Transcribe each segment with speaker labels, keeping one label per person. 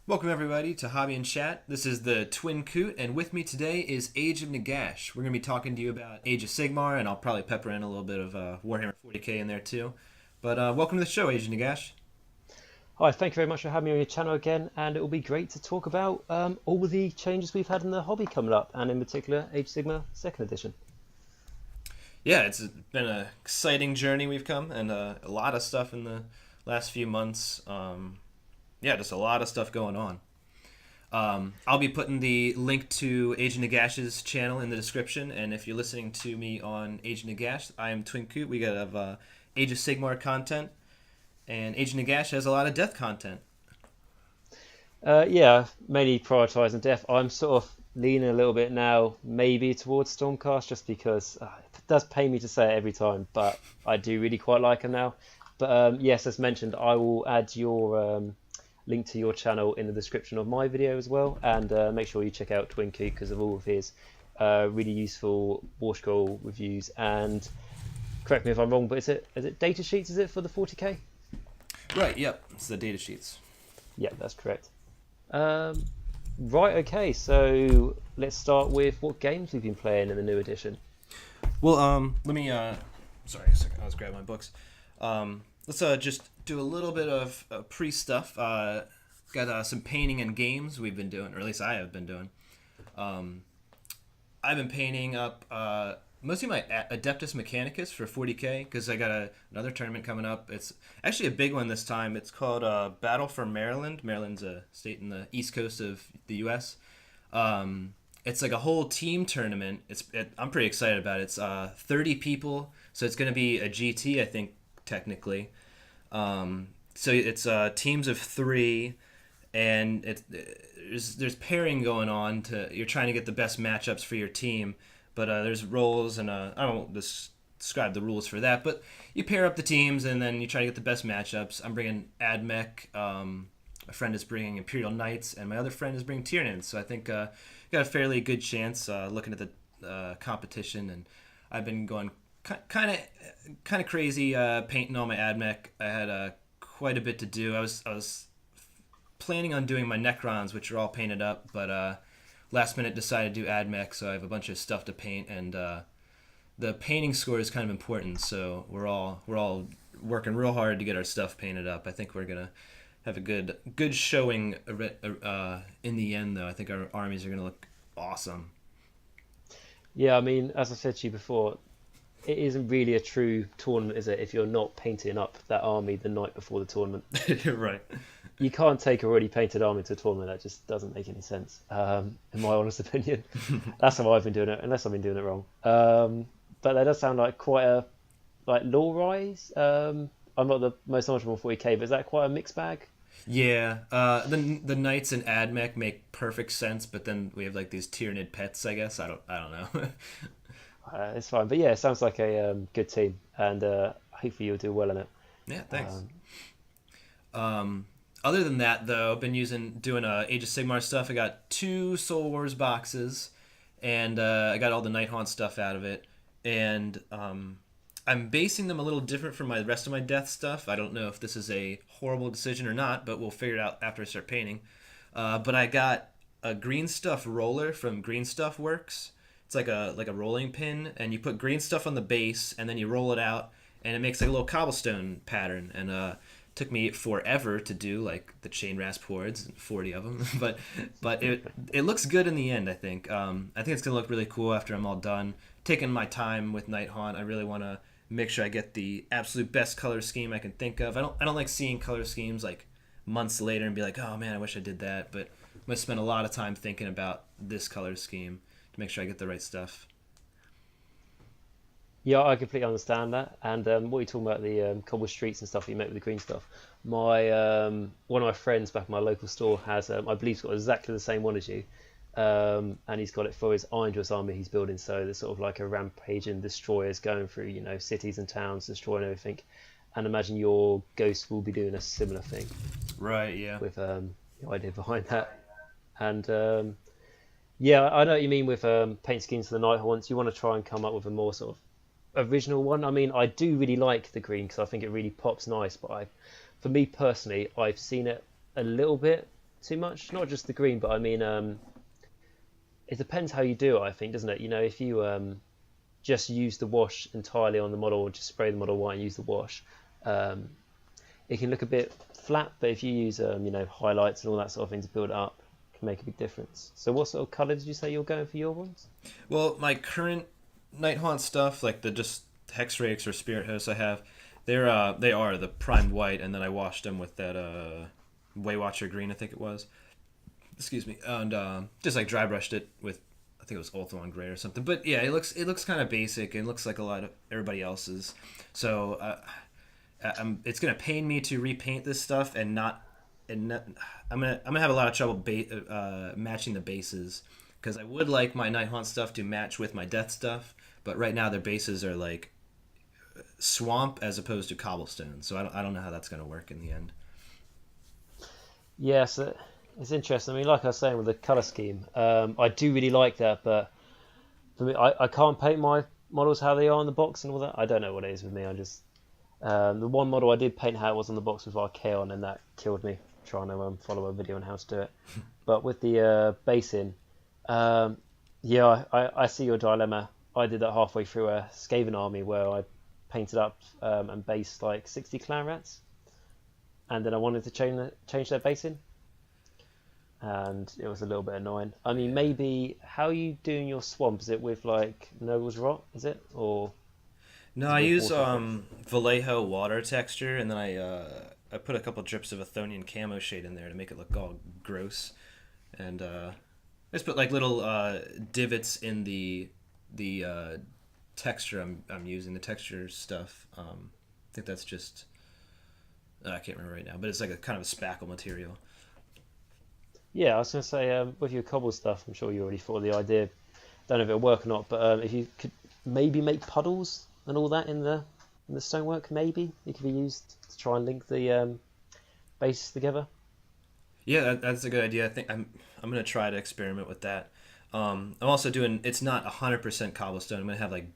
Speaker 1: Welcome everybody to Hobby and Chat. This is the Twinned Coot, and with me today is Age of Nagash. We're going to be talking to you about Age of Sigmar, and I'll probably pepper in a little bit of Warhammer 40k in there too. But welcome to the show, Age of Nagash.
Speaker 2: Hi, thank you very much for having me on your channel again, and it will be great to talk about all the changes we've had in the hobby coming up, and in particular Age of Sigmar 2nd edition.
Speaker 1: Yeah, it's been an exciting journey we've come, and a lot of stuff in the last few months. Yeah, just a lot of stuff going on. I'll be putting the link to Age of Nagash's channel in the description, and if you're listening to me on Age of Nagash, I am Twinned Coot. We got Age of Sigmar content, and Age of Nagash has a lot of death content.
Speaker 2: Yeah, mainly prioritising death. I'm sort of leaning a little bit now, maybe towards Stormcast, just because it does pay me to say it every time, but I do really quite like him now. But yes, as mentioned, I will add your link to your channel in the description of my video as well, and make sure you check out Twinned Coot because of all of his really useful Warscoll reviews. And correct me if I'm wrong, but is it data sheets? Is it for the 40k?
Speaker 1: Right, yep, it's the data sheets.
Speaker 2: Yeah, that's correct. Right, okay, so let's start with what games we've been playing in the new edition.
Speaker 1: Well, let me. Sorry, a second. I was grabbing my books. Let's just do a little bit of pre stuff. Got some painting and games we've been doing, or at least I have been doing. I've been painting up mostly my Adeptus Mechanicus for 40k because I got another tournament coming up. It's actually a big one this time. It's called Battle for Maryland. Maryland's a state in the east coast of the U.S. It's like a whole team tournament. I'm pretty excited about it. It's 30 people, so it's going to be a GT, I think, technically. So it's teams of 3, and there's pairing going on. You're trying to get the best matchups for your team, but there's roles, and I don't describe the rules for that, but you pair up the teams, and then you try to get the best matchups. I'm bringing Admech. My friend is bringing Imperial Knights, and my other friend is bringing Tyranids. So I think got a fairly good chance looking at the competition, and I've been going kind of crazy painting all my Admech. I had quite a bit to do. I was planning on doing my Necrons, which are all painted up, but last minute decided to do Admech, so I have a bunch of stuff to paint, and the painting score is kind of important. So we're all working real hard to get our stuff painted up. I think we're gonna have a good showing in the end, though. I think our armies are gonna look awesome.
Speaker 2: Yeah, I mean, as I said to you before, it isn't really a true tournament, is it, if you're not painting up that army the night before the tournament?
Speaker 1: You're right.
Speaker 2: You can't take a already painted army to a tournament. That just doesn't make any sense, in my honest opinion. That's how I've been doing it, unless I've been doing it wrong. But that does sound like quite a lore rise. I'm not the most knowledgeable on 40k, but is that quite a mixed bag?
Speaker 1: Yeah, the knights and Admech make perfect sense, but then we have like these Tyranid pets. I guess I don't know.
Speaker 2: It's fine, but yeah, it sounds like a good team, and hopefully you'll do well in it.
Speaker 1: Yeah, thanks. Other than that, though, I've been doing Age of Sigmar stuff. I got 2 Soul Wars boxes, and I got all the Nighthaunt stuff out of it, and I'm basing them a little different from the rest of my death stuff. I don't know if this is a horrible decision or not, but we'll figure it out after I start painting. But I got a green stuff roller from Green Stuff Works. It's like a rolling pin, and you put green stuff on the base, and then you roll it out, and it makes like a little cobblestone pattern. And it took me forever to do, like the chain rasp hordes, 40 of them, but it looks good in the end. I think it's gonna look really cool after I'm all done. Taking my time with Nighthaunt, I really want to make sure I get the absolute best color scheme I can think of. I don't like seeing color schemes like months later and be like, oh man, I wish I did that. But I'm gonna spend a lot of time thinking about this color scheme to make sure I get the right stuff.
Speaker 2: Yeah, I completely understand that. And what you're talking about, the cobble streets and stuff you make with the green stuff. My one of my friends back in my local store has, I believe, he's got exactly the same one as you, and he's got it for his Ironjaw's army he's building. So there's sort of like a rampaging destroyers going through, cities and towns, destroying everything. And imagine your ghost will be doing a similar thing.
Speaker 1: Right. Yeah.
Speaker 2: With the idea behind that. And yeah, I know what you mean with paint schemes for the Nighthaunts. You want to try and come up with a more sort of original one. I mean, I do really like the green because I think it really pops nice. But for me personally, I've seen it a little bit too much. Not just the green, but I mean, it depends how you do it, I think, doesn't it? If you just use the wash entirely on the model, or just spray the model white and use the wash, um, it can look a bit flat. But if you use, highlights and all that sort of thing to build it up, it can make a big difference. So, what sort of colour did you say you're going for your ones?
Speaker 1: Well, my current Nighthaunt stuff, like the just Hex Rakes or Spirit Hosts I have, they are the primed white, and then I washed them with that Waywatcher green, I think it was. Excuse me, and just like dry brushed it with, I think it was Ulthuan gray or something. But yeah, it looks kind of basic and looks like a lot of everybody else's. So it's gonna pain me to repaint this stuff and not I'm gonna have a lot of trouble matching the bases, because I would like my Nighthaunt stuff to match with my Death stuff, but right now their bases are like swamp as opposed to cobblestone. So I don't know how that's gonna work in the end.
Speaker 2: Yes, it's interesting. I mean, like I was saying with the color scheme, I do really like that, but for me, I can't paint my models how they are on the box and all that. I don't know what it is with me. I just the one model I did paint how it was on the box with Archaon, and that killed me trying to follow a video on how to do it. But with the basing, yeah, I see your dilemma. I did that halfway through a Skaven army where I painted up and based like 60 clan rats, and then I wanted to change their basing, and it was a little bit annoying. I mean, maybe how are you doing your swamp? Is it with like Noble's Rot? Is it, or
Speaker 1: No,
Speaker 2: is it
Speaker 1: I
Speaker 2: with
Speaker 1: use
Speaker 2: water?
Speaker 1: Vallejo water texture, and then I put a couple drips of Athonian camo shade in there to make it look all gross, and I just put like little divots in the texture I'm using, the texture stuff. I think that's just I can't remember right now, but it's like a kind of a spackle material.
Speaker 2: Yeah, I was going to say with your cobble stuff, I'm sure you already thought of the idea. Don't know if it'll work or not, but if you could maybe make puddles and all that in the stonework, maybe it could be used to try and link the bases together.
Speaker 1: Yeah, that's a good idea. I think I'm gonna try to experiment with that. I'm also doing, it's not 100% cobblestone. I'm gonna have like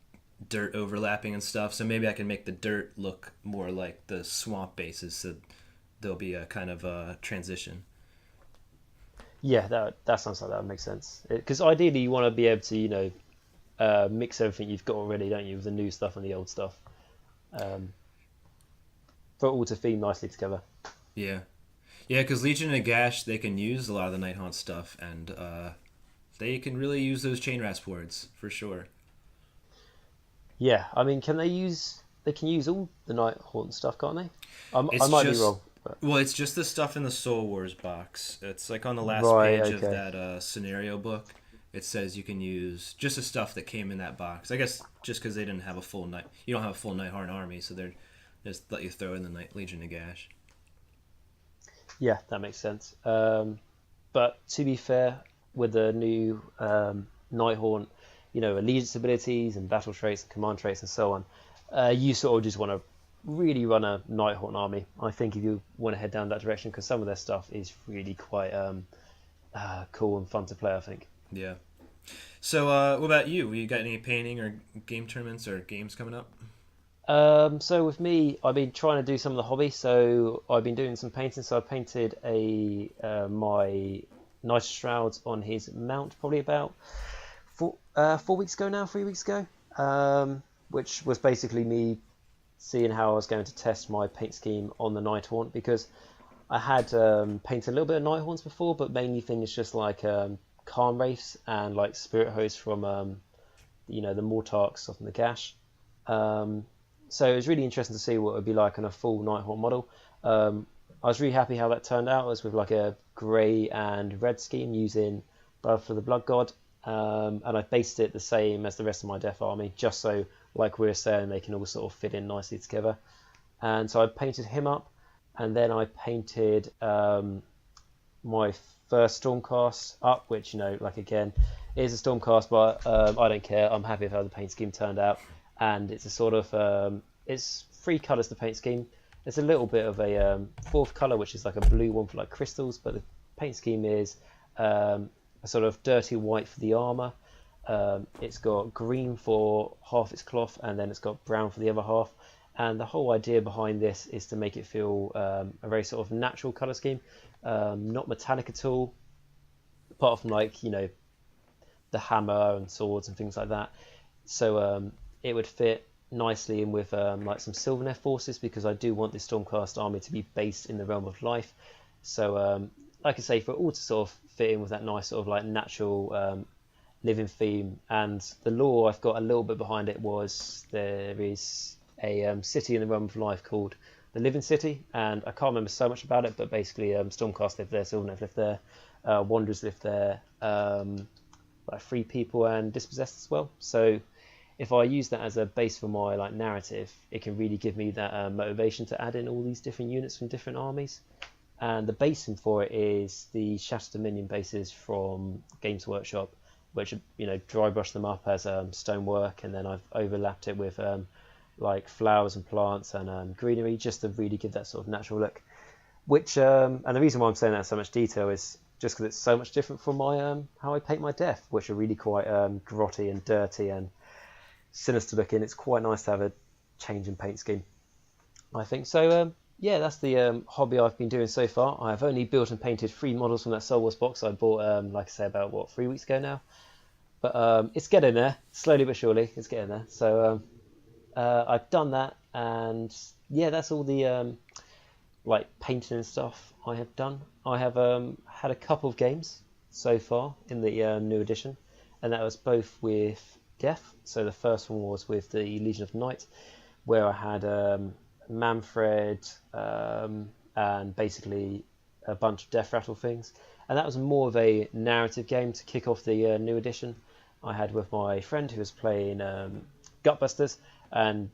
Speaker 1: dirt overlapping and stuff, so maybe I can make the dirt look more like the swamp bases. So there'll be a kind of transition.
Speaker 2: Yeah, that sounds like that would make sense. Because ideally, you want to be able to, mix everything you've got already, don't you, with the new stuff and the old stuff, um, for it all to feed nicely together.
Speaker 1: Yeah, yeah, because Legion and Nagash, they can use a lot of the Nighthaunt stuff, and they can really use those chain rasp boards for sure.
Speaker 2: Yeah, I mean, can they use? They can use all the Night Haunt stuff, can't they? I
Speaker 1: It's
Speaker 2: might be
Speaker 1: just
Speaker 2: wrong, but
Speaker 1: Well, it's just the stuff in the Soul Wars box. It's like on the last
Speaker 2: right,
Speaker 1: page of
Speaker 2: okay.
Speaker 1: that scenario book. It says you can use just the stuff that came in that box. I guess just because they didn't have a full night, you don't have a full Nighthorn army, so they're just let you throw in the Night Legion Nagash.
Speaker 2: Yeah, that makes sense. But to be fair, with the new Nighthaunt, allegiance abilities and battle traits and command traits and so on, you sort of just want to really run a Nighthaunt army. I think if you want to head down that direction, because some of their stuff is really quite cool and fun to play, I think.
Speaker 1: Yeah. So, what about you? You got any painting or game tournaments or games coming up?
Speaker 2: So with me, I've been trying to do some of the hobby. So I've been doing some painting. So I painted a my Night Shrouds on his mount probably about 4 weeks ago now, 3 weeks ago, which was basically me seeing how I was going to test my paint scheme on the Nighthaunt, because I had painted a little bit of Nighthaunt before, but mainly things just like Calm Wraiths and like Spirit Hosts from the Mortarks of Nagash. Um, so it was really interesting to see what it would be like on a full Nighthaunt model. I was really happy how that turned out. It was with like a grey and red scheme using Blood for the Blood God, and I based it the same as the rest of my Death army, just so, like we were saying, they can all sort of fit in nicely together. And so I painted him up, and then I painted my first Stormcast up, which, like again, is a Stormcast, but I don't care. I'm happy with how the paint scheme turned out, and it's a sort of it's three colours the paint scheme. There's a little bit of a fourth colour, which is like a blue one for like crystals, but the paint scheme is a sort of dirty white for the armour. It's got green for half its cloth, and then it's got brown for the other half. And the whole idea behind this is to make it feel a very sort of natural color scheme, not metallic at all, apart from like the hammer and swords and things like that. So it would fit nicely in with like some Sylvaneth forces, because I do want the Stormcast army to be based in the realm of life. So like I say, for it all to sort of fit in with that nice sort of like natural living theme. And the lore I've got a little bit behind it was there is a city in the realm of life called the Living City, and I can't remember so much about it, but basically Stormcast lived there, Sylvaneth lived there, Wanderers lived there, like free people and dispossessed as well. So if I use that as a base for my like narrative, it can really give me that motivation to add in all these different units from different armies. And the basing for it is the Shattered Dominion bases from Games Workshop, which dry brush them up as stonework, and then I've overlapped it with like flowers and plants and greenery, just to really give that sort of natural look. Which and the reason why I'm saying that in so much detail is just because it's so much different from my how I paint my death, which are really quite grotty and dirty and sinister looking. It's quite nice to have a change in paint scheme, I think. So yeah, that's the hobby I've been doing so far. I've only built and painted 3 models from that Soul Wars box I bought, like I say, about 3 weeks ago now. But it's getting there, slowly but surely. It's getting there. So I've done that, and yeah, that's all the like painting and stuff I have done. I have had a couple of games so far in the new edition, and that was both with Death. So the first one was with the Legion of Night, where I had Manfred and basically a bunch of Death Rattle things, and that was more of a narrative game to kick off the new edition. I had with my friend who was playing Gutbusters, and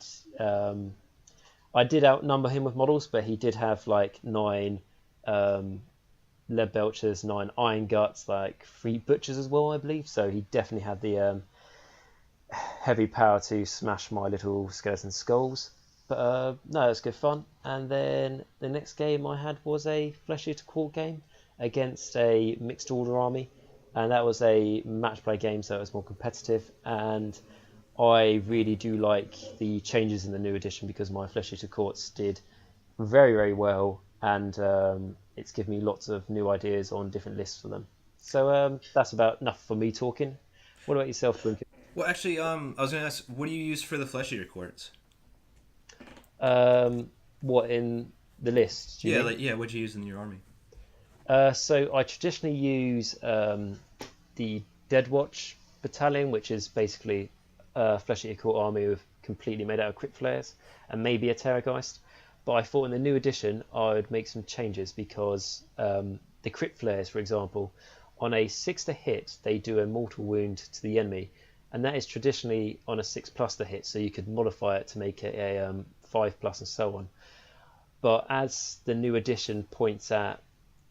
Speaker 2: I did outnumber him with models, but he did have like 9 lead belchers, 9 iron guts, like 3 butchers as well, I believe. So he definitely had the heavy power to smash my little skeleton skulls. But no, it was good fun. And then the next game I had was a Flesh Eater Court game against a mixed order army, and that was a match play game, so it was more competitive. And I really do like the changes in the new edition, because my Flesh Eater Courts did very, very well, and it's given me lots of new ideas on different lists for them. So that's about enough for me talking. What about yourself, Blink?
Speaker 1: Well, actually, I was going to ask, what do you use for the flesh eater quartz?
Speaker 2: What in the list? Do you
Speaker 1: Yeah,
Speaker 2: mean?
Speaker 1: like what'd you use in your army?
Speaker 2: So I traditionally use the Deadwatch battalion, which is basically a Flesh Eater Court army with completely made out of crypt flares and maybe a Terrorgeist. But I thought in the new edition I would make some changes, because the crypt flares, for example, on a 6 to hit, they do a mortal wound to the enemy, and that is traditionally on a 6+ to hit, so you could modify it to make it a 5+ and so on. But as the new edition points at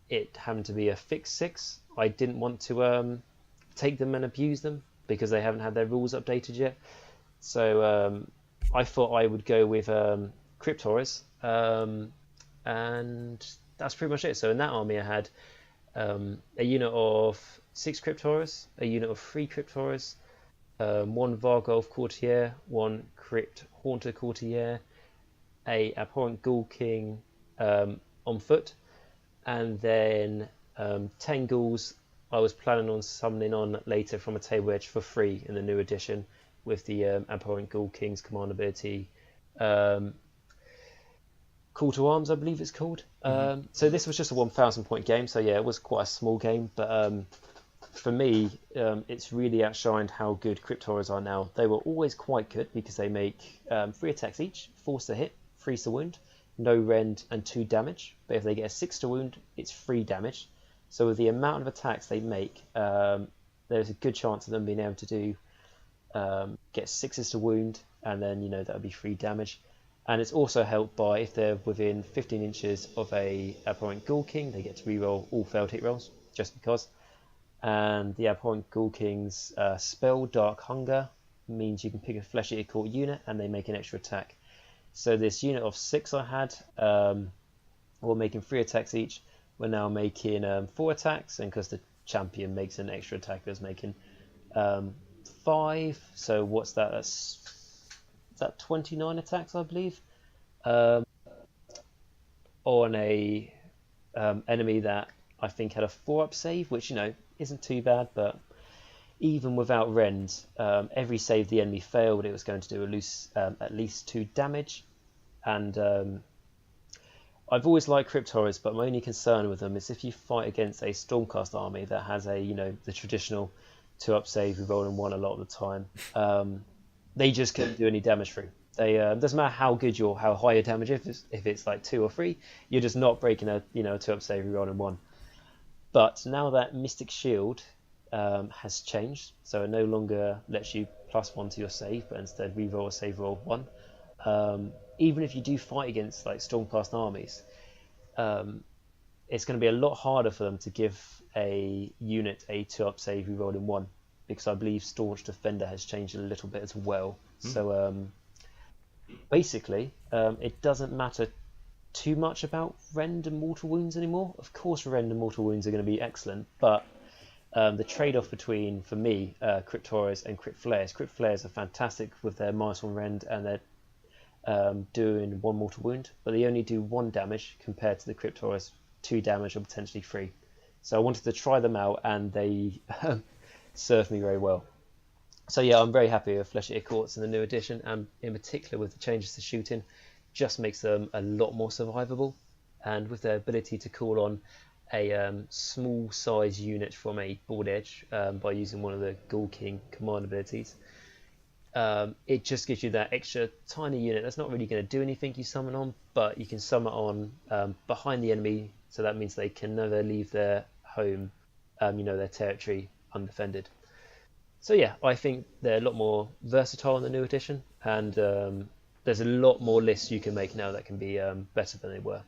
Speaker 2: it having to be a fixed 6, I didn't want to take them and abuse them, because they haven't had their rules updated yet. So I thought I would go with Crypt Horrors, and that's pretty much it. So in that army I had a unit of 6 Crypt Horrors, a unit of 3 Crypt Horrors, 1 Vargolf Courtier, 1 Crypt Haunter Courtier, a Abhorrent Ghoul King on foot, and then 10 ghouls I was planning on summoning on later from a table edge for free in the new edition, with the Abhorrent Ghoul King's command ability, Call to Arms, I believe it's called. So this was just a 1,000 point game, so yeah, it was quite a small game, but for me, it's really outshined how good Crypt Horrors are now. They were always quite good, because they make 3 attacks each, 4 to hit, 3 to wound, no rend, and 2 damage. But if they get a 6 to wound, it's 3 damage. So with the amount of attacks they make, there's a good chance of them being able to do get 6s to wound, and then that would be 3 damage. And it's also helped by, if they're within 15 inches of a Abhorrent Ghoul King, they get to reroll all failed hit rolls, just because. And the Abhorrent Ghoul King's spell, Dark Hunger, means you can pick a Flesh Eater Court unit and they make an extra attack. So this unit of 6 I had, we're making 3 attacks each. We're now making 4 attacks, and because the champion makes an extra attack, it's making 5. So what's that? Is that 29 attacks, I believe? on a enemy that I think had a 4-up save, which isn't too bad, but even without rend, every save the enemy failed, it was going to do at least 2 damage. And I've always liked Crypt Horrors, but my only concern with them is if you fight against a Stormcast army that has the traditional 2-up save, we roll in 1 a lot of the time, they just couldn't do any damage through. They doesn't matter how good how high your damage is, if it's like 2 or 3, you're just not breaking a 2-up save, we roll in 1. But now that Mystic Shield has changed, so it no longer lets you +1 to your save, but instead reroll a save roll 1. Even if you do fight against like Stormcast armies, it's going to be a lot harder for them to give a unit a 2-up save rerolled in 1, because I believe Staunch Defender has changed a little bit as well. So basically, it doesn't matter too much about Rend and Mortal Wounds anymore. Of course, Rend and Mortal Wounds are going to be excellent, but the trade-off between, for me, Crypt Horrors and Crypt Flares. Crypt Flares are fantastic with their -1 Rend and their doing 1 mortal wound, but they only do 1 damage compared to the Crypt Horrors 2 damage or potentially 3. So I wanted to try them out, and they served me very well. So yeah, I'm very happy with Flesh Eater Courts in the new edition, and in particular with the changes to shooting, just makes them a lot more survivable. And with their ability to call on a small size unit from a board edge by using one of the Ghoul King command abilities, it just gives you that extra tiny unit that's not really going to do anything you summon on, but you can summon on behind the enemy, so that means they can never leave their home, their territory, undefended. So yeah, I think they're a lot more versatile in the new edition, and there's a lot more lists you can make now that can be better than they were.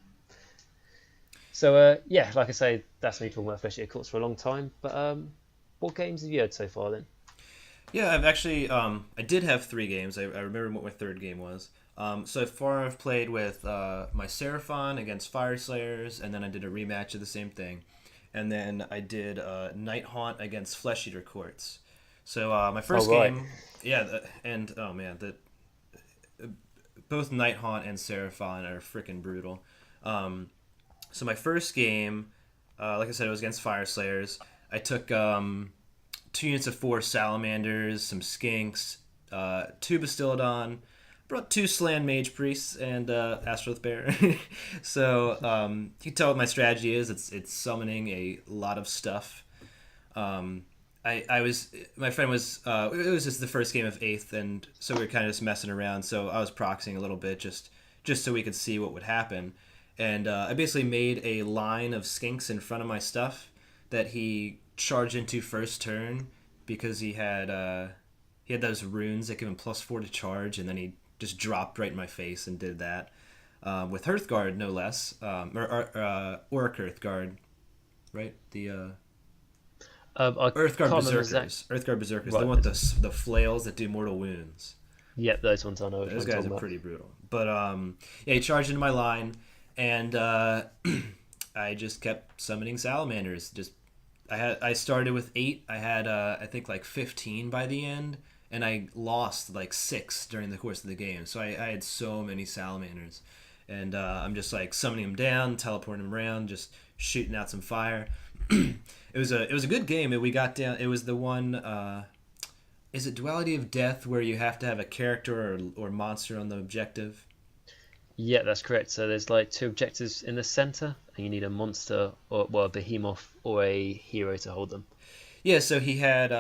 Speaker 2: So yeah, like I say, that's me talking about Flesh Eater Courts for a long time, but what games have you had so far then?
Speaker 1: Yeah, I've actually I did have 3 games. I remember what my 3rd game was. So far, I've played with my Seraphon against Fire Slayers, and then I did a rematch of the same thing, and then I did Nighthaunt against Flesh Eater Courts. So my first game, yeah, and oh man, both Nighthaunt and Seraphon are freaking brutal. So my first game, like I said, it was against Fire Slayers. I took 2 units of 4 Salamanders, some Skinks, 2 Bastillodon, brought 2 Slan Mage Priests, and Astaroth Bear. So you can tell what my strategy is. It's summoning a lot of stuff. My friend was, it was just the first game of 8th, and so we were kind of just messing around, so I was proxying a little bit just so we could see what would happen. And I basically made a line of Skinks in front of my stuff that he charged into first turn, because he had those runes that give him +4 to charge, and then he just dropped right in my face and did that with Hearthguard, no less, or Auric Hearthguard, right? The
Speaker 2: I
Speaker 1: Earthguard
Speaker 2: can't remember
Speaker 1: Berserkers. Earthguard Berserkers.
Speaker 2: Right.
Speaker 1: They want the flails that do mortal wounds.
Speaker 2: Yep, those ones I know.
Speaker 1: Those guys are pretty brutal. But yeah, he charged into my line, and I just kept summoning salamanders. I started with 8. I had I think like 15 by the end, and I lost like 6 during the course of the game. So I had so many salamanders, and I'm just like summoning them down, teleporting them around, just shooting out some fire. It was a good game. We got down. It was the one. Is it Duality of Death, where you have to have a character or monster on the objective?
Speaker 2: Yeah, that's correct. So there's like 2 objectives in the center, and you need a monster, or a behemoth, or a hero to hold them.
Speaker 1: Yeah. So he had.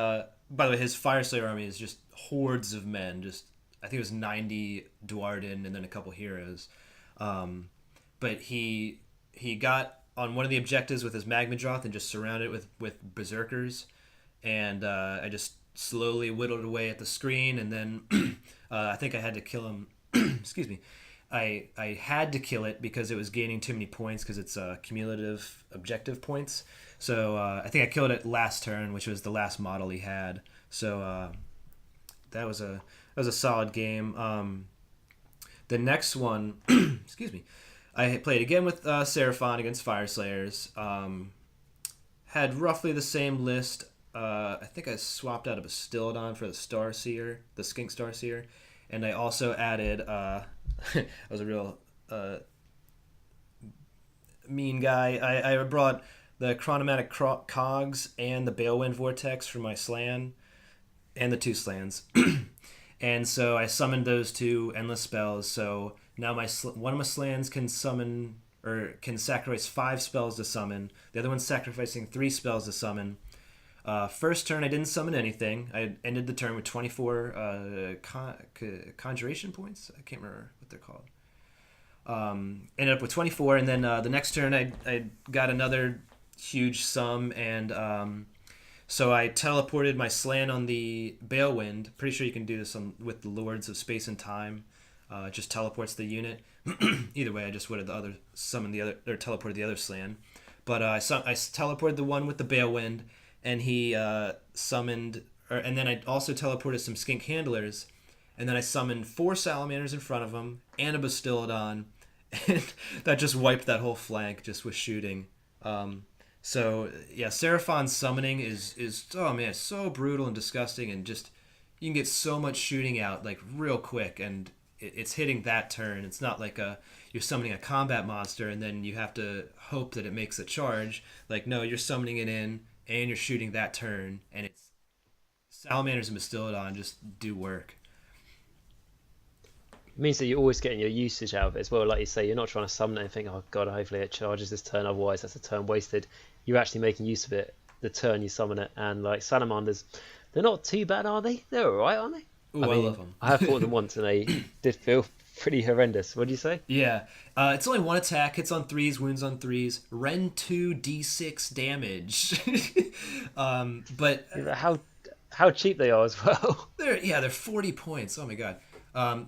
Speaker 1: By the way, his Fire Slayer army is just hordes of men. Just I think it was 90 Duardin and then a couple heroes. But he got on one of the objectives with his Magmadroth and just surrounded it with berserkers, and I just slowly whittled away at the screen, and then I think I had to kill him. Excuse me. I had to kill it because it was gaining too many points, because it's cumulative objective points. So I think I killed it last turn, which was the last model he had. So that was a solid game. The next one, excuse me, I played again with Seraphon against Fire Slayers. Had roughly the same list. I think I swapped out a Bastillodon for the Starseer, the Skink Starseer, and I also added. I was a real mean guy. I brought the Chronomatic Cogs and the Balewind Vortex for my Slan, and the two Slans. And so I summoned those two endless spells. So now one of my Slans can summon or can sacrifice 5 spells to summon. The other one's sacrificing 3 spells to summon. First turn, I didn't summon anything. I ended the turn with 24 conjuration points. I can't remember what they're called. Ended up with 24, and then the next turn, I got another huge sum, and so I teleported my Slan on the Balewind. Pretty sure you can do this with the Lords of Space and Time. It just teleports the unit. Either way, I just would have teleported the other Slan. But I teleported the one with the Balewind, and he summoned, and then I also teleported some Skink Handlers, and then I summoned 4 Salamanders in front of him and a Bastiladon, and that just wiped that whole flank just with shooting. So yeah, Seraphon's summoning is oh man, so brutal and disgusting, and just you can get so much shooting out like real quick, and it's hitting that turn. It's not like you're summoning a combat monster and then you have to hope that it makes a charge. Like no, you're summoning it in and you're shooting that turn, and it's Salamanders and Bastiladon just do work.
Speaker 2: It means that you're always getting your usage out of it as well. Like you say, you're not trying to summon it and think, oh god, hopefully it charges this turn, otherwise that's a turn wasted. You're actually making use of it the turn you summon it. And like Salamanders, they're not too bad, are they? They're alright, aren't they?
Speaker 1: Ooh, I love them.
Speaker 2: I have fought them once and they did feel pretty horrendous. What do you say?
Speaker 1: Yeah. It's only 1 attack, hits on 3s, wounds on 3s, Ren 2 d6 damage. But
Speaker 2: how cheap they are as well.
Speaker 1: They're 40 points. Oh my god.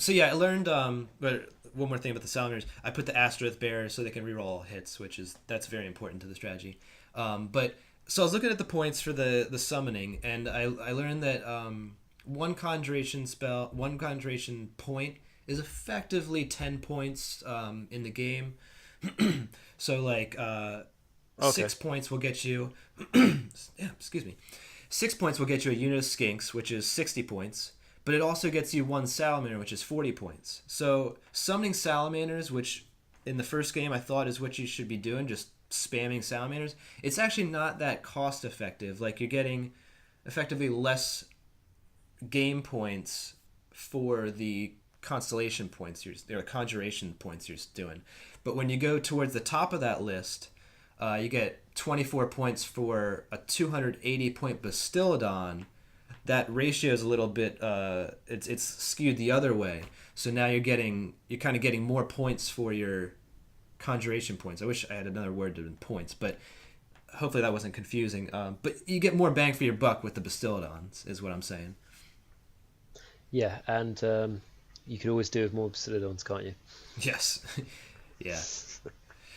Speaker 1: So yeah, I learned. But one more thing about the Salamanders, I put the Asterith Bear so they can reroll all hits, that's very important to the strategy. But so I was looking at the points for the summoning, and I learned that one conjuration point is effectively 10 points in the game. So like 6 points will get you. Excuse me. 6 points will get you a unit of Skinks, which is 60 points. But it also gets you 1 Salamander, which is 40 points. So summoning Salamanders, which in the first game I thought is what you should be doing, just spamming Salamanders, it's actually not that cost effective. Like you're getting effectively less game points for the constellation points, or conjuration points you're doing. But when you go towards the top of that list, you get 24 points for a 280 point Bastiladon. That ratio is a little bit it's skewed the other way. So now you're kind of getting more points for your conjuration points. I wish I had another word than points, but hopefully that wasn't confusing. But you get more bang for your buck with the Bastiladons, is what I'm saying.
Speaker 2: Yeah, and you could always do with more Bastiladons, can't you?
Speaker 1: Yes. Yeah.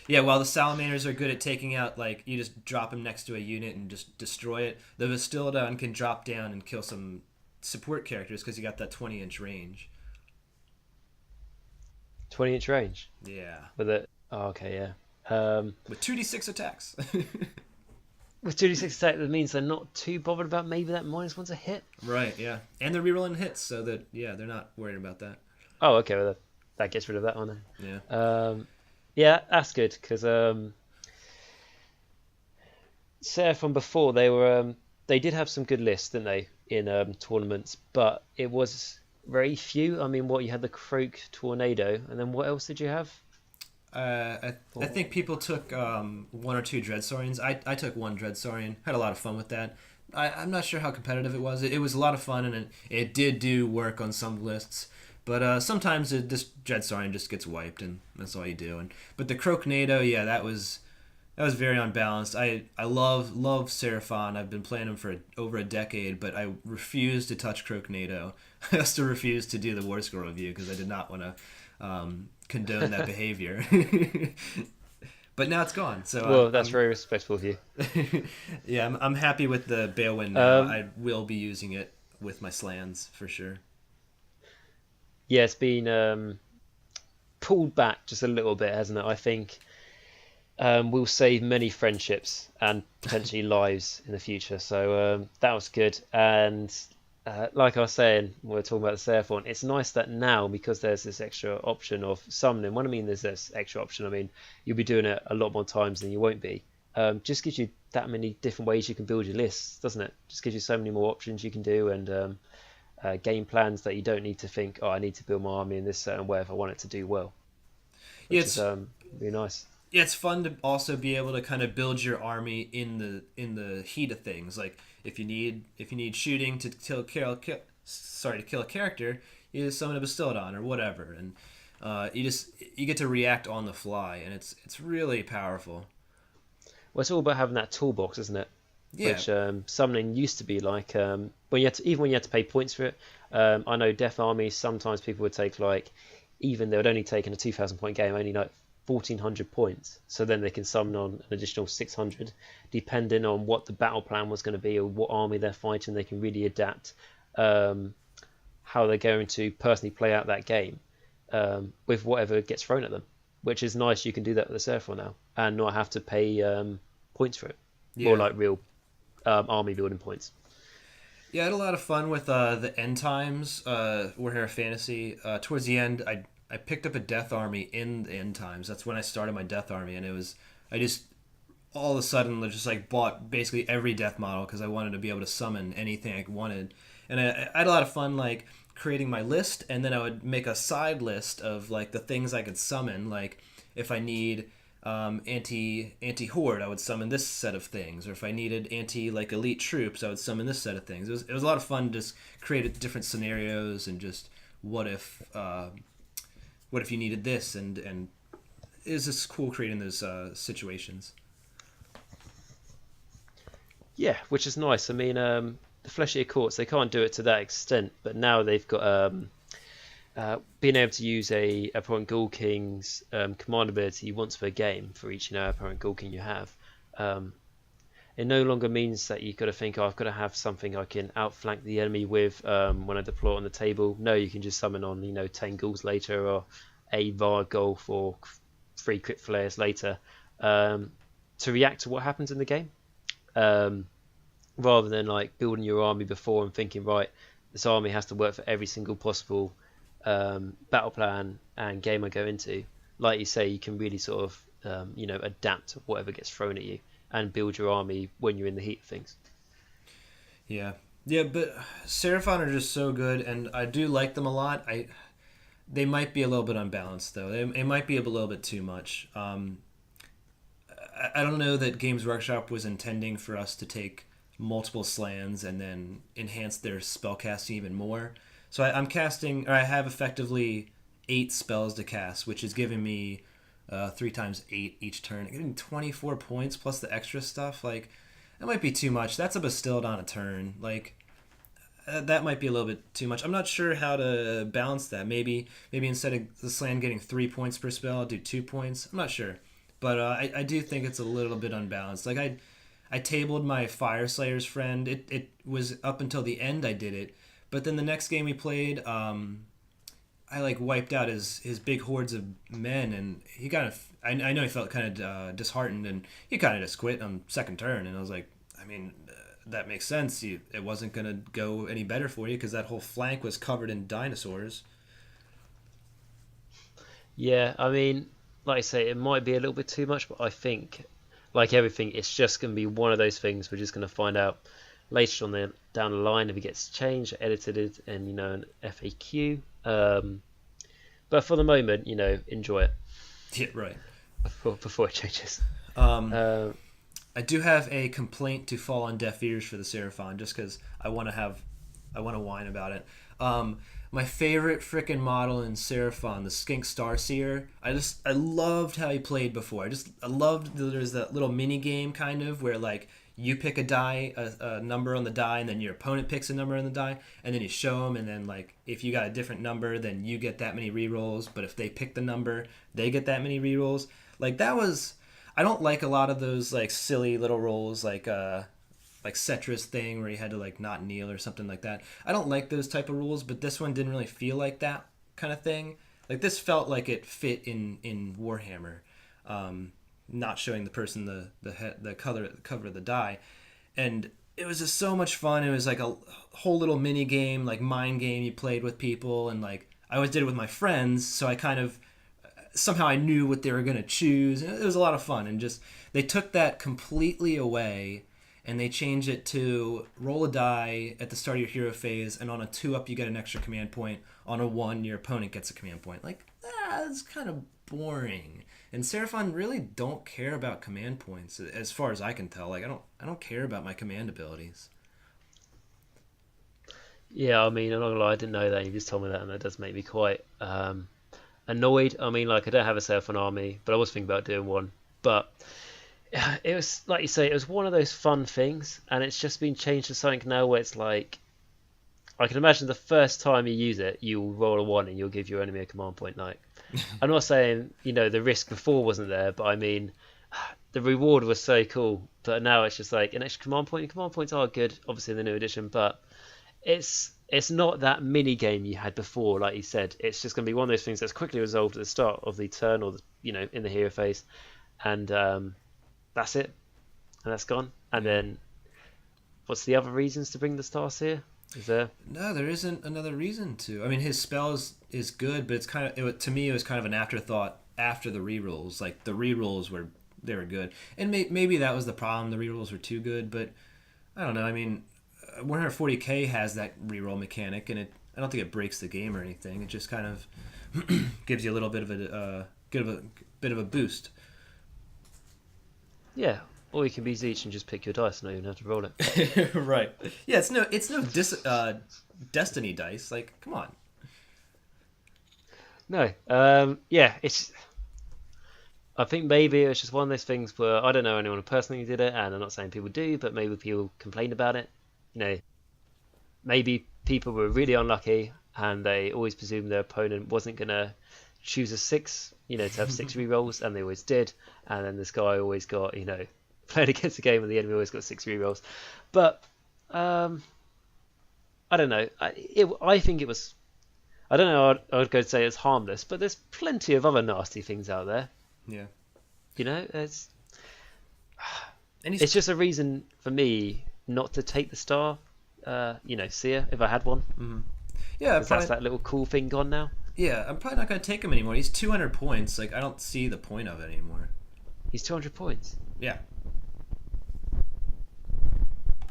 Speaker 1: Yeah, while the Salamanders are good at taking out, like, you just drop them next to a unit and just destroy it, the Bastiladon can drop down and kill some support characters because you got that 20-inch range.
Speaker 2: 20-inch range?
Speaker 1: Yeah.
Speaker 2: With it? Oh, okay, yeah.
Speaker 1: With 2d6 attacks.
Speaker 2: With 2d6 attack, that means they're not too bothered about maybe that -1's a hit?
Speaker 1: Right, yeah. And they're rerolling hits, so that, yeah, they're not worried about that.
Speaker 2: Oh, okay, well, that gets rid of that one then.
Speaker 1: Yeah.
Speaker 2: Yeah, that's good, because Seraphon before, they did have some good lists, didn't they, in tournaments, but it was very few. I mean, you had the Croak Tornado, and then what else did you have?
Speaker 1: I think people took 1 or 2 Dreadsaurians. I took 1 Dreadsaurian, had a lot of fun with that. I'm not sure how competitive it was. It was a lot of fun, and it did do work on some lists. But sometimes this Dreadsaurian just gets wiped, and that's all you do. But the Croaknado, yeah, that was very unbalanced. I love Seraphon. I've been playing him for over a decade, but I refuse to touch Croaknado. I also refused to do the Warscoll review because I did not want to condone that behavior. But now it's gone. So
Speaker 2: well, that's very respectful of you.
Speaker 1: Yeah, I'm happy with the Balewind now. I will be using it with my Slans for sure.
Speaker 2: Yeah, it's been pulled back just a little bit, hasn't it? I think we'll save many friendships and potentially lives in the future. So that was good. And like I was saying, when we are talking about the Seraphon, it's nice that now, because there's this extra option of summoning. When I mean there's this extra option, I mean you'll be doing it a lot more times than you won't be. Just gives you that many different ways you can build your lists, doesn't it? Just gives you so many more options you can do, and game plans that you don't need to think, oh, I need to build my army in this certain way if I want it to do well,
Speaker 1: Yeah,
Speaker 2: which is really nice.
Speaker 1: yeah, it's fun to also be able to kind of build your army in the heat of things. Like if you need shooting to kill a character, you just summon a Bastildon or whatever, and you get to react on the fly, and it's really powerful.
Speaker 2: Well, it's all about having that toolbox, isn't it?
Speaker 1: Yeah,
Speaker 2: Which summoning used to be like when you had to, even when you had to pay points for it. I know Death Army, sometimes people would take like, even they would only take in a 2,000 point game only like 1,400 points, so then they can summon on an additional 600, depending on what the battle plan was going to be or what army they're fighting. They can really adapt um, how they're going to personally play out that game with whatever gets thrown at them, which is nice. You can do that with the Seraphon now and not have to pay points for it. More
Speaker 1: yeah.
Speaker 2: like real army building points.
Speaker 1: Yeah, I had a lot of fun with the end times, Warhammer Fantasy. Towards the end, I picked up a Death Army in the end times. That's when I started my Death Army, and I just all of a sudden just like bought basically every Death model because I wanted to be able to summon anything I wanted, and I had a lot of fun like creating my list, and then I would make a side list of like the things I could summon. Like if I need anti horde, I would summon this set of things, or if I needed anti like elite troops, I would summon this set of things. It was a lot of fun to just create different scenarios and just what if what if you needed this, and is this cool creating those situations.
Speaker 2: Yeah, which is nice. I mean, the Fleshy Courts, they can't do it to that extent, but now they've got being able to use a Apparent Ghoul King's command ability once per game for each Apparent Ghoul King you have. Um, it no longer means that you've got to think, oh, I've got to have something I can outflank the enemy with when I deploy on the table. No, you can just summon on 10 ghouls later, or a Var Golf, or 3 crit flares later, to react to what happens in the game. Um, Rather than like building your army before and thinking, right, this army has to work for every single possible battle plan and game I go into. Like you say, you can really sort of adapt to whatever gets thrown at you and build your army when you're in the heat of things.
Speaker 1: Yeah, yeah, but Seraphon are just so good, and I do like them a lot. They might be a little bit unbalanced though. It might be a little bit too much. I don't know that Games Workshop was intending for us to take multiple slams and then enhance their spellcasting even more. So I'm casting, or I have effectively 8 spells to cast, which is giving me 3 times 8 each turn, getting 24 points plus the extra stuff. Like that might be too much. That's a Bastilled on a turn. Like that might be a little bit too much. I'm not sure how to balance that. Maybe instead of the slam getting 3 points per spell, I'll do 2 points. I'm not sure, but I do think it's a little bit unbalanced. Like I tabled my Fire Slayer's friend. It was up until the end I did it, but then the next game we played, I like wiped out his big hordes of men, and he kind of I know he felt kind of disheartened, and he kind of just quit on second turn. And I was like, I mean, that makes sense. It wasn't gonna go any better for you because that whole flank was covered in dinosaurs.
Speaker 2: Yeah, I mean, like I say, it might be a little bit too much, but I think, like everything, it's just going to be one of those things we're just going to find out later on down the line if it gets changed, edited, and an FAQ. But for the moment, enjoy it
Speaker 1: Yeah, right.
Speaker 2: before it changes.
Speaker 1: Um,
Speaker 2: Uh,
Speaker 1: I do have a complaint to fall on deaf ears for the Seraphon, just because I want to whine about it. My favorite frickin' model in Seraphon, the Skink Starseer. I loved how he played before. I loved there's that little mini game kind of where like you pick a number on the die, and then your opponent picks a number on the die, and then you show them, and then like if you got a different number, then you get that many rerolls. But if they pick the number, they get that many rerolls. Like that was. I don't like a lot of those like silly little rolls like Cetra's thing where you had to like not kneel or something like that. I don't like those type of rules, but this one didn't really feel like that kind of thing. Like this felt like it fit in Warhammer, not showing the person the cover of the die, and it was just so much fun. It was like a whole little mini game, like mind game you played with people, and like I always did it with my friends, so I kind of somehow I knew what they were going to choose. And it was a lot of fun, and just they took that completely away and they changed it to roll a die at the start of your hero phase, and on a 2-up you get an extra command point. On a 1 your opponent gets a command point. Like, that's kind of boring. And Seraphon really don't care about command points as far as I can tell. Like, I don't care about my command abilities.
Speaker 2: Yeah, I mean, I'm not gonna lie, I didn't know that. You just told me that, and that does make me quite annoyed. I mean, like, I don't have a Seraphon army, but I was thinking about doing one. But it was, like you say, it was one of those fun things, and it's just been changed to something now where it's like, I can imagine the first time you use it, you'll roll a 1 and you'll give your enemy a command point. Like, I'm not saying, the risk before wasn't there, but I mean, the reward was so cool. But now it's just like an extra command point. And command points are good, obviously, in the new edition, but it's not that mini game you had before, like you said. It's just going to be one of those things that's quickly resolved at the start of the turn, or in the hero phase, and that's it, and that's gone. And then, what's the other reasons to bring the stars here? Is there?
Speaker 1: No, there isn't another reason to. I mean, his spell is good, but it's kind of to me it was kind of an afterthought after the rerolls. Like the rerolls they were good, and maybe that was the problem. The rerolls were too good, but I don't know. I mean, 140k has that reroll mechanic, and I don't think it breaks the game or anything. It just kind of gives you a little bit of a boost.
Speaker 2: Yeah. Or you can be Zeech and just pick your dice and not even have to roll it.
Speaker 1: Right. Yeah, it's no Destiny dice. Like, come on.
Speaker 2: No. Yeah, it's. I think maybe it was just one of those things where I don't know anyone who personally did it, and I'm not saying people do, but maybe people complained about it. Maybe people were really unlucky and they always presumed their opponent wasn't going to choose a 6, to have 6 rerolls, and they always did. And then this guy always got, played against the game and the enemy always got 6 rerolls. But I don't know. I think it was. I don't know. I would go to say it's harmless, but there's plenty of other nasty things out there.
Speaker 1: Yeah.
Speaker 2: It's just a reason for me not to take the star. Seer if I had one.
Speaker 1: Mm-hmm. Yeah,
Speaker 2: because that's that little cool thing gone now.
Speaker 1: Yeah, I'm probably not going to take him anymore. He's 200 points. Like, I don't see the point of it anymore.
Speaker 2: He's 200 points.
Speaker 1: Yeah.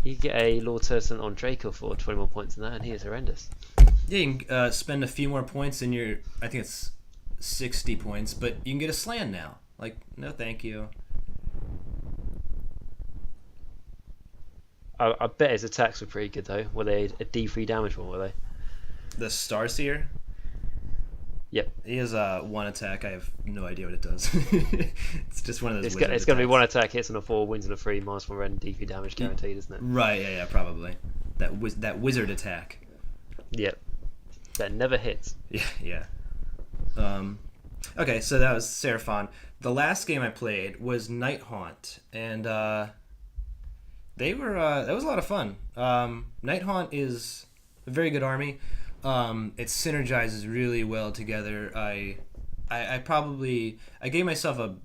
Speaker 2: You get a Lord Turson on Draco for 20 more points than that, and he is horrendous.
Speaker 1: Yeah, you can spend a few more points in your. I think it's 60 points, but you can get a Slan now. Like, no, thank you.
Speaker 2: I bet his attacks were pretty good though. Were they a D3 damage one? Were they?
Speaker 1: The Starseer.
Speaker 2: Yep.
Speaker 1: He has one attack. I have no idea what it does. It's just one of those.
Speaker 2: It's going to be one attack, hits on a 4, wins on a 3, -1 red, and D3 damage guaranteed, isn't it?
Speaker 1: Right. Yeah. Probably. That wizard attack.
Speaker 2: Yep. That never hits.
Speaker 1: Yeah. Okay, so that was Seraphon. The last game I played was Nighthaunt, and they were that was a lot of fun. Nighthaunt is a very good army. It synergizes really well together. I gave myself a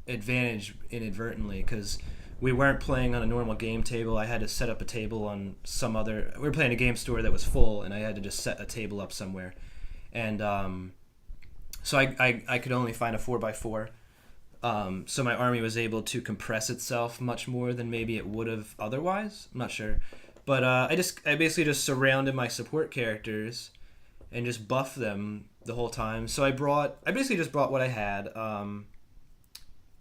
Speaker 1: advantage inadvertently because we weren't playing on a normal game table. I had to set up a table on some other. We were playing a game store that was full, and I had to just set a table up somewhere, and so I could only find a 4x4. So my army was able to compress itself much more than maybe it would have otherwise. I'm not sure. But I basically just surrounded my support characters and just buffed them the whole time. So I basically just brought what I had.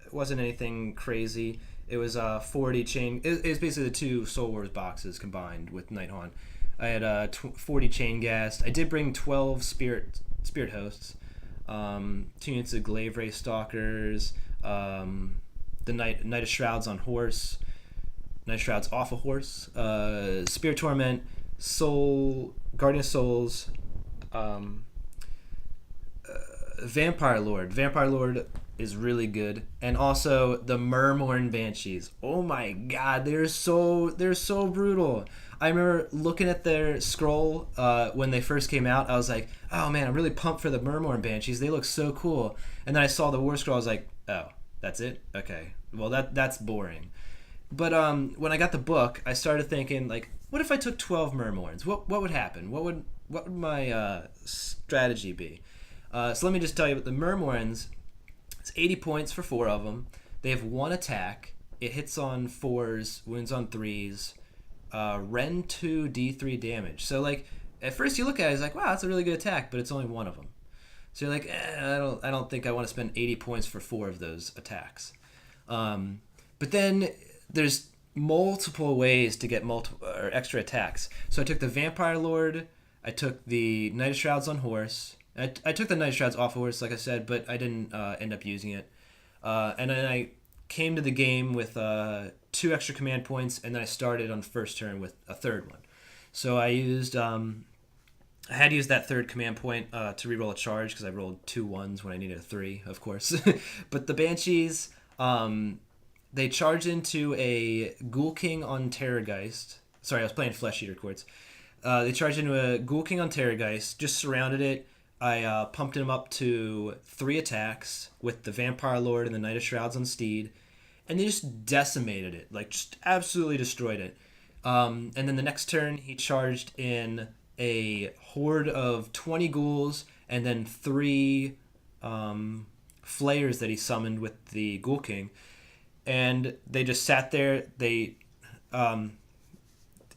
Speaker 1: It wasn't anything crazy. It was 40 chain. It was basically the 2 Soul Wars boxes combined with Nighthaunt. I had 40 chain gas. I did bring 12 spirit hosts, 2 units of Glaive Ray Stalkers, the Knight of Shrouds on horse. Night Shroud's off a horse, Spear Torment, Soul, Guardian of Souls, Vampire Lord. Vampire Lord is really good, and also the Murmorn Banshees. Oh my god, they're so brutal. I remember looking at their scroll when they first came out. I was like, oh man, I'm really pumped for the Murmorn Banshees. They look so cool. And then I saw the Warscoll. I was like, oh, that's it? Okay. Well, that's boring. But when I got the book, I started thinking like, what if I took 12 Murmorns? What would happen? What would my strategy be? So let me just tell you about the Murmorns. It's 80 points for 4 of them. They have 1 attack. It hits on 4s, wounds on 3s. Ren 2 D3 damage. So like at first you look at it, it's like, wow, that's a really good attack, but it's only 1 of them. So you're like, I don't think I want to spend 80 points for 4 of those attacks. But then there's multiple ways to get multiple or extra attacks. So I took the Vampire Lord, I took the Knight of Shrouds on horse. I took the Knight of Shrouds off horse, like I said, but I didn't end up using it. And then I came to the game with 2 extra command points, and then I started on first turn with a 3rd one. So I used I had used that 3rd command point to reroll a charge because I rolled 2 1s when I needed a 3, of course. But the Banshees, they charged into a Ghoul King on Terrorgeist. Sorry, I was playing Flesh Eater Courts. They charged into a Ghoul King on Terrorgeist, just surrounded it. I pumped him up to 3 attacks with the Vampire Lord and the Knight of Shrouds on Steed, and they just decimated it, like just absolutely destroyed it. And then the next turn, he charged in a horde of 20 ghouls and then 3 flayers that he summoned with the Ghoul King. And they just sat there. They,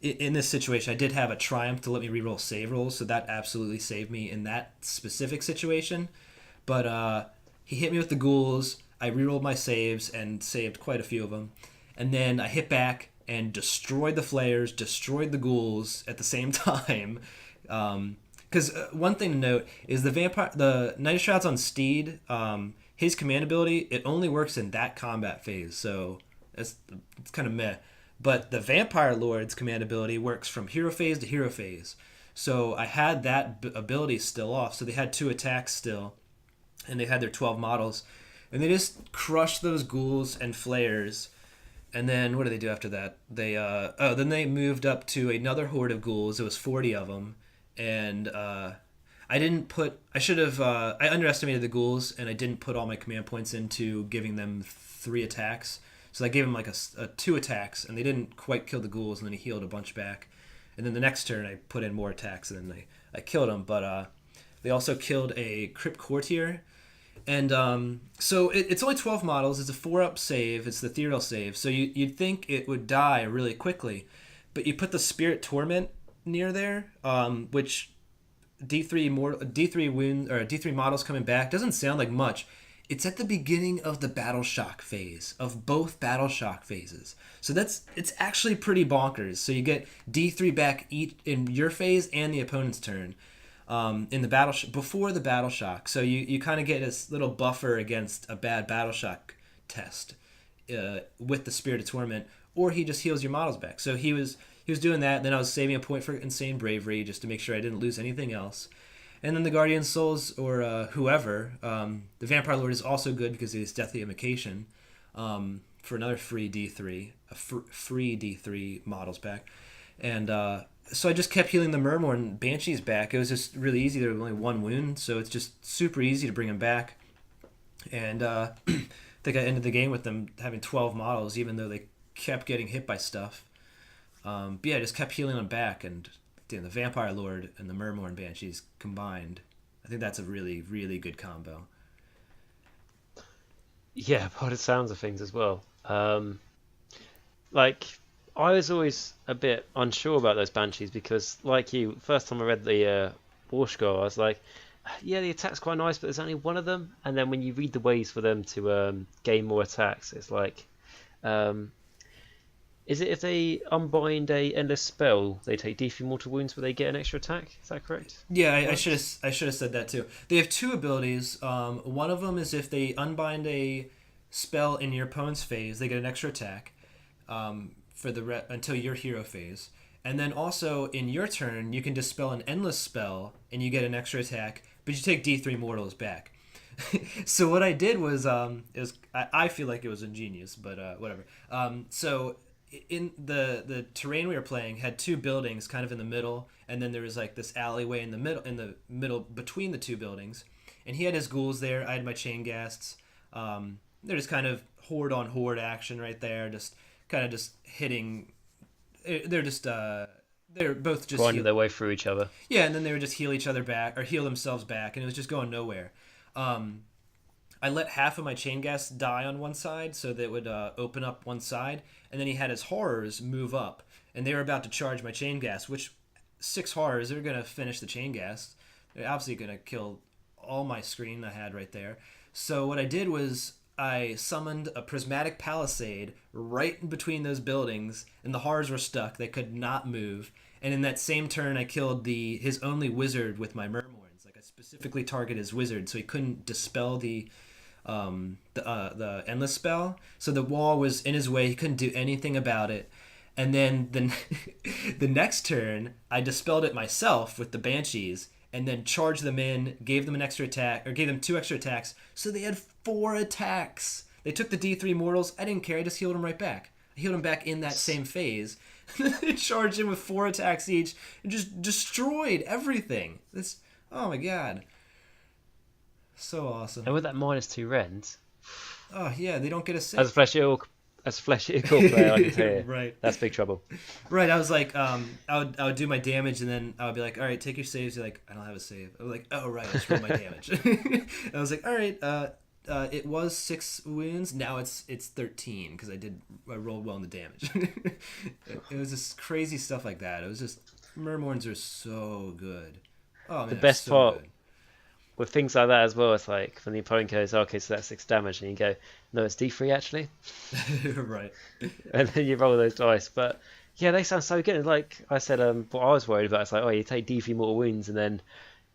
Speaker 1: in this situation, I did have a triumph to let me reroll save rolls, so that absolutely saved me in that specific situation. But he hit me with the ghouls. I rerolled my saves and saved quite a few of them. And then I hit back and destroyed the flayers, destroyed the ghouls at the same time. Because one thing to note is the Knight of Shrouds on Steed, his command ability, it only works in that combat phase, so it's kind of meh. But the Vampire Lord's command ability works from hero phase to hero phase. So I had that ability still off, so they had 2 attacks still, and they had their 12 models. And they just crushed those ghouls and flayers. And then what did they do after that? Then they moved up to another horde of ghouls. It was 40 of them. And I underestimated the ghouls, and I didn't put all my command points into giving them 3 attacks. So I gave him like a 2 attacks, and they didn't quite kill the ghouls, and then he healed a bunch back. And then the next turn, I put in more attacks, and then I killed him. But they also killed a Crypt Courtier. And so it's only 12 models. It's a 4-up save. It's the Ethereal save. So you'd think it would die really quickly. But you put the Spirit Torment near there, which D3 models coming back doesn't sound like much. It's at the beginning of the Battle Shock phase, of both Battle Shock phases. So it's actually pretty bonkers. So you get D3 back each in your phase and the opponent's turn. In the before the Battle Shock, so you kind of get this little buffer against a bad Battle Shock test with the Spirit of Torment, or he just heals your models back. So he was doing that. And then I was saving a point for Insane Bravery just to make sure I didn't lose anything else. And then the Guardian Souls or whoever, the Vampire Lord is also good because he has Deathly Invocation for another free D3, free D3 models back, and. So I just kept healing the Murmur and Banshees back. It was just really easy. There was only 1 wound, so it's just super easy to bring them back. And I think I ended the game with them having 12 models, even though they kept getting hit by stuff. But yeah, I just kept healing them back, and the Vampire Lord and the Murmur and Banshees combined, I think that's a really, really good combo.
Speaker 2: Yeah, by the sounds of things as well. Like, I was always a bit unsure about those Banshees because, like you, first time I read the Warscoll, I was like, yeah, the attack's quite nice, but there's only 1 of them. And then when you read the ways for them to gain more attacks, it's like, is it if they unbind a endless spell, they take D3 mortal wounds, but they get an extra attack? Is that correct?
Speaker 1: Yeah, I should have said that too. They have 2 abilities. One of them is if they unbind a spell in your opponent's phase, they get an extra attack. Until your hero phase, and then also in your turn you can dispel an endless spell and you get an extra attack, but you take D3 mortals back. So what I did was I feel like it was ingenious, but whatever. So in the terrain we were playing had 2 buildings kind of in the middle, and then there was like this alleyway in the middle between the 2 buildings, and he had his ghouls there. I had my chain ghasts. They're just kind of horde on horde action right there, just kind of just hitting. They're just they're both just
Speaker 2: grinding their way through each other.
Speaker 1: yeah, and then they would just heal each other back or heal themselves back, and it was just going nowhere. I let half of my chain gas die on one side so that it would open up one side, and then he had his horrors move up, and they were about to charge my chain gas, which 6 horrors, they're going to finish the chain gas. They're obviously going to kill all my screen I had right there. So what I did was I summoned a prismatic palisade right in between those buildings, and the horrors were stuck. They could not move. And in that same turn, I killed his only wizard with my Murmurns. Like I specifically targeted his wizard, so he couldn't dispel the endless spell. So the wall was in his way. He couldn't do anything about it. And then the next turn, I dispelled it myself with the banshees, and then charged them in, gave them an extra attack, or gave them 2 extra attacks. So they had 4 attacks. They took the D3 mortals. I didn't care. I just healed them right back. I healed them back in that same phase. They charged him with 4 attacks each and just destroyed everything. Oh my god. So awesome.
Speaker 2: And with that -2 rend,
Speaker 1: oh yeah, they don't get a save.
Speaker 2: As a fleshy orc player, I can tell you,
Speaker 1: right,
Speaker 2: that's big trouble.
Speaker 1: Right, I was like, I would do my damage, and then I would be like, all right, take your saves. You're like, I don't have a save. I was like, oh right, I just rolled my damage. I was like, all right, it was 6 wounds. Now it's 13 because I rolled well in the damage. It was just crazy stuff like that. It was just Murmurns are so good. Oh man,
Speaker 2: The best
Speaker 1: so
Speaker 2: part
Speaker 1: good.
Speaker 2: with things like that as well, it's like when the opponent goes, okay, so that's 6 damage, and you go, no, it's D3 actually,
Speaker 1: Right.
Speaker 2: and then you roll those dice. But yeah, they sound so good. Like I said, what I was worried about is like, oh, you take D3 mortal wounds, and then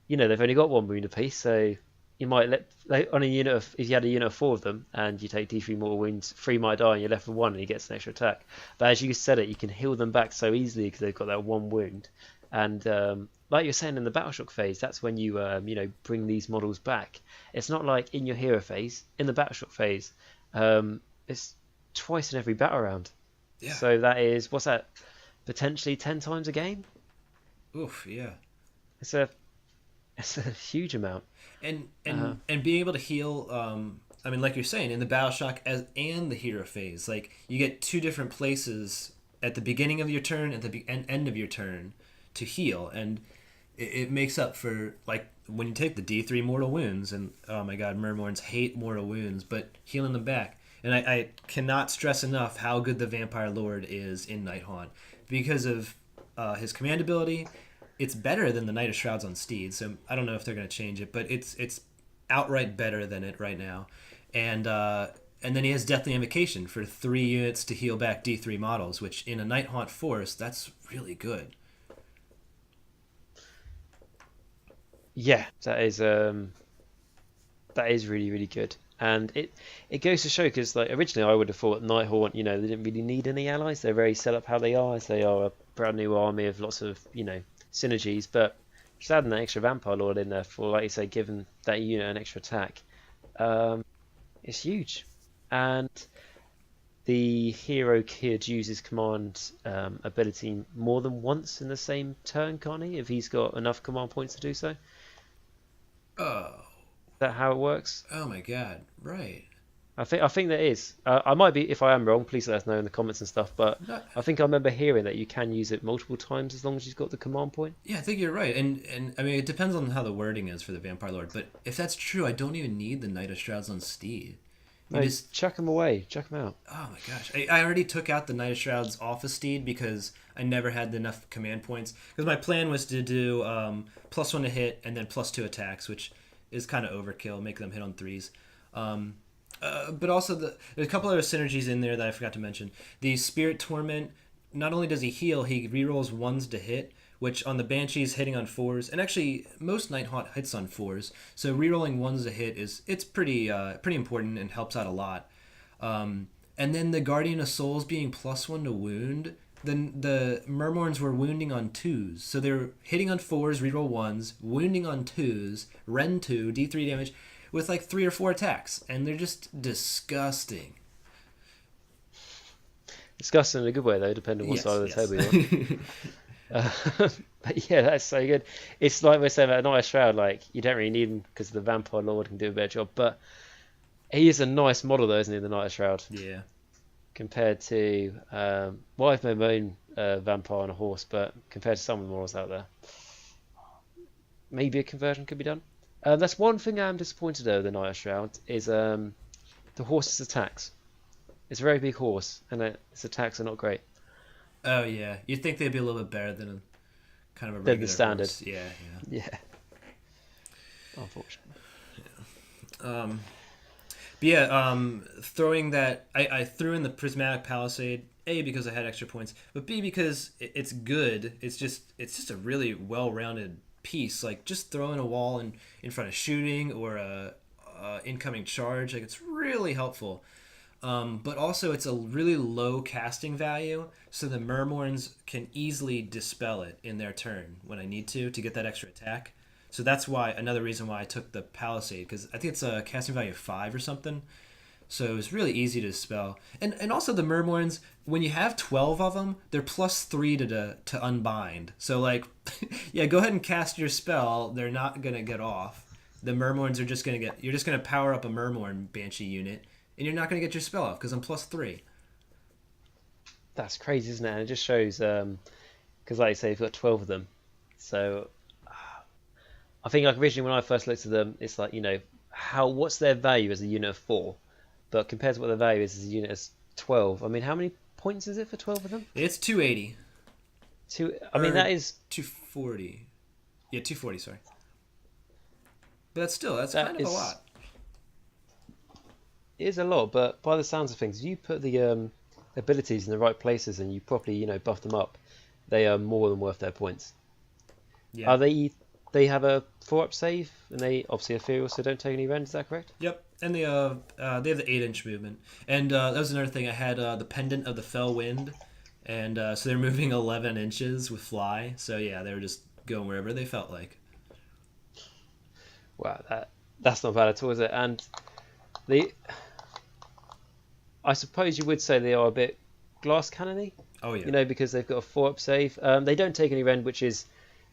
Speaker 2: they've only got 1 wound apiece, so you might on a unit of, if you had a unit of 4 of them and you take D3 mortal wounds, 3 might die and you're left with 1 and he gets an extra attack. But as you said it, you can heal them back so easily because they've got that 1 wound. And like you're saying in the battle shock phase, that's when you bring these models back. It's not like in your hero phase. In the battle shock phase, it's twice in every battle round.
Speaker 1: Yeah.
Speaker 2: So that is, what's that? Potentially 10 times a game.
Speaker 1: Oof. Yeah.
Speaker 2: It's a huge amount.
Speaker 1: And being able to heal, I mean, like you're saying, in the battle shock and the hero phase, like you get 2 different places at the beginning of your turn and the end of your turn to heal, and it makes up for, like, when you take the D3 mortal wounds, and oh my god, Murmurns hate mortal wounds, but healing them back. And I cannot stress enough how good the Vampire Lord is in Nighthaunt because of his command ability. It's better than the Knight of Shrouds on Steed, so I don't know if they're going to change it, but it's outright better than it right now. And then he has Deathly Invocation for 3 units to heal back D3 models, which in a Nighthaunt force, that's really good.
Speaker 2: Yeah, that is really, really good. And it goes to show, because like originally I would have thought Nighthaunt, they didn't really need any allies. They're very set up how they are, as they are a brand new army of lots of synergies. But just adding that extra Vampire Lord in there for, like you say, giving that unit an extra attack, it's huge. And the hero could use his command ability more than once in the same turn, can't he? If he's got enough command points to do so.
Speaker 1: Oh.
Speaker 2: Is that how it works?
Speaker 1: Oh my god, right.
Speaker 2: I think that is. I might be, if I am wrong, please let us know in the comments and stuff. But I think I remember hearing that you can use it multiple times as long as you've got the command point.
Speaker 1: Yeah, I think you're right. And I mean, it depends on how the wording is for the Vampire Lord. But if that's true, I don't even need the Knight of Shrouds on Steed.
Speaker 2: No, just chuck them away. Chuck them out.
Speaker 1: Oh my gosh. I already took out the Knight of Shrouds off of Steed because I never had enough command points. Because my plan was to do +1 to hit and then +2 attacks, which is kind of overkill, make them hit on 3s. But also, there's a couple other synergies in there that I forgot to mention. The Spirit Torment, not only does he heal, he rerolls 1s to hit, which on the Banshees hitting on 4s, and actually most Nighthaunt hits on 4s, so rerolling 1s to hit it's pretty important and helps out a lot. And then the Guardian of Souls being +1 to wound, then the Murmurns were wounding on 2s, so they're hitting on 4s, reroll 1s, wounding on 2s, Rend 2, D3 damage, with like 3 or 4 attacks, and they're just disgusting.
Speaker 2: Disgusting in a good way, though, depending on what side of the table you're on. But yeah, that's so good. It's like we're saying about Knight of Shroud, like, you don't really need him because the Vampire Lord can do a better job, but he is a nice model, though, isn't he, the Knight of Shroud?
Speaker 1: Yeah.
Speaker 2: compared to well, I've made my own vampire on a horse, but compared to some of the models out there, maybe a conversion could be done. That's one thing I'm disappointed over the Night Shroud is the horse's attacks. It's a very big horse, and its attacks are not great.
Speaker 1: Oh yeah, you'd think they'd be a little bit better than kind of a
Speaker 2: They're the
Speaker 1: regular
Speaker 2: standard.
Speaker 1: horse. Yeah,
Speaker 2: Yeah, unfortunately.
Speaker 1: yeah. But yeah, throwing that, I threw in the prismatic palisade. A, because I had extra points, but B, because it's good. It's just a really well-rounded piece. Like just throwing a wall in front of shooting or a incoming charge, like it's really helpful. But also it's a really low casting value, so the Murmorns can easily dispel it in their turn when I need to get that extra attack. So that's why another reason why I took the palisade, because I think it's a casting value of 5 or something. So it was really easy to spell. And also the Murmorns, when you have 12 of them, they're +3 to unbind. So like, yeah, go ahead and cast your spell. They're not gonna get off. The Murmorns are just gonna get. You're just gonna power up a Murmorn Banshee unit, and you're not gonna get your spell off because I'm +3.
Speaker 2: That's crazy, isn't it? And it just shows because, like you say, you've got 12 of them. So I think like originally when I first looked at them, it's like how what's their value as a unit of 4, but compared to what their value is as a unit of 12. I mean, how many points is it for 12 of them?
Speaker 1: It's 280
Speaker 2: Two. I mean,
Speaker 1: or
Speaker 2: that is
Speaker 1: 240. Yeah, 240. Sorry, but that's
Speaker 2: that
Speaker 1: kind of a
Speaker 2: is
Speaker 1: lot.
Speaker 2: it is a lot. But by the sounds of things, if you put the abilities in the right places and you properly buff them up, they are more than worth their points.
Speaker 1: Yeah.
Speaker 2: Are they? They have a 4-up save, and they obviously ethereal, so don't take any rend. Is that correct?
Speaker 1: Yep, and they have the 8-inch movement, and that was another thing. I had the pendant of the fell wind, and so they're moving 11 inches with fly. So yeah, they were just going wherever they felt like.
Speaker 2: Wow, that's not bad at all, is it? And the I suppose you would say they are a bit glass cannony,
Speaker 1: Oh yeah,
Speaker 2: because they've got a 4-up save. They don't take any rend, which is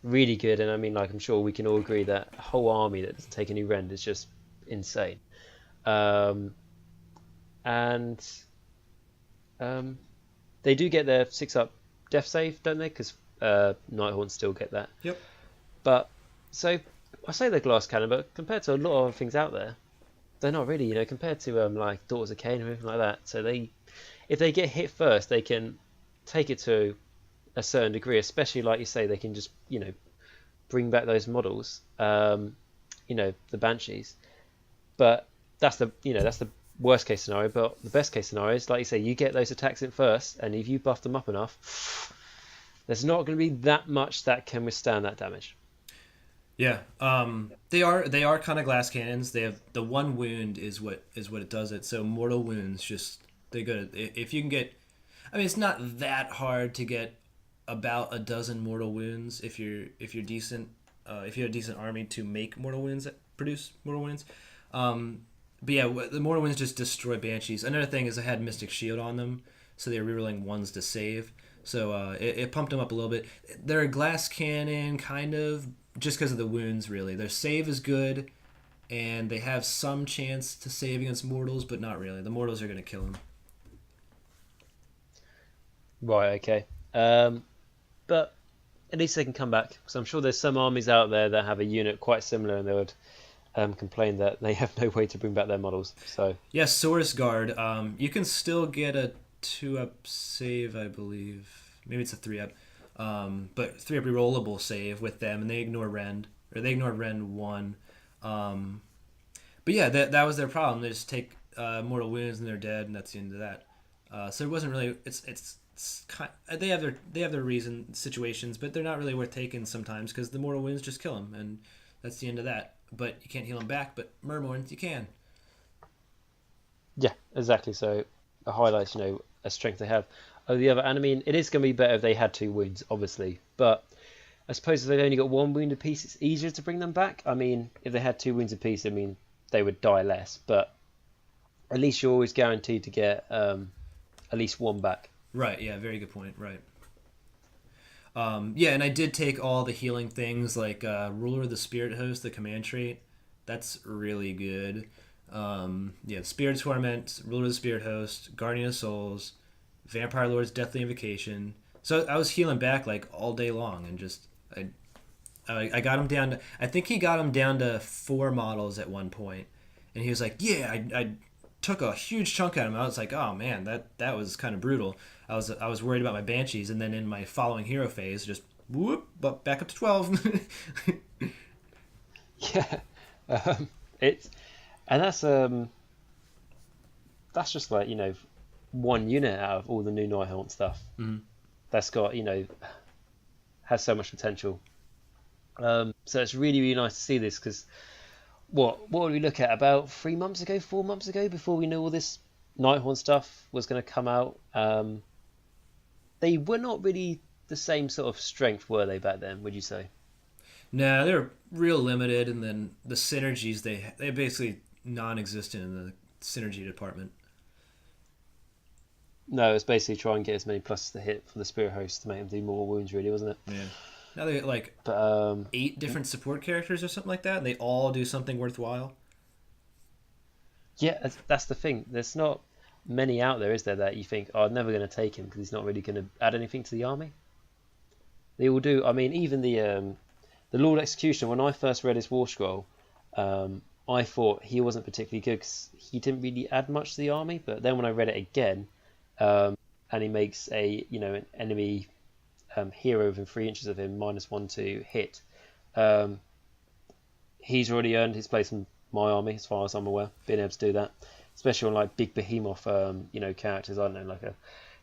Speaker 2: really good. And I mean, like I'm sure we can all agree that a whole army that doesn't take any rend is just insane. And they do get their 6-up death save, don't they? Because Nighthaunts still get that.
Speaker 1: yep.
Speaker 2: But so I say they're glass cannon, but compared to a lot of other things out there, they're not really. Compared to like Daughters of Cain or anything like that. So if they get hit first, they can take it to a certain degree. Especially like you say, they can just bring back those models. The Banshees. But that's the worst case scenario. But the best case scenario is like you say, you get those attacks in first, and if you buff them up enough, there's not going to be that much that can withstand that damage.
Speaker 1: Yeah, they are kind of glass cannons. They have the one wound is what it does it. So mortal wounds just they go if you can get. I mean, it's not that hard to get about a dozen mortal wounds if you're decent. If you have a decent army to make mortal wounds that produce mortal wounds. But yeah, the mortal wounds just destroy banshees. Another thing is I had Mystic Shield on them, so they were rerolling ones to save. So it pumped them up a little bit. They're a glass cannon, kind of, just because of the wounds, really. Their save is good, and they have some chance to save against mortals, but not really. The mortals are going to kill them.
Speaker 2: Right. Okay. But at least they can come back. Because I'm sure there's some armies out there that have a unit quite similar, and they would complain that they have no way to bring back their models. So
Speaker 1: yeah, Source Guard. You can still get a 2-up save, I believe. Maybe it's a 3-up. But 3-up rerollable save with them, and they ignore Rend. Or they ignore Rend 1. But yeah, that was their problem. They just take mortal wounds and they're dead, and that's the end of that. So it wasn't really. It's kind. They have their reason situations, but they're not really worth taking sometimes because the mortal wounds just kill them, and that's the end of that. But you can't heal them back. But Murmorns, you can.
Speaker 2: yeah, exactly. So it highlights a strength they have. Oh, the other, and I mean, it is going to be better if they had 2 wounds, obviously. But I suppose if they've only got 1 wound apiece, it's easier to bring them back. I mean, if they had 2 wounds apiece, I mean, they would die less. But at least you're always guaranteed to get at least 1 back.
Speaker 1: Right. Yeah. Very good point. Right. Yeah, and I did take all the healing things like Ruler of the Spirit Host, the command trait. That's really good. Yeah, Spirit Torment, Ruler of the Spirit Host, Guardian of Souls, Vampire Lord's Deathly Invocation. So I was healing back like all day long, and just I got him down to, I think he got him down to 4 models at one point, and he was like, "Yeah, I took a huge chunk out of him." I was like, "Oh man, that was kind of brutal." I was worried about my banshees, and then in my following hero phase, just whoop, but back up to 12.
Speaker 2: Yeah, it's and that's just like one unit out of all the new Nighthaunt stuff that's got has so much potential. So it's really really nice to see this because what did we look at about 3 months ago, 4 months ago before we knew all this Nighthaunt stuff was going to come out. They were not really the same sort of strength, were they, back then? Would you say?
Speaker 1: Nah, they're real limited, and then the synergies they basically non-existent in the synergy department.
Speaker 2: No, it's basically try and get as many pluses to hit for the Spirit Host to make them do more wounds, really, wasn't it?
Speaker 1: Yeah. Now they get like
Speaker 2: But
Speaker 1: 8 different support characters or something like that, and they all do something worthwhile.
Speaker 2: yeah, that's the thing. There's not many out there, is there, that you think, oh, I'm never going to take him because he's not really going to add anything to the army. They all do. I mean, even the Lord Executioner. When I first read his Warscoll, I thought he wasn't particularly good because he didn't really add much to the army. But then when I read it again, and he makes an enemy hero within 3 inches of him -1 to hit, he's already earned his place in my army as far as I'm aware. Being able to do that, especially on like big behemoth, characters. I don't know, like you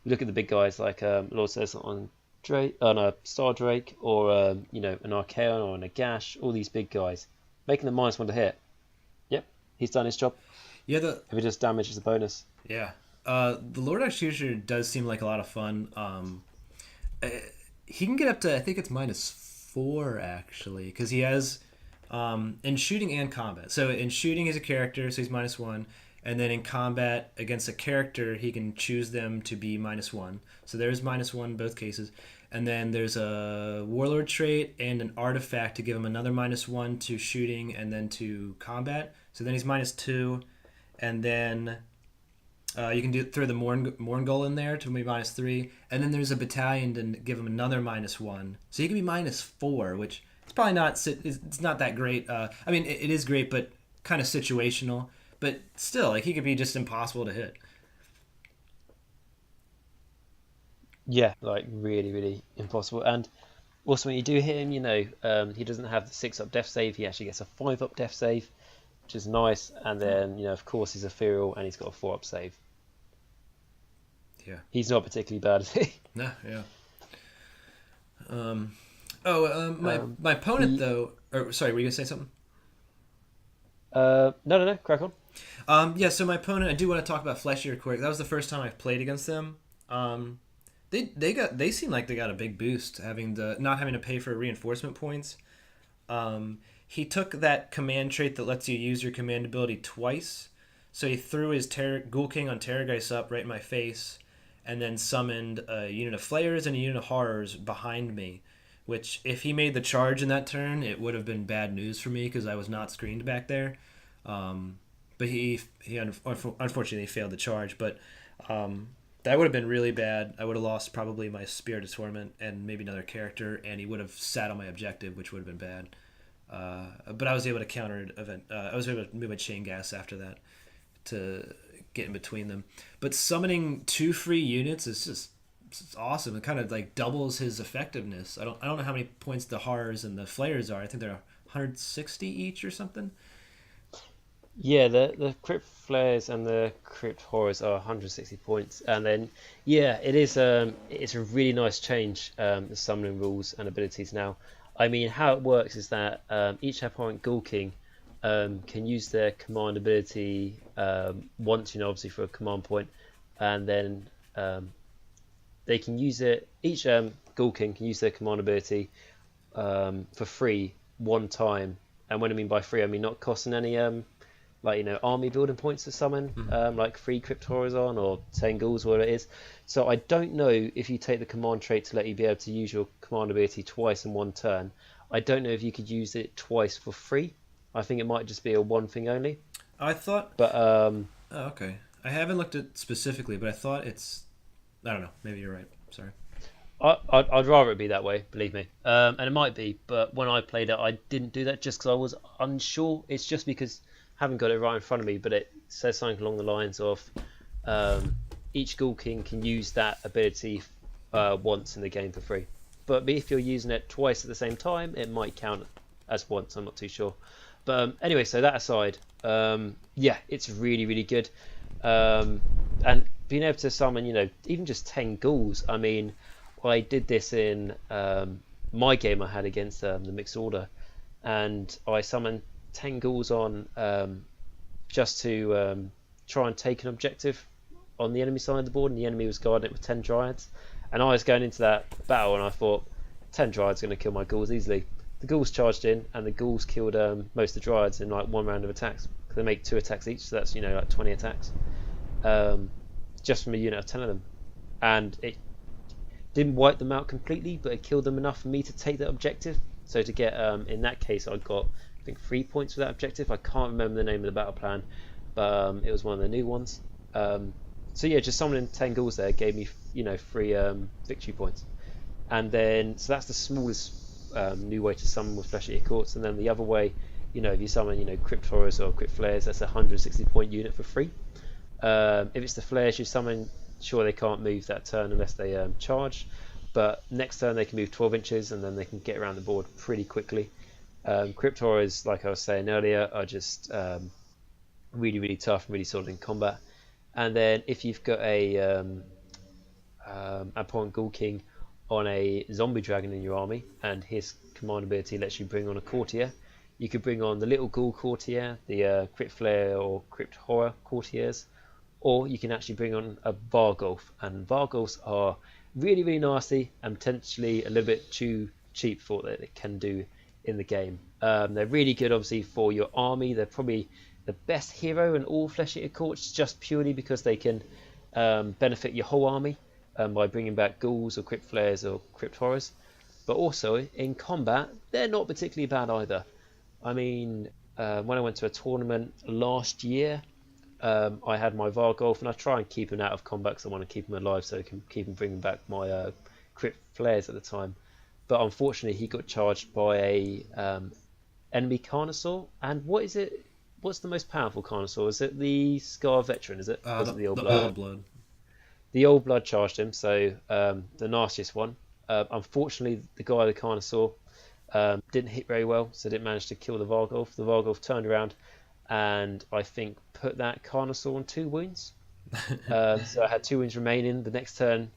Speaker 2: look at the big guys like Lord Cecil on Drake, no, Star Drake, or an Archaeon or a Nagash. All these big guys, making them -1 to hit. Yep, he's done his job.
Speaker 1: Yeah,
Speaker 2: If it just damages a bonus.
Speaker 1: yeah. The Lord Executioner does seem like a lot of fun. Uh, he can get up to, I think it's -4 actually, because he has in shooting and combat. So in shooting he's a character, so he's -1, and then in combat against a character he can choose them to be -1. So there's -1 in both cases, and then there's a warlord trait and an artifact to give him another -1 to shooting and then to combat. So then he's -2, and then you can throw the Morngul in there to be -3, and then there's a battalion to give him another -1. So he can be -4, which it's probably not. It's not that great. I mean, it is great, but kind of situational. But still, like he could be just impossible to hit.
Speaker 2: Yeah, like really, really impossible. And also, when you do hit him, he doesn't have the 6-up death save. He actually gets a 5-up death save, which is nice. And then, of course, he's ethereal and he's got a 4-up save.
Speaker 1: Yeah.
Speaker 2: He's not particularly bad, is he?
Speaker 1: Nah, yeah. My opponent though. Or sorry, were you gonna say something?
Speaker 2: No, crack on.
Speaker 1: Yeah. So my opponent, I do want to talk about Fleshier quick. That was the first time I played against them. They seem like they got a big boost not having to pay for reinforcement points. He took that command trait that lets you use your command ability twice. So he threw his Ghoul King on Terrorgeist up right in my face, and then summoned a unit of Flayers and a unit of Horrors behind me. Which, if he made the charge in that turn, it would have been bad news for me because I was not screened back there. But he unfortunately failed the charge. But that would have been really bad. I would have lost probably my Spirit of Torment and maybe another character, and he would have sat on my objective, which would have been bad. But I was able to counter event. I was able to move my Chain Gas after that to get in between them. But summoning 2 free units is just it's awesome. It kind of like doubles his effectiveness. I don't know how many points the Horrors and the Flayers are. I think they're 160 each or something.
Speaker 2: Yeah, the Crypt Flares and the Crypt Horrors are 160 points, and then it is it's a really nice change, the summoning rules and abilities now. I mean, how it works is that each opponent Ghoul King can use their command ability once, obviously for a command point, and then they can use it. Each Ghoul King can use their command ability for free one time, and when I mean by free, I mean not costing any army building points to summon, like 3 Crypt Horrors on or 10 ghouls, whatever it is. So I don't know if you take the command trait to let you be able to use your command ability twice in one turn. I don't know if you could use it twice for free. I think it might just be a one thing only.
Speaker 1: I thought.
Speaker 2: But
Speaker 1: Oh, okay. I haven't looked at specifically, but I thought it's. I don't know. Maybe you're right. Sorry.
Speaker 2: I'd rather it be that way, believe me. And it might be, but when I played it, I didn't do that just because I was unsure. It's just because I haven't got it right in front of me, but it says something along the lines of um, each Ghoul King can use that ability once in the game for free. But if you're using it twice at the same time, it might count as once. I'm not too sure. But anyway, so that aside, yeah, it's really, really good. And being able to summon, even just 10 ghouls. I mean, I did this in my game I had against the Mixed Order, and I summoned 10 ghouls on just to try and take an objective on the enemy side of the board, and the enemy was guarding it with 10 dryads. And I was going into that battle, and I thought 10 dryads are going to kill my ghouls easily. The ghouls charged in, and the ghouls killed most of the dryads in like one round of attacks. They make 2 attacks each, so that's like 20 attacks, just from a unit of 10 of them. And it didn't wipe them out completely, but it killed them enough for me to take that objective. So to get, in that case, I got I think 3 points for that objective. I can't remember the name of the battle plan, but it was one of the new ones. So yeah, just summoning 10 ghouls there gave me 3 victory points. And then so that's the smallest new way to summon with Flesh Eater Courts. And then the other way, if you summon Crypt Horrors or Crypt Flares, that's a 160 point unit for free. If it's the Flares you summon, sure, they can't move that turn unless they charge, but next turn they can move 12 inches and then they can get around the board pretty quickly. Crypt Horrors, like I was saying earlier, are just really, really tough and really solid in combat. And then if you've got a Abhorrent Ghoul King on a Zombie Dragon in your army, and his command ability lets you bring on a Courtier, you could bring on the Little Ghoul Courtier, the Crypt Flare or Crypt Horror Courtiers, or you can actually bring on a Vargulf. And Vargulfs are really, really nasty and potentially a little bit too cheap for what they can do in the game. They're really good, obviously, for your army. They're probably the best hero in all Flesh Eater Courts, just purely because they can benefit your whole army by bringing back ghouls or Crypt Flares or Crypt Horrors. But also, in combat, they're not particularly bad either. I mean, when I went to a tournament last year, I had my Vargulf, and I try and keep him out of combat because I want to keep him alive so I can keep him bringing back my Crypt Flares at the time. But unfortunately, he got charged by a enemy Carnosaur. And what is it? What's the most powerful Carnosaur? Is it the Scar Veteran? Is it? Or is it the Old Blood?
Speaker 1: Old Blood.
Speaker 2: The Old Blood charged him, so the nastiest one. Unfortunately, the guy, the Carnosaur, didn't hit very well, so didn't manage to kill the Vargulf. The Vargulf turned around and I think put that Carnosaur on 2 wounds. So I had 2 wounds remaining. The next turn,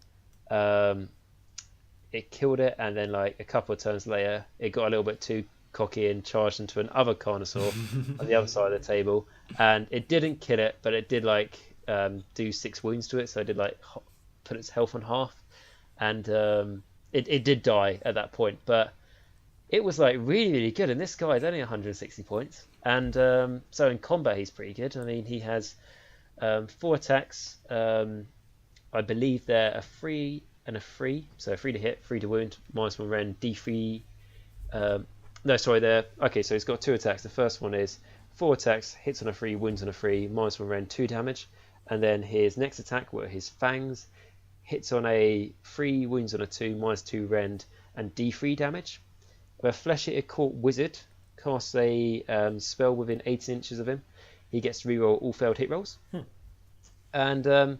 Speaker 2: it killed it, and then like a couple of turns later, it got a little bit too cocky and charged into another Carnosaur on the other side of the table, and it didn't kill it, but it did like do 6 wounds to it, so it did like put its health on half, and it did die at that point, but it was like really, really good. And this guy is only 160 points, and so in combat he's pretty good. I mean, he has 4 attacks. I believe they're a 3 and a 3, so 3 to hit, 3 to wound, -1 rend, D3. No, sorry, they're okay. So he's got 2 attacks. The first one is 4 attacks, hits on a 3, wounds on a 3, -1 rend, 2 damage, and then his next attack, were his fangs, hits on a 3, wounds on a 2, -2 rend, and D3 damage. The Flesh Eater Court Wizard casts a spell within 18 inches of him. He gets to reroll all failed hit rolls. And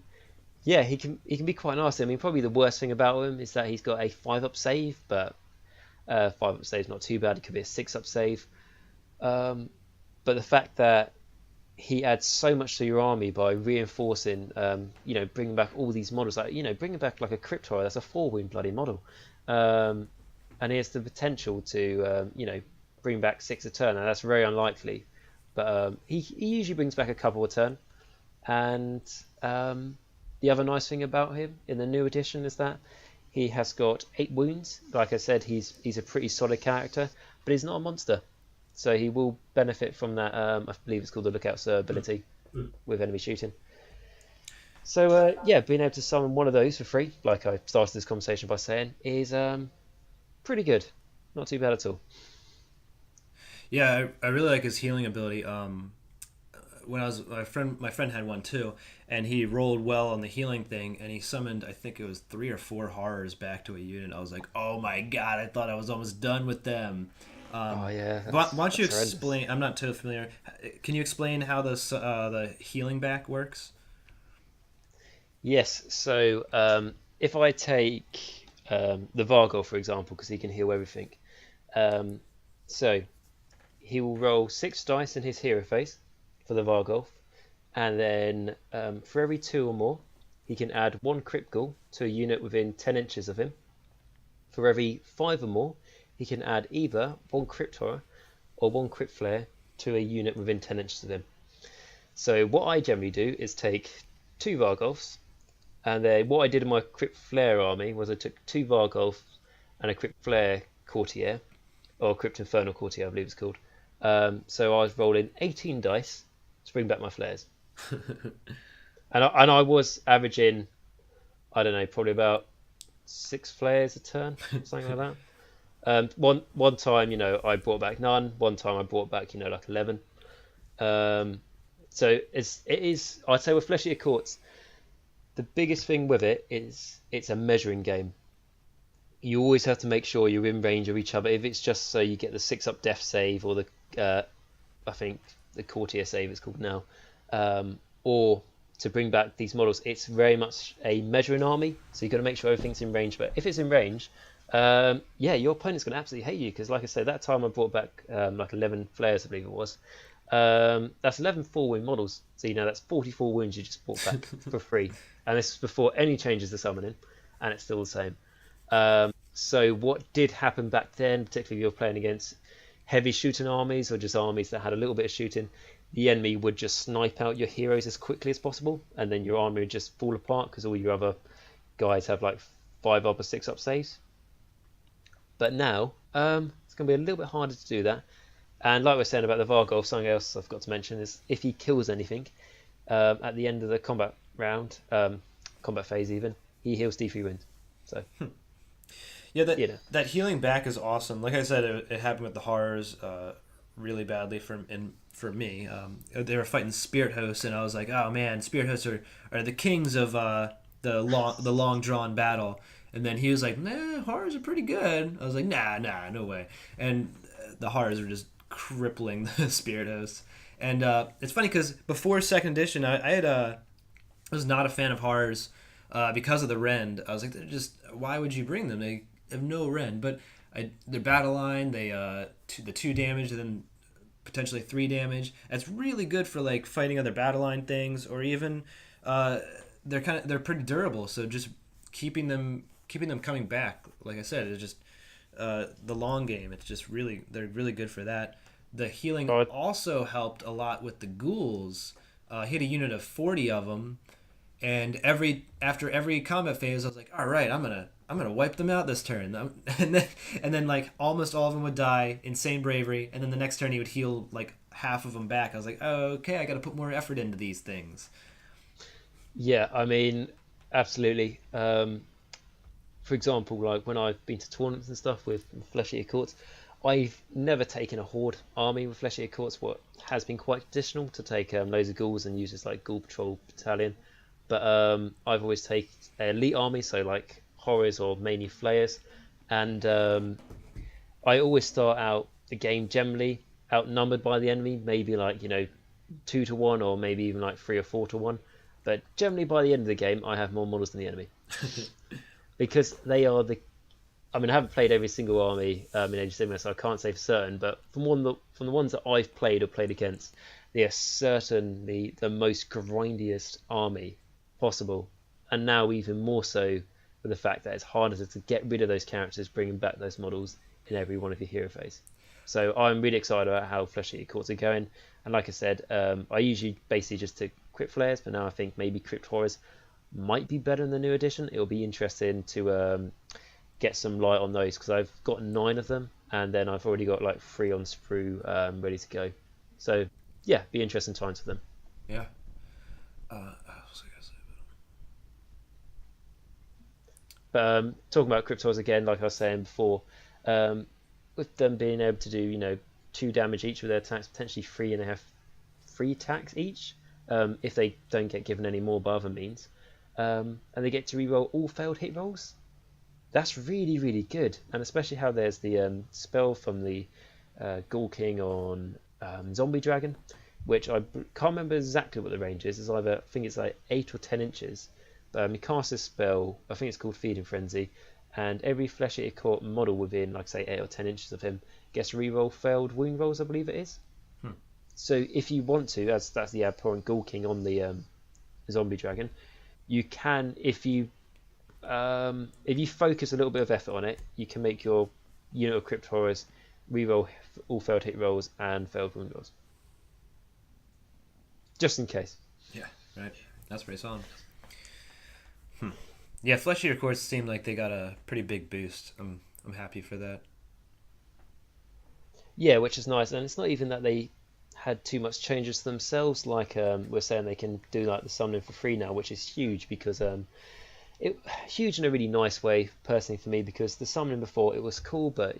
Speaker 2: yeah, he can be quite nasty. I mean, probably the worst thing about him is that he's got a 5-up save, but 5-up save is not too bad. It could be a 6-up save. But the fact that he adds so much to your army by reinforcing, bringing back all these models, like bringing back like a Crypt Horror, that's a 4-wound bloody model. And he has the potential to, bring back 6 a turn. Now that's very unlikely, but he usually brings back a couple a turn. And the other nice thing about him in the new edition is that he has got 8 wounds. Like I said, he's a pretty solid character, but he's not a monster, so he will benefit from that. I believe it's called the Lookout Sir ability with enemy shooting. So yeah, being able to summon one of those for free, like I started this conversation by saying, is pretty good. Not too bad at all.
Speaker 1: Yeah, I really like his healing ability. when I was my friend had one too, and he rolled well on the healing thing, and he summoned, I think it was 3 or 4 horrors back to a unit. I was like, oh my god, I thought I was almost done with them.
Speaker 2: Oh yeah,
Speaker 1: Why don't you
Speaker 2: that's horrendous.
Speaker 1: explain? I'm not too familiar. Can you explain how the healing back works?
Speaker 2: Yes, so if I take the Vargol for example, because he can heal everything, um, so he will roll 6 dice in his hero phase for the Vargol, and then for every 2 or more, he can add 1 crit ghoul to a unit within 10 inches of him. For every 5 or more, he can add either 1 crit horror or 1 crit flare to a unit within 10 inches of him. So what I generally do is take 2 Vargolfs, and then what I did in my crit flare army was I took 2 Vargolfs and a crit flare courtier, or crypt infernal courtier I believe it's called. So I was rolling 18 dice to bring back my flares, and I was averaging, I don't know, probably about 6 flares a turn, something like that. One time, I brought back none. One time I brought back, like 11. Um, so it is. I'd say with Fleshy Courts, the biggest thing with it is it's a measuring game. You always have to make sure you're in range of each other. If it's just so you get the 6-up death save, or the I think the courtier save it's called now, or to bring back these models, it's very much a measuring army. So you've got to make sure everything's in range. But if it's in range, yeah, your opponent's going to absolutely hate you, because, like I said, that time I brought back like 11 flares, I believe it was. That's 11 full-wound models. So that's 44 wounds you just brought back for free, and this is before any changes to summoning, and it's still the same. So what did happen back then, particularly if you're playing against heavy shooting armies or just armies that had a little bit of shooting, the enemy would just snipe out your heroes as quickly as possible, and then your army would just fall apart because all your other guys have like 5-up or 6-up saves. But now, it's going to be a little bit harder to do that. And like we're saying about the Vargol, something else I've got to mention is if he kills anything at the end of the combat round, combat phase even, he heals D3 wounds. So,
Speaker 1: Yeah,
Speaker 2: you know.
Speaker 1: that healing back is awesome. Like I said, it happened with the horrors really badly for me. They were fighting spirit hosts, and I was like, oh man, spirit hosts are the kings of the long drawn battle. And then he was like, nah, horrors are pretty good. I was like, nah, no way. And the horrors were just crippling the spirit hosts. And it's funny because before second edition, I was not a fan of horrors because of the rend. I was like, they're just, why would you bring them? They have no rend. But their battle line, the 2 damage and then potentially 3 damage. That's really good for like fighting other battle line things, or even they're pretty durable. So just keeping them coming back, like I said, it's just the long game. It's just they're really good for that. The healing
Speaker 2: Oh,
Speaker 1: also helped a lot with the ghouls. Hit a unit of 40 of them, and after every combat phase, I was like, all right, I'm gonna wipe them out this turn, and then like almost all of them would die. Insane bravery, and then the next turn he would heal like half of them back. I was like, oh, okay, I got to put more effort into these things.
Speaker 2: yeah, I mean, absolutely. For example, like when I've been to tournaments and stuff with Fleshy Courts, I've never taken a horde army with Fleshy Courts. What has been quite traditional to take loads of ghouls and use as like ghoul patrol battalion. But I've always taken an elite army, so like horrors or mainly flayers, and I always start out the game generally outnumbered by the enemy, maybe like 2 to 1, or maybe even like 3 or 4 to 1. But generally by the end of the game, I have more models than the enemy because they are the. I mean, I haven't played every single army in Age of Sigmar, so I can't say for certain. But from the ones that I've played or played against, they are certainly the most grindiest army possible, and now even more so with the fact that it's harder to get rid of those characters, bringing back those models in every one of your hero phase. So I'm really excited about how Fleshy Courts are going, and like I said, I usually basically just took crypt flares, but now I think maybe crypt horrors might be better in the new edition. It'll be interesting to get some light on those, because I've got 9 of them, and then I've already got like 3 on sprue ready to go. So yeah, be interesting times for them.
Speaker 1: Yeah. What was I gonna say?
Speaker 2: But talking about cryptos again, like I was saying before, with them being able to do 2 damage each with their attacks, potentially 3 and a half, 3 attacks each, if they don't get given any more by other means. And they get to reroll all failed hit rolls. That's really, really good. And especially how there's the spell from the Ghoul King on Zombie Dragon, which I can't remember exactly what the range is. It's either, I think it's like 8 or 10 inches. But he casts this spell, I think it's called Feeding Frenzy, and every Flesh-Eater Court model within, like say, 8 or 10 inches of him gets to reroll failed wound rolls, I believe it is. So if you want to, that's the Abhorrent Ghoul King on the Zombie Dragon, you can, if you focus a little bit of effort on it, you can make your unit of Crypt Horrors reroll all failed hit rolls and failed wound rolls. Just in case.
Speaker 1: Yeah, right. That's pretty solid. Yeah, Flesh Eater Courts seem like they got a pretty big boost. I'm happy for that.
Speaker 2: Yeah, which is nice, and it's not even that they had too much changes to themselves. Like we're saying, they can do like the summoning for free now, which is huge because huge in a really nice way personally for me, because the summoning before, it was cool, but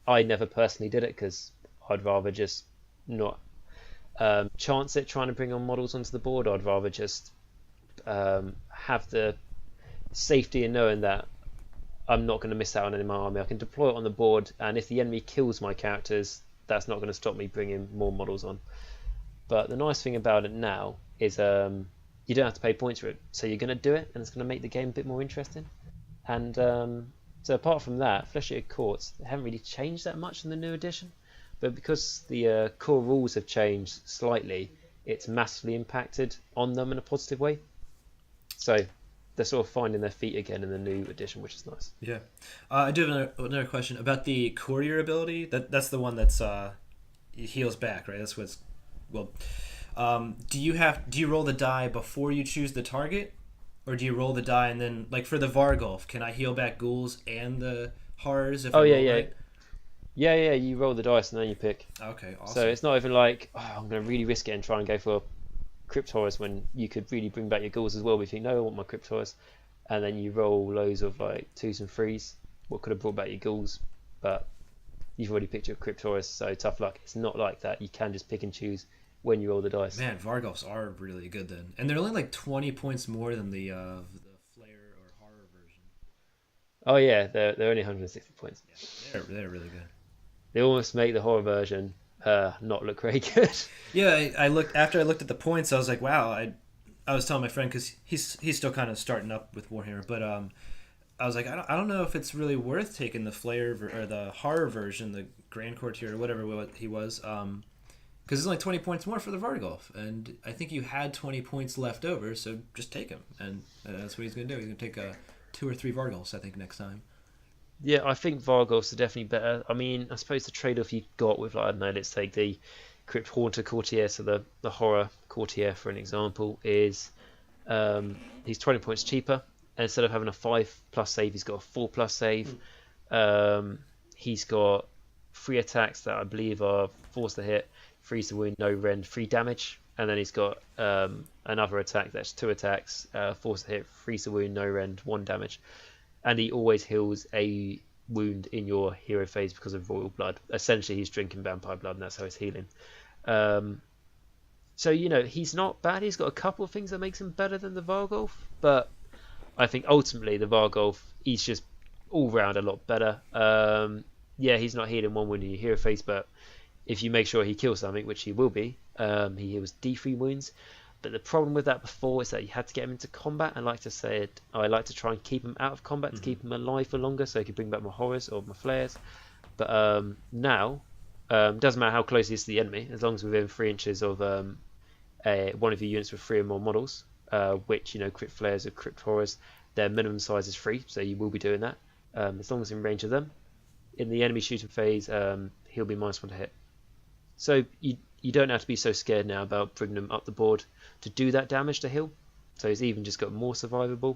Speaker 2: I never personally did it because I'd rather just not chance it trying to bring on models onto the board. I'd rather just have the safety in knowing that I'm not going to miss out on any of my army. I can deploy it on the board, and if the enemy kills my characters, that's not going to stop me bringing more models on. But the nice thing about it now is you don't have to pay points for it, so you're going to do it, and it's going to make the game a bit more interesting. And so apart from that, Flesh Eater Courts haven't really changed that much in the new edition, but because the core rules have changed slightly, it's massively impacted on them in a positive way. So they're sort of finding their feet again in the new edition, which is nice.
Speaker 1: Yeah. I do have another question about the courier ability. That's the one that's heals back, right? That's what's do you roll the die before you choose the target, or do you roll the die and then, like for the Vargulf, can I heal back ghouls and the horrors if I roll right?
Speaker 2: Yeah, you roll the dice and then you pick.
Speaker 1: Okay, awesome.
Speaker 2: So it's not even like, I'm going to really risk it and try and go for Crypt Horrors when you could really bring back your ghouls as well. But you think, no, I want my Crypt Horrors, and then you roll loads of like 2s and 3s, what could have brought back your ghouls, but you've already picked your Crypt Horrors, so tough luck. It's not like that. You can just pick and choose when you roll the dice.
Speaker 1: Man, Vargulfs are really good then, and they're only like 20 points more than the Flare or Horror version.
Speaker 2: Oh yeah, they're only 160 points.
Speaker 1: Yeah, they're really good.
Speaker 2: They almost make the Horror version not look very good.
Speaker 1: Yeah, I looked after I looked at the points. I was like, wow. I was telling my friend because he's still kind of starting up with Warhammer, but I was like, I don't know if it's really worth taking the Flare or the Horror version, the Grand Courtier or whatever he was, because it's only 20 points more for the Vargulf, and I think you had 20 points left over, so just take him, and that's what he's gonna do. He's gonna take 2 or 3 Vargulfs, I think, next time.
Speaker 2: Yeah, I think Vargulfs are definitely better. I mean, I suppose the trade-off you got with, like, I don't know, let's take the Crypt Haunter Courtier, so the Horror Courtier for an example, is he's 20 points cheaper. And instead of having a 5+ save, he's got a 4+ save. He's got 3 attacks that I believe are force to hit, freeze to wound, no rend, 3 damage. And then he's got another attack that's 2 attacks, force to hit, freeze to wound, no rend, 1 damage. And he always heals a wound in your hero phase because of royal blood. Essentially, he's drinking vampire blood, and that's how he's healing. So, he's not bad. He's got a couple of things that makes him better than the Vargulf, but I think ultimately the Vargulf, he's just all round a lot better. Yeah, he's not healing 1 wound in your hero phase, but if you make sure he kills something, which he will be, he heals D3 wounds. But the problem with that before is that you had to get him into combat. I like to try and keep him out of combat to keep him alive for longer, so he could bring back my horrors or my flares. But now, doesn't matter how close he is to the enemy, as long as within 3 inches of one of your units with 3 or more models, which, crypt flares or crypt horrors, their minimum size is 3, so you will be doing that. As long as in range of them. In the enemy shooting phase, he'll be -1 to hit. So you don't have to be so scared now about bringing them up the board to do that damage to heal. So he's even just got more survivable.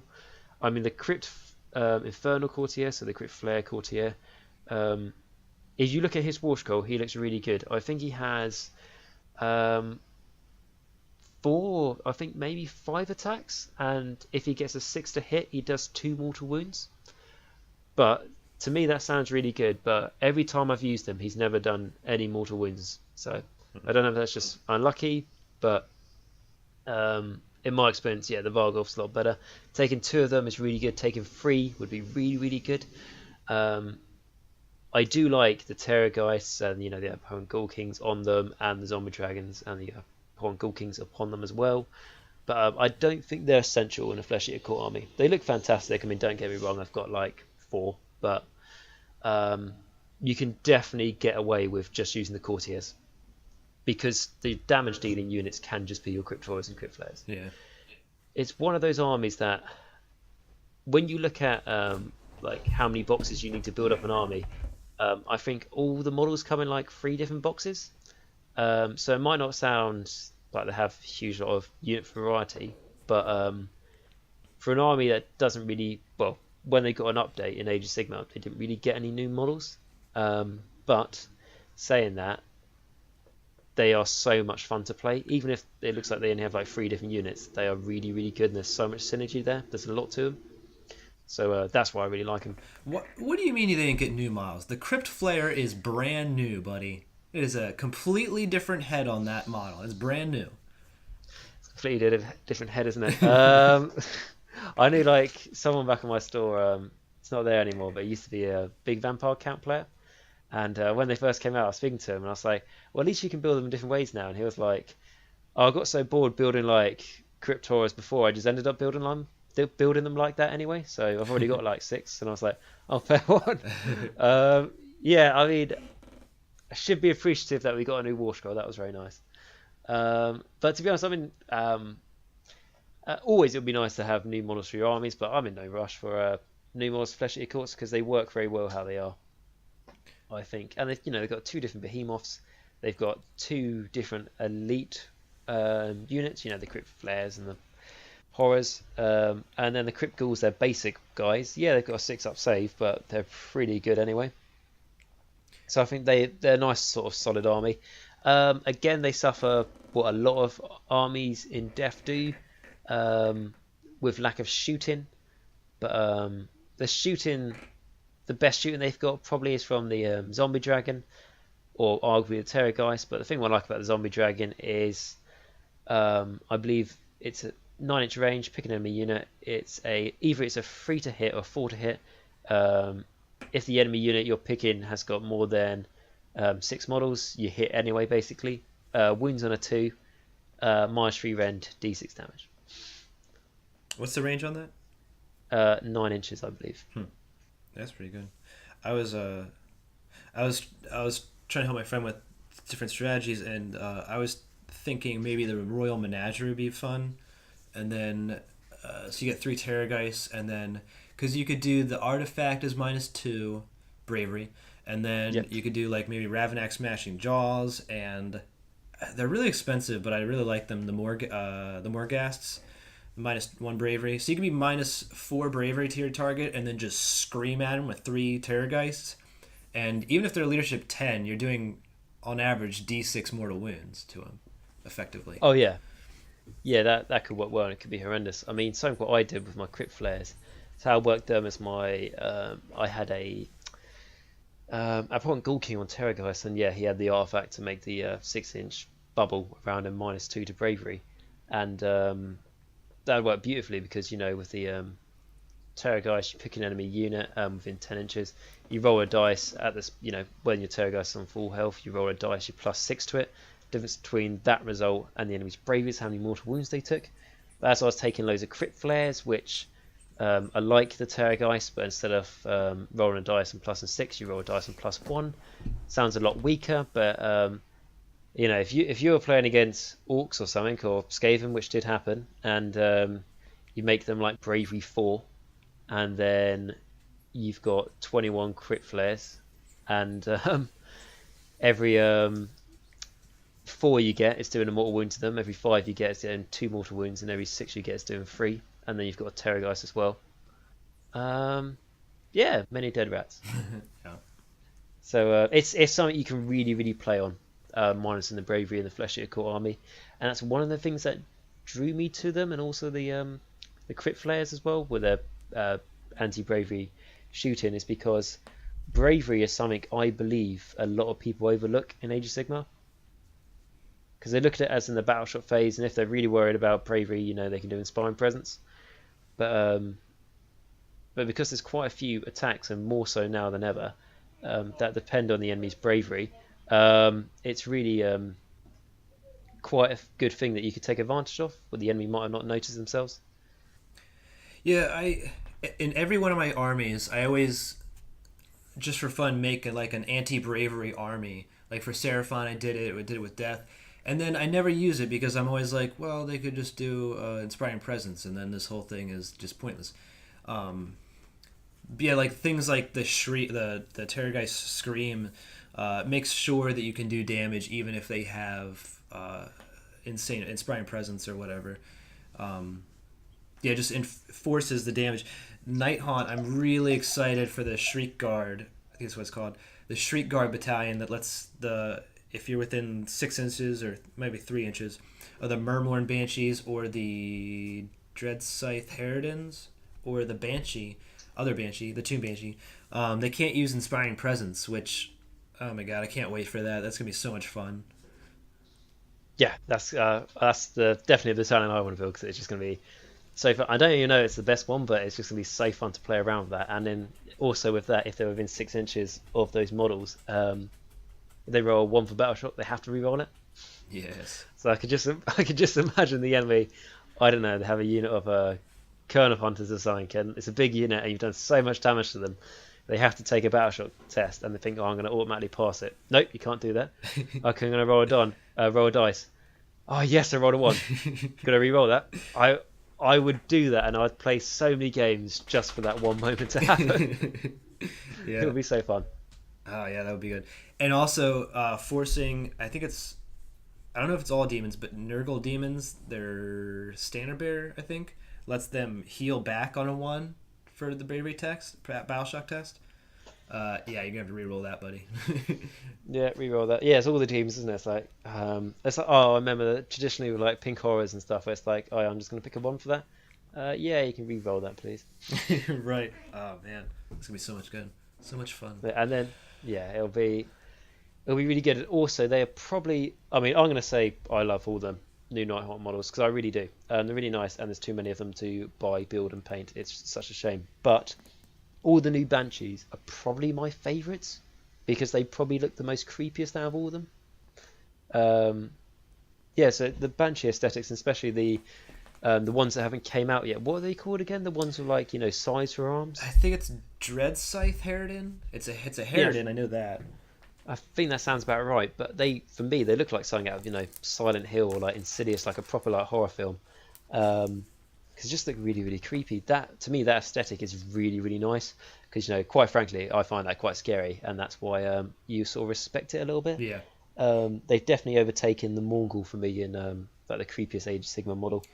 Speaker 2: I mean, the Crypt Infernal Courtier, so the Crypt Flare Courtier, if you look at his Warscoll, he looks really good. I think he has 4, I think maybe 5 attacks, and if he gets a 6 to hit, he does 2 mortal wounds. But to me, that sounds really good, but every time I've used him, he's never done any mortal wounds. So I don't know if that's just unlucky, but in my experience, yeah, the Varghulf's a lot better. Taking 2 of them is really good. Taking 3 would be really, really good. Um, I do like the Terrorgeists and the Abhorrent Ghoul Kings on them, and the Zombie Dragons and the Abhorrent Ghoul Kings upon them as well. But I don't think they're essential in a Flesh Eater Court army. They look fantastic. I mean, don't get me wrong, I've got like 4, but um, you can definitely get away with just using the Courtiers because the damage dealing units can just be your Crypt Horrors and Crypt Flares.
Speaker 1: Yeah.
Speaker 2: It's one of those armies that when you look at like how many boxes you need to build up an army, I think all the models come in like 3 different boxes. So it might not sound like they have a huge lot of unit variety, but for an army that doesn't really, well, when they got an update in Age of Sigmar, they didn't really get any new models. But saying that, they are so much fun to play. Even if it looks like they only have like 3 different units, they are really, really good, and there's so much synergy there. There's a lot to them. So that's why I really like them.
Speaker 1: What do you mean you didn't get new models? The Crypt Flare is brand new, buddy. It is a completely different head on that model. It's brand new.
Speaker 2: It's a completely different head, isn't it? I knew like someone back in my store. It's not there anymore, but it used to be a big Vampire Count player. And when they first came out, I was speaking to him, and I was like, "Well, at least you can build them in different ways now." And he was like, "Oh, I got so bored building like Crypt Horrors before, I just ended up building them like that anyway. So I've already got like 6." And I was like, "Oh, fair one." Yeah, I mean, I should be appreciative that we got a new Warscoll. That was very nice. But to be honest, I mean, always it would be nice to have new models for your armies, but I'm in no rush for new models for Flesh Eater Courts because they work very well how they are, I think. And they've got 2 different behemoths. They've got 2 different elite units. The Crypt Flares and the Horrors, and then the Crypt Ghouls. They're basic guys. Yeah, they've got a 6-up save, but they're pretty good anyway. So I think they're a nice sort of solid army. Again, they suffer what a lot of armies in Def do, with lack of shooting. But the best shooting they've got probably is from the Zombie Dragon, or arguably the Terrorgeist. But the thing I like about the Zombie Dragon is, I believe it's a 9-inch range. Pick an enemy unit. Either it's a 3 to hit or 4 to hit. If the enemy unit you're picking has got more than 6 models, you hit anyway, basically. Wounds on a 2, -3 rend, d6 damage.
Speaker 1: What's the range on that?
Speaker 2: 9 inches, I believe.
Speaker 1: That's pretty good. I was trying to help my friend with different strategies, and I was thinking maybe the Royal Menagerie would be fun, and then so you get 3 Terrorgeists, and then because you could do the artifact as -2 bravery, and then you could do like maybe Ravanax Smashing Jaws, and they're really expensive, but I really like them. The Morghasts, -1 bravery, so you can be -4 bravery to your target, and then just scream at them with 3 Terrorgeists, and even if they're leadership 10, you're doing on average d6 mortal wounds to them, effectively.
Speaker 2: Oh yeah, that could work well, and it could be horrendous. I mean, something what I did with my Crypt Flares. So I worked them as my I had a Abhorrent Ghoul King on Terrorgeist, and yeah, he had the artifact to make the 6-inch bubble around him -2 to bravery, and that worked beautifully because with the Terrorgeist, you pick an enemy unit within 10 inches, you roll a dice at this, when your Terrorgeist is on full health, you roll a dice, you +6 to it. Difference between that result and the enemy's bravery is how many mortal wounds they took. But as I was taking loads of Crypt Flares, which I like the Terrorgeist, but instead of rolling a dice and +6, you roll a dice and +1. Sounds a lot weaker, but if you were playing against Orcs or something, or Skaven, which did happen, and you make them like bravery 4, and then you've got 21 Crypt Flares, and every 4 you get is doing a mortal wound to them, every 5 you get is doing 2 mortal wounds, and every 6 you get is doing 3, and then you've got a Terrorgeist as well. Yeah, many dead rats.
Speaker 1: Yeah.
Speaker 2: So it's something you can really, really play on, minus in the bravery and the Flesh Eater Court army, and that's one of the things that drew me to them, and also the Crypt Flares as well, with their anti-bravery shooting, is because bravery is something I believe a lot of people overlook in Age of Sigmar. because they look at it as in the battle shot phase, and if they're really worried about bravery, they can do inspiring presence. But because there's quite a few attacks, and more so now than ever, that depend on the enemy's bravery, it's really quite a good thing that you could take advantage of, what the enemy might have not noticed themselves.
Speaker 1: Yeah, in every one of my armies, I always, just for fun, make like an anti-bravery army. Like for Seraphon, I did it with Death. And then I never use it because I'm always like, well, they could just do Inspiring Presence, and then this whole thing is just pointless. Um, yeah, like things like the shriek, the Terrorgeist Scream, makes sure that you can do damage even if they have insane Inspiring Presence or whatever. Um, yeah, just enforces the damage. Nighthaunt, I'm really excited for the Shriek Guard. I think that's what it's called. The Shriek Guard battalion that lets if you're within 6 inches or maybe 3 inches of the Murmorn Banshees or the Dread Scythe Harridans or the other Banshee, the Tomb Banshee, they can't use Inspiring Presence, which, oh my god, I can't wait for that. That's gonna be so much fun.
Speaker 2: Yeah, that's the definitely the battalion I want to build, because it's just going to be so fun. I don't even know it's the best one, but it's just going to be so fun to play around with that. And then also with that, if they're within 6 inches of those models, if they roll one for battle shot, they have to reroll it.
Speaker 1: Yes.
Speaker 2: So I could just imagine the enemy. I don't know. They have a unit of Kern of Hunters or something, and it's a big unit, and you've done so much damage to them. They have to take a battle shot test, and they think, "Oh, I'm going to automatically pass it." Nope, you can't do that. Okay, I'm going to roll a dice. Oh yes, I rolled a one. Going to re-roll that. I would do that, and I'd play so many games just for that one moment to happen. It
Speaker 1: Yeah.
Speaker 2: would be so fun.
Speaker 1: Oh yeah, that would be good. And also forcing, I don't know if it's all demons, but Nurgle demons, their standard bearer, I think, lets them heal back on a one for the bravery test, battle shock test. Yeah, you're gonna have to re-roll that, buddy.
Speaker 2: Yeah, re-roll that. Yeah, it's all the teams, isn't it? It's like oh, I remember that traditionally with like pink horrors and stuff, where it's like, oh, I'm just gonna pick a one for that. Yeah, you can re-roll that, please.
Speaker 1: Right. Oh man, it's gonna be so much good, so much fun.
Speaker 2: And then yeah, it'll be really good. And also, they are probably. I mean, I'm gonna say I love all the new Nighthawk models because I really do. They're really nice, and there's too many of them to buy, build, and paint. It's such a shame. But all the new Banshees are probably my favourites because they probably look the most creepiest out of all of them. Um, yeah, so the Banshee aesthetics, and especially the ones that haven't came out yet. What are they called again? The ones with like size for arms.
Speaker 1: I think it's Dread Scythe Harridan. It's a
Speaker 2: Yeah,
Speaker 1: Harridan. I know that.
Speaker 2: I think that sounds about right. But for me, they look like something out of Silent Hill or like Insidious, like a proper like horror film. Because just look really really creepy. That to me, that aesthetic is really really nice. Because quite frankly, I find that quite scary, and that's why you sort of respect it a little bit.
Speaker 1: Yeah.
Speaker 2: They've definitely overtaken the Mongol for me in like the creepiest Age of Sigmar model,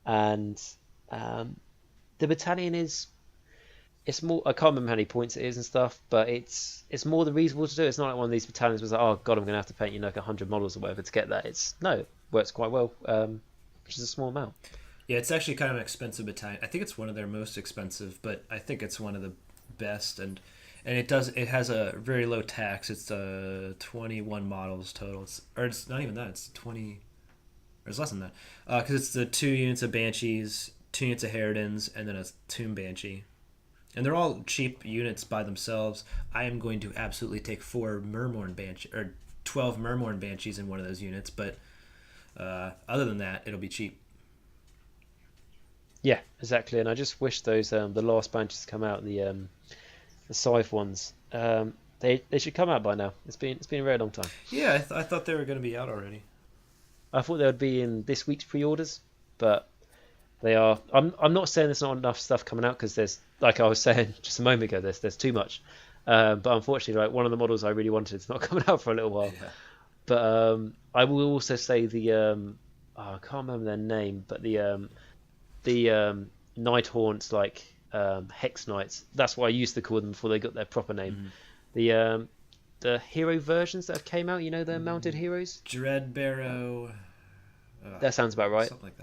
Speaker 2: and um, the battalion is it's more. I can't remember how many points it is and stuff, but it's more than reasonable to do. It's not like one of these battalions was like, oh god, I'm going to have to paint like 100 models or whatever to get that. It works quite well, which is a small amount.
Speaker 1: Yeah, it's actually kind of an expensive battalion. I think it's one of their most expensive, but I think it's one of the best, and it has a very low tax. It's 21 models total. It's not even that. It's 20. Or it's less than that. Because it's the 2 units of Banshees, 2 units of Harridans, and then a Tomb Banshee. And they're all cheap units by themselves. I am going to absolutely take 4 Murmorn Banshee or 12 Murmorn Banshees in one of those units, but other than that, it'll be cheap.
Speaker 2: Yeah, exactly. And I just wish those the last Banshees come out, the Scythe ones. They should come out by now. It's been a very long time.
Speaker 1: Yeah, I thought they were going to be out already.
Speaker 2: I thought they would be in this week's pre-orders, but they are. I'm not saying there's not enough stuff coming out because there's, like I was saying just a moment ago, there's too much. But unfortunately, like one of the models I really wanted is not coming out for a little while.
Speaker 1: Yeah.
Speaker 2: But I will also say I can't remember their name, but the Night Haunts like Hex Knights. That's what I used to call them before they got their proper name.
Speaker 1: Mm-hmm.
Speaker 2: The hero versions that have came out, they're mounted heroes.
Speaker 1: Dread Barrow.
Speaker 2: That sounds about right.
Speaker 1: Something like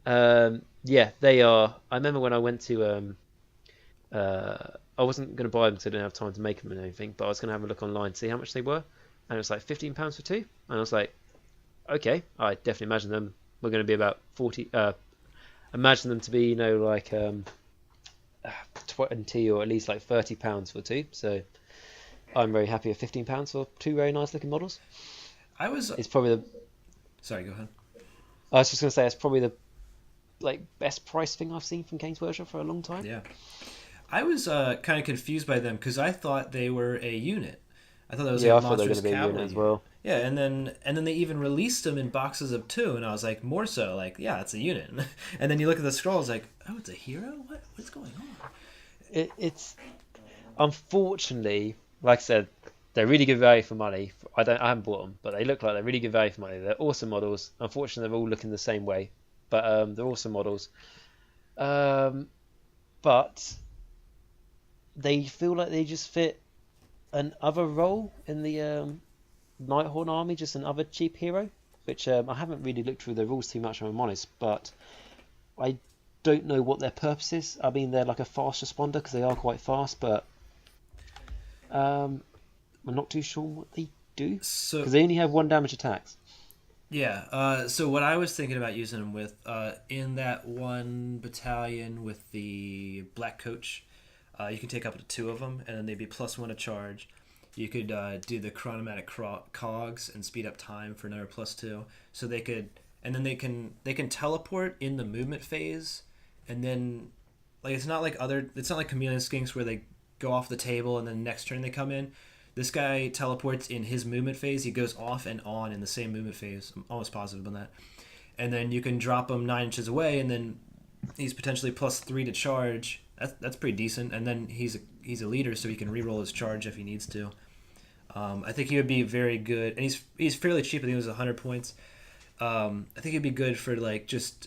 Speaker 1: that.
Speaker 2: Yeah, they are. I remember when I went to I wasn't going to buy them because I didn't have time to make them and anything, but I was going to have a look online to see how much they were, and it was like £15 for two, and I was like, Okay, I definitely imagine them. We're going to be about 40. Imagine them to be, like 20 or at least like £30 for two. So I'm very happy with £15 for two very nice looking models.
Speaker 1: I was
Speaker 2: It's probably the.
Speaker 1: sorry. Go ahead.
Speaker 2: I was just going to say it's probably the like best price thing I've seen from Games Workshop for a long time.
Speaker 1: Yeah, I was kind of confused by them because I thought they were a unit. I thought that was like
Speaker 2: Yeah,
Speaker 1: a
Speaker 2: I thought they were
Speaker 1: monstrous
Speaker 2: going to be a unit
Speaker 1: cavalry
Speaker 2: as
Speaker 1: unit.
Speaker 2: well.
Speaker 1: Yeah, and then they even released them in boxes of two, and I was like, more so, like, yeah, it's a unit. And then you look at the scrolls, like, oh, it's a hero. What's going on?
Speaker 2: It's unfortunately, like I said, they're really good value for money. I haven't bought them, but they look like they're really good value for money. They're awesome models. Unfortunately, they're all looking the same way, but they're awesome models. Um, but they feel like they just fit an other role in the Nighthaunt army, just another cheap hero, which I haven't really looked through the rules too much, if I'm honest, but I don't know what their purpose is. I mean, they're like a fast responder because they are quite fast, but I'm not too sure what they do
Speaker 1: So
Speaker 2: because they only have one damage attacks.
Speaker 1: yeah, so what I was thinking about using them with, in that one battalion with the black coach, you can take up to two of them, and then they'd be +1 to charge. You could do the chronomatic cogs and speed up time for another +2. So they could, and then they can teleport in the movement phase, and then like it's not like chameleon skinks where they go off the table and then next turn they come in. This guy teleports in his movement phase. He goes off and on in the same movement phase. I'm almost positive on that. And then you can drop him 9 inches away, and then he's potentially +3 to charge. That's pretty decent. And then he's a leader, so he can reroll his charge if he needs to. I think he would be very good, and he's fairly cheap. I think it was 100 points. I think he'd be good for like just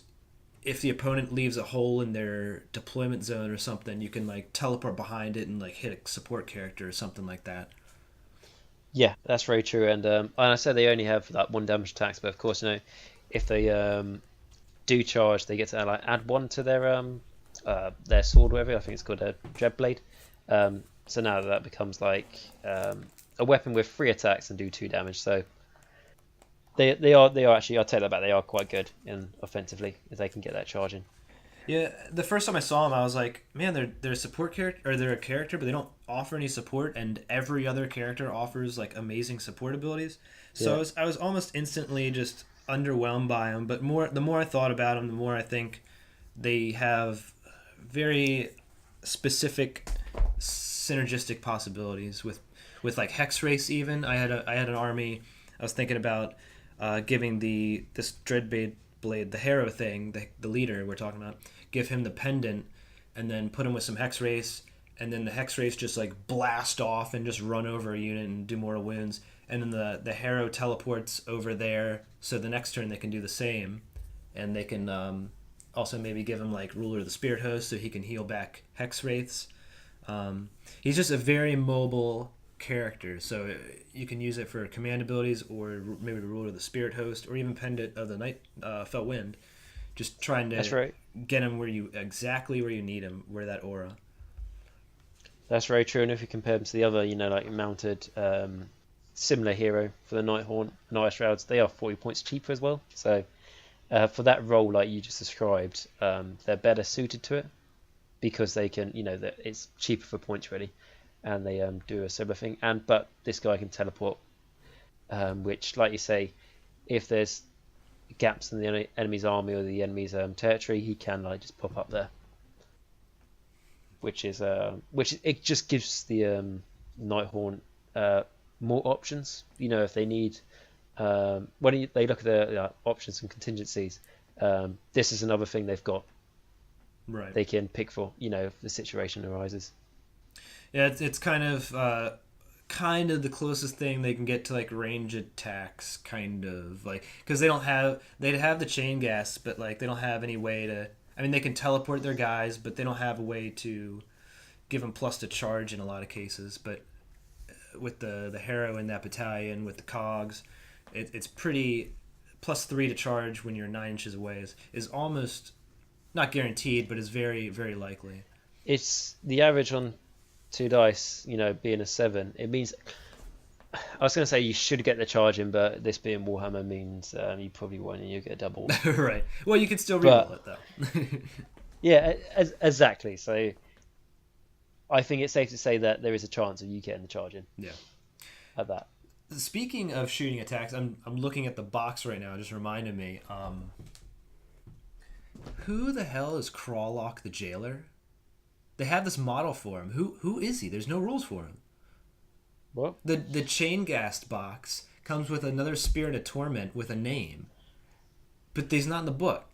Speaker 1: if the opponent leaves a hole in their deployment zone or something, you can like teleport behind it and like hit a support character or something like that.
Speaker 2: Yeah, that's very true. And I said they only have that one damage attacks, but of course, if they do charge, they get to like add one to their sword, whatever. I think it's called a dreadblade. So now that becomes like a weapon with three attacks and do two damage. So they are actually, I'll take that back. They are quite good in offensively if they can get that charge in.
Speaker 1: Yeah, the first time I saw them, I was like, man, they're a support character, or they're a character, but they don't offer any support, and every other character offers like amazing support abilities. So
Speaker 2: Yeah,
Speaker 1: I was almost instantly just underwhelmed by them. But the more I thought about them, the more I think they have very specific synergistic possibilities with like hex race. Even I had an army. I was thinking about giving this blade, the Harrow thing, the leader we're talking about, give him the pendant, and then put him with some hex race, and then the hex race just like blast off and just run over a unit and do more wounds, and then the Harrow teleports over there, so the next turn they can do the same, and they can also maybe give him like ruler of the spirit host so he can heal back hex wraiths. He's just a very mobile character, so you can use it for command abilities or maybe the ruler of the spirit host or even pendant of the night felt wind, just trying
Speaker 2: that's
Speaker 1: to
Speaker 2: right.
Speaker 1: get him exactly where you need him, where that aura.
Speaker 2: That's very true. And if you compare them to the other, like mounted similar hero for the Nighthaunt, Night Shrouds, they are 40 points cheaper as well. So for that role, like you just described, they're better suited to it because they can, that it's cheaper for points really, and they do a similar thing. But this guy can teleport, which, like you say, if there's gaps in the enemy's army or the enemy's territory, he can like just pop up there, which it just gives the Nighthaunt more options. If they need when they look at the options and contingencies, this is another thing they've got.
Speaker 1: Right.
Speaker 2: They can pick for, if the situation arises.
Speaker 1: Yeah, it's kind of the closest thing they can get to like range attacks, kind of like because they'd have the chain gas, but like they don't have any way to. I mean, they can teleport their guys, but they don't have a way to give them plus to charge in a lot of cases. But with the Harrow in that battalion with the cogs, it's pretty +3 to charge when you're 9 inches away is almost not guaranteed, but is very very likely.
Speaker 2: It's the average on two dice, being a 7. It means I was going to say you should get the charging, but this being Warhammer means you probably won't, and you get double.
Speaker 1: Right. Well, you can still reroll
Speaker 2: But
Speaker 1: it though.
Speaker 2: yeah, exactly. So I think it's safe to say that there is a chance of you getting the charging
Speaker 1: Yeah.
Speaker 2: at that.
Speaker 1: Speaking of shooting attacks, I'm looking at the box right now. It just reminded me. Who the hell is Crawlock the Jailer? They have this model for him. Who is he? There's no rules for him.
Speaker 2: What?
Speaker 1: The chain gassed box comes with another Spirit of Torment with a name, but he's not in the book.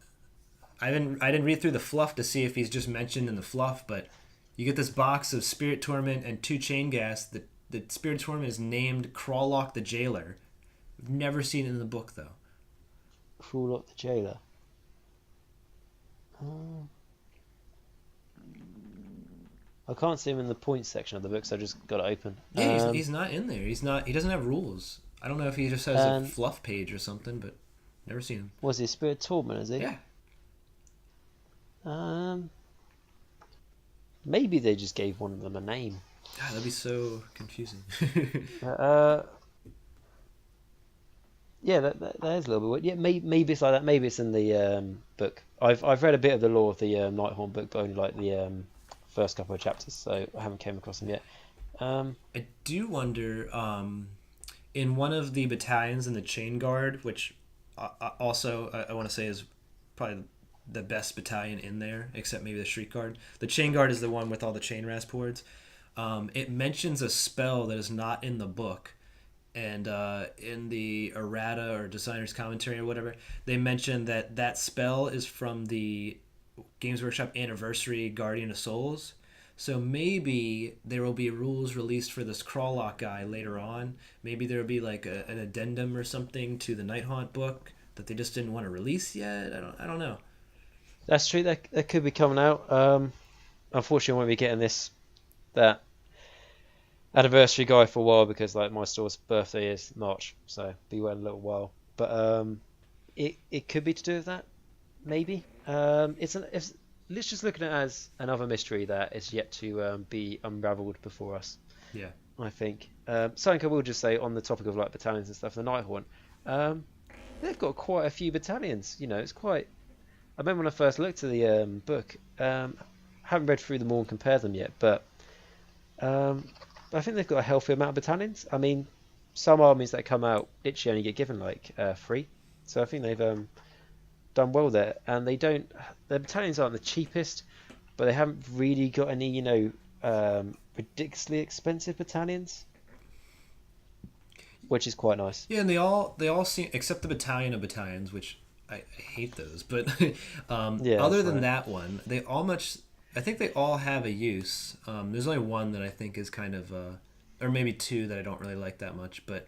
Speaker 1: I didn't read through the fluff to see if he's just mentioned in the fluff, but you get this box of Spirit Torment and 2 chain gas. The Spirit Torment is named Crawlock the Jailer. I've never seen it in the book though.
Speaker 2: Crawlock the Jailer. Oh. I can't see him in the points section of the book, so I just got it open.
Speaker 1: Yeah, he's not in there. He's not. He doesn't have rules. I don't know if he just has a
Speaker 2: And
Speaker 1: fluff page or something, but never seen him.
Speaker 2: was he Spirit Torment? Is he?
Speaker 1: Yeah.
Speaker 2: Um, Maybe they just gave one of them a name.
Speaker 1: God, that'd be so confusing.
Speaker 2: Uh, yeah, that is a little bit weird. Yeah, maybe it's like that. Maybe it's in the book. I've read a bit of the lore of the Nighthaunt book, but only like the first couple of chapters, so I haven't came across them yet.
Speaker 1: I do wonder, in one of the battalions in the Chain Guard, which also I want to say is probably the best battalion in there, except maybe the Shriek Guard. The Chain Guard is the one with all the chain rasp hordes. It mentions a spell that is not in the book, and in the errata or designer's commentary or whatever, they mention that spell is from the Games Workshop Anniversary Guardian of Souls. So maybe there will be rules released for this Crawlock guy later on. Maybe there will be like an addendum or something to the Nighthaunt book that they just didn't want to release yet. I don't know.
Speaker 2: That's true. That could be coming out. Unfortunately, I won't be getting that anniversary guy for a while because like my store's birthday is March, so be waiting a little while. But it could be to do with that, maybe. Let's just look at it as another mystery that is yet to be unravelled before us.
Speaker 1: Yeah.
Speaker 2: I think. Something I will just say on the topic of like battalions and stuff, the Nighthaunt, they've got quite a few battalions. You know, it's quite. I remember when I first looked at the book. Haven't read through them all and compared them yet, but I think they've got a healthy amount of battalions. I mean, some armies that come out literally only get given like 3, so I think they've done well there. And they don't. Their battalions aren't the cheapest, but they haven't really got any, ridiculously expensive battalions, which is quite nice.
Speaker 1: Yeah, and they all seem, except the battalion of battalions, which I hate those, but
Speaker 2: Yeah,
Speaker 1: other
Speaker 2: that's
Speaker 1: than
Speaker 2: right.
Speaker 1: that one, they all much. I think they all have a use. There's only one that I think is kind of, or maybe 2 that I don't really like that much, but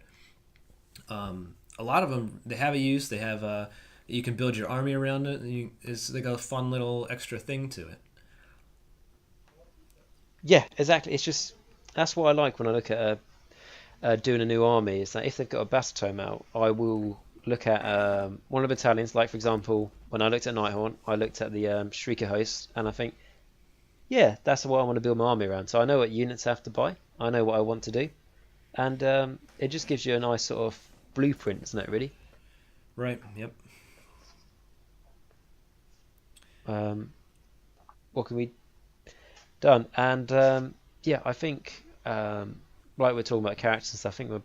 Speaker 1: a lot of them they have a use. They have you can build your army around it. And it's like a fun little extra thing to it.
Speaker 2: Yeah, exactly. It's just that's what I like when I look at doing a new army. Is that if they've got a Bassetome out, I will look at one of the battalions. Like for example, when I looked at Nighthaunt, I looked at the Shrieker host, and I think, yeah, that's what I want to build my army around. So I know what units I have to buy. I know what I want to do, and it just gives you a nice sort of blueprint, isn't it? Really.
Speaker 1: Right. Yep.
Speaker 2: What can we done? And yeah, I think like we're talking about characters and stuff. I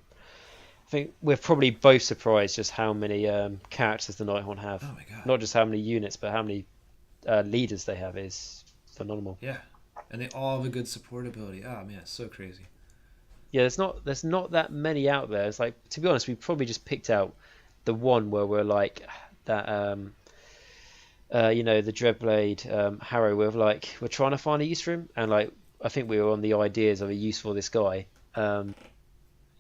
Speaker 2: think we're probably both surprised just how many characters the Nighthaunt have.
Speaker 1: Oh my god.
Speaker 2: Not just how many units, but how many leaders they have is phenomenal.
Speaker 1: Yeah, and they all have a good support ability. Oh man, it's so crazy.
Speaker 2: Yeah, there's not that many out there. It's like, to be honest, we probably just picked out the one where we're like that. The Dreadblade Harrow. We're trying to find a use for him, and like I think we were on the ideas of a use for this guy. And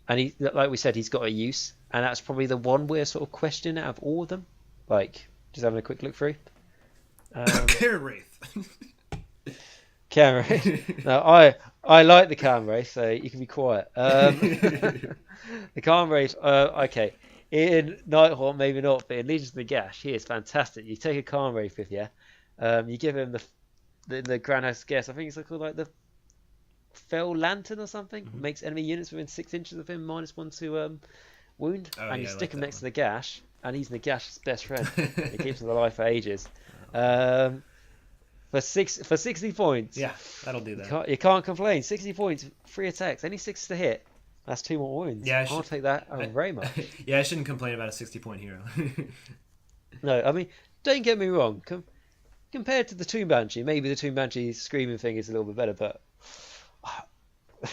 Speaker 2: he, like we said, he's got a use, and that's probably the one we're sort of questioning out of all of them. Like, just having a quick look through.
Speaker 1: Karen Wraith.
Speaker 2: Cam Wraith. No, I like the Cam Wraith, so you can be quiet. The Cam Wraith, okay. In Nighthaunt, maybe not, but in Legions of Nagash, he is fantastic. You take a Cam Wraith with you, you give him the Grandhouse Guest. I think it's called like the Fell Lantern or something.
Speaker 1: Hmm.
Speaker 2: Makes enemy units within 6 inches of him -1 to wound,
Speaker 1: Oh
Speaker 2: and you
Speaker 1: yeah, I
Speaker 2: stick
Speaker 1: like
Speaker 2: him
Speaker 1: that
Speaker 2: next
Speaker 1: one.
Speaker 2: to Nagash, and he's Nagash's best friend. He keeps him alive for ages. Um, for 60 points,
Speaker 1: Yeah, that'll do that.
Speaker 2: you can't complain. 60 points, 3 attacks, only 6 to hit. That's 2 more wounds.
Speaker 1: Yeah,
Speaker 2: I'll take that very much.
Speaker 1: yeah, I shouldn't complain about a 60-point hero.
Speaker 2: No, I mean, don't get me wrong. Compared to the Tomb Banshee, maybe the Tomb Banshee screaming thing is a little bit better, but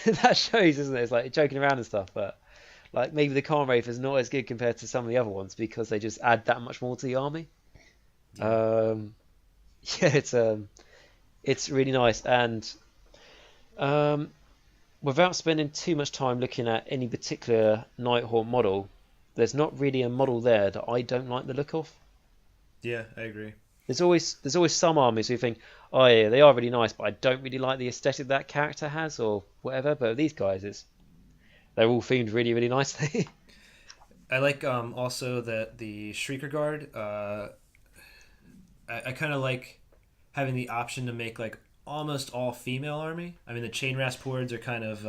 Speaker 2: that shows, isn't it? It's like joking around and stuff, but like maybe the Khan Wraith is not as good compared to some of the other ones because they just add that much more to the army.
Speaker 1: Yeah.
Speaker 2: Um, yeah, it's really nice, and um, without spending too much time looking at any particular Nighthaunt model, there's not really a model there that I don't like the look of.
Speaker 1: Yeah, I agree.
Speaker 2: There's always some armies who think, oh yeah, they are really nice, but I don't really like the aesthetic that character has or whatever. But these guys, they're all themed really, really nicely.
Speaker 1: I like also that the Shrieker Guard. I kind of like having the option to make like almost all female army. I mean, the Chain Raspuards are kind of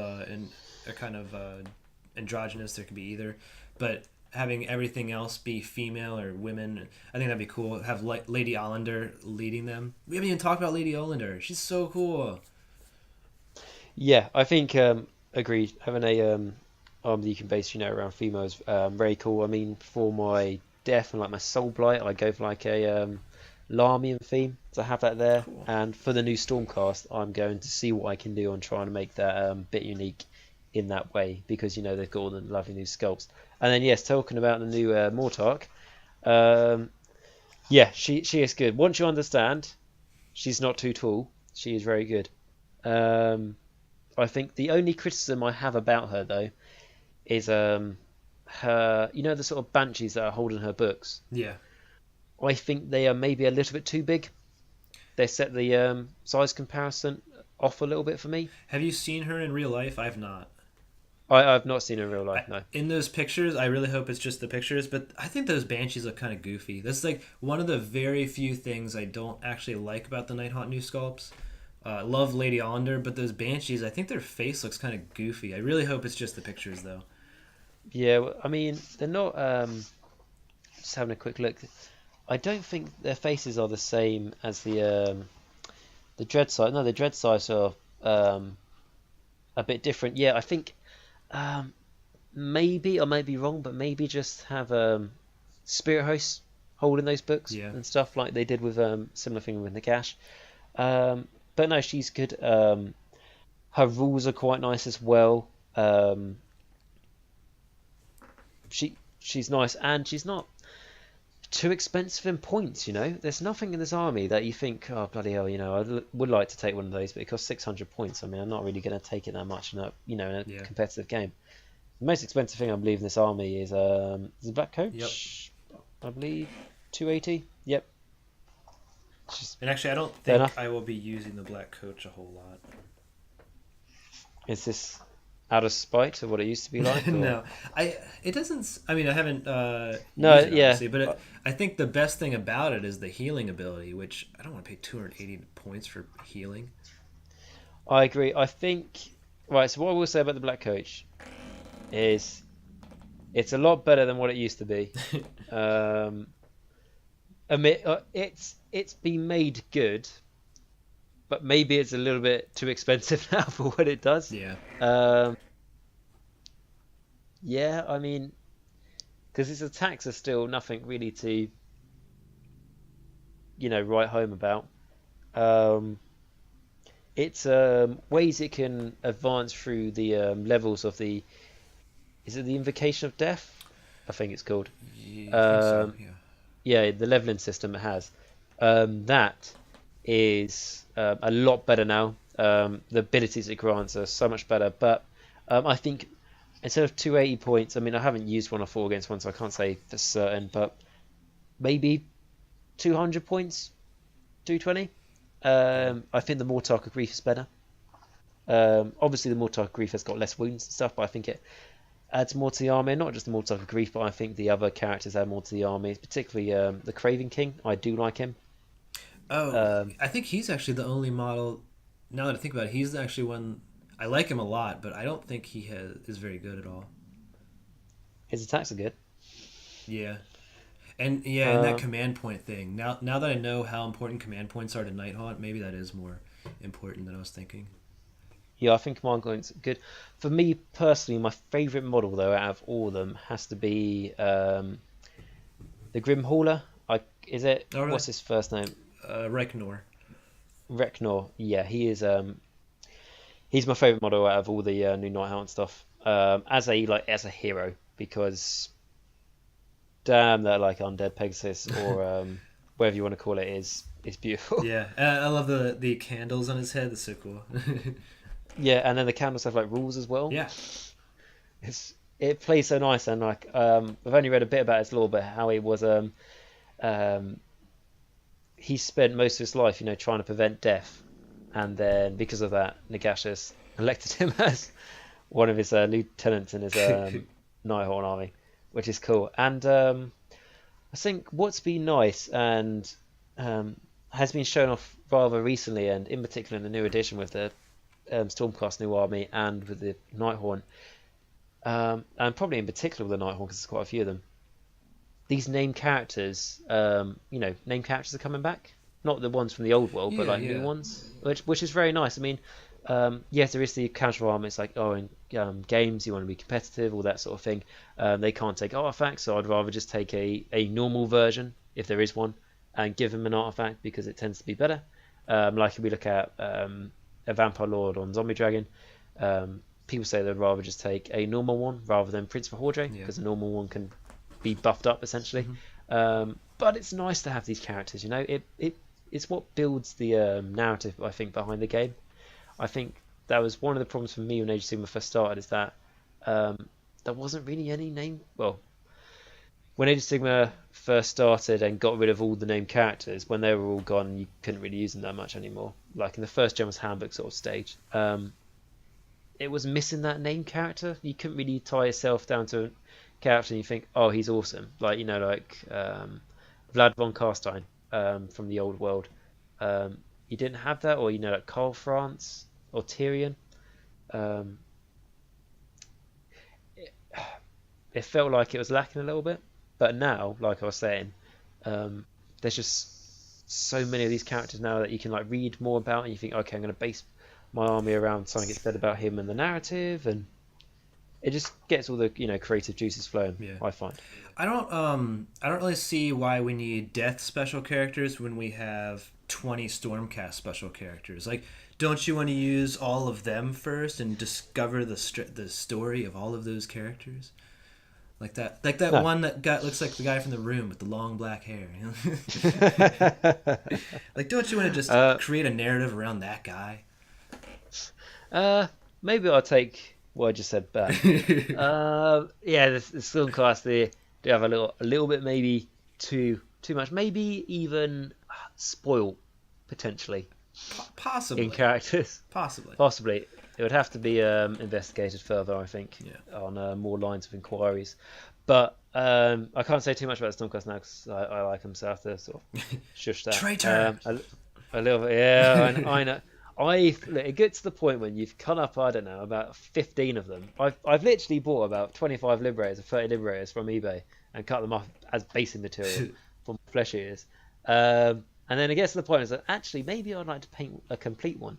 Speaker 1: androgynous. There can be either, but having everything else be female or women, I think that'd be cool. Have Lady Olander leading them. We haven't even talked about Lady Olander. She's so cool.
Speaker 2: Yeah, I think agreed. Having a arm that you can base, around females, very cool. I mean, for my death and like my soul blight, I go for like a Larmian theme to have that there.
Speaker 1: Cool.
Speaker 2: And for the new Stormcast, I'm going to see what I can do on trying to make that bit unique in that way because they've got all the lovely new sculpts. And then yes, talking about the new Mortark, yeah, she is good. Once you understand, she's not too tall. She is very good. I think the only criticism I have about her though is her, the sort of banshees that are holding her books.
Speaker 1: Yeah.
Speaker 2: I think they are maybe a little bit too big. They set the size comparison off a little bit for me.
Speaker 1: Have you seen her in real life? I've not.
Speaker 2: I've not seen her in real life, no.
Speaker 1: In those pictures, I really hope it's just the pictures, but I think those banshees look kind of goofy. That's like one of the very few things I don't actually like about the Nighthaunt new sculpts. Love Lady Olander, but those banshees, I think their face looks kind of goofy. I really hope it's just the pictures, though.
Speaker 2: Yeah, well, I mean, they're not. Just having a quick look. I don't think their faces are the same as the Dreadsight. No, the Dreadsight are a bit different. Yeah, I think maybe I might be wrong, but maybe just have Spirit Hosts holding those books
Speaker 1: Yeah.
Speaker 2: and stuff like they did with similar thing with Nagash. But no, she's good. Her rules are quite nice as well. She's nice and she's not too expensive in points. There's nothing in this army that you think, oh bloody hell, I would like to take one of those, but it costs 600 points. I mean, I'm not really going to take it that much in a
Speaker 1: Yeah.
Speaker 2: competitive game. The most expensive thing I believe in this army is the Black Coach.
Speaker 1: Yep.
Speaker 2: I believe 280. Yep.
Speaker 1: And actually, I don't
Speaker 2: Fair
Speaker 1: think
Speaker 2: enough.
Speaker 1: I will be using the Black Coach a whole lot.
Speaker 2: Is this out of spite of what it used to be like? Or?
Speaker 1: No, it doesn't. I mean, I haven't.
Speaker 2: No,
Speaker 1: used it,
Speaker 2: yeah.
Speaker 1: obviously, but I think the best thing about it is the healing ability, which I don't want to pay 280 points for healing.
Speaker 2: I agree. I think right. So what I will say about the Black Coach is it's a lot better than what it used to be. It's been made good, but maybe it's a little bit too expensive now for what it does.
Speaker 1: Yeah.
Speaker 2: Yeah, I mean, because its attacks are still nothing really to, write home about. It's ways it can advance through the levels of the. Is it the Invocation of Death? I think it's called.
Speaker 1: Yeah, I think so. Yeah.
Speaker 2: Yeah, the leveling system it has. That is a lot better now. The abilities it grants are so much better. But I think instead of 280 points, I mean, I haven't used one or four against one, so I can't say for certain, but maybe 200 points, 220. I think the Mortark of Grief is better. Obviously, the Mortark of Grief has got less wounds and stuff, but I think it adds more to the army. Not just the Mortark of Grief, but I think the other characters add more to the army, particularly the Craven King. I do like him.
Speaker 1: Oh, I think he's actually the only model. Now that I think about it, he's actually one. I like him a lot, but I don't think is very good at all.
Speaker 2: His attacks are good.
Speaker 1: Yeah. And that
Speaker 2: Um,
Speaker 1: command point thing. Now that I know how important command points are to Nighthaunt, maybe that is more important than I was thinking.
Speaker 2: yeah, I think Margot's good. For me personally, my favourite model though out of all of them has to be the Grim Hauler. Is it?
Speaker 1: Oh, really?
Speaker 2: What's his first name?
Speaker 1: Reichnor.
Speaker 2: Reknor. Yeah, he is. He's my favourite model out of all the new Nighthaunt stuff. As a hero, because damn that like undead Pegasus or whatever you want to call it is beautiful.
Speaker 1: Yeah, I love the candles on his head. That's so cool.
Speaker 2: Yeah, and then the candles have like rules as well.
Speaker 1: Yeah.
Speaker 2: It plays so nice, and like I've only read a bit about his lore, but how he was um he spent most of his life, trying to prevent death, and then because of that, Nagash has elected him as one of his lieutenants in his Nighthaunt army, which is cool. And I think what's been nice and has been shown off rather recently, and in particular in the new edition with the Stormcast new army and with the Nighthaunt, and probably in particular with the Nighthaunt because there's quite a few of them. These named characters, named characters are coming back. Not the ones from the old world, but
Speaker 1: Yeah,
Speaker 2: like new ones, which is very nice. I mean, yes, there is the casual armor. It's like, in games you want to be competitive, all that sort of thing. They can't take artifacts, so I'd rather just take a normal version if there is one, and give them an artifact because it tends to be better. Like if we look at a Vampire Lord on Zombie Dragon, people say they'd rather just take a normal one rather than Prince of Hordre because a normal one can be buffed up essentially. But it's nice to have these characters. It's what builds the narrative, I think, behind the game. I think that was one of the problems for me when Age of Sigmar first started, is that there wasn't really any name. Well, when Age of Sigmar first started and got rid of all the named characters, when they were all gone, you couldn't really use them that much anymore. Like in the first General's Handbook sort of stage, it was missing that name character. You couldn't really tie yourself down to a character and you think, oh, he's awesome. Like, Vlad von Carstein from the old world. You didn't have that, or like Karl France or Tyrion. It felt like it was lacking a little bit, but now, like I was saying, there's just so many of these characters now that you can like read more about, and you think, okay, I'm going to base my army around something that's said about him and the narrative, and it just gets all the creative juices flowing.
Speaker 1: Yeah.
Speaker 2: I find.
Speaker 1: I don't really see why we need death special characters when we have 20 Stormcast special characters. Like, don't you want to use all of them first and discover the story of all of those characters? Like that
Speaker 2: No.
Speaker 1: one that looks like the guy from The Room with the long black hair. Like, don't you want to just create a narrative around that guy?
Speaker 2: Maybe I'll take what I just said back. Yeah, the Stormcast they do have a little bit maybe too much, maybe even spoiled potentially
Speaker 1: Possibly.
Speaker 2: in characters.
Speaker 1: Possibly.
Speaker 2: It would have to be investigated further, I think,
Speaker 1: Yeah.
Speaker 2: on more lines of inquiries. But I can't say too much about Stormcast now because I like them, so I have to sort of shush that.
Speaker 1: Traitor!
Speaker 2: A little bit, yeah. I know. It gets to the point when you've cut up, I don't know, about 15 of them. I've literally bought about 25 Liberators or 30 Liberators from eBay and cut them off as basing material for flesh eaters. And then it gets to the point that actually maybe I'd like to paint a complete one.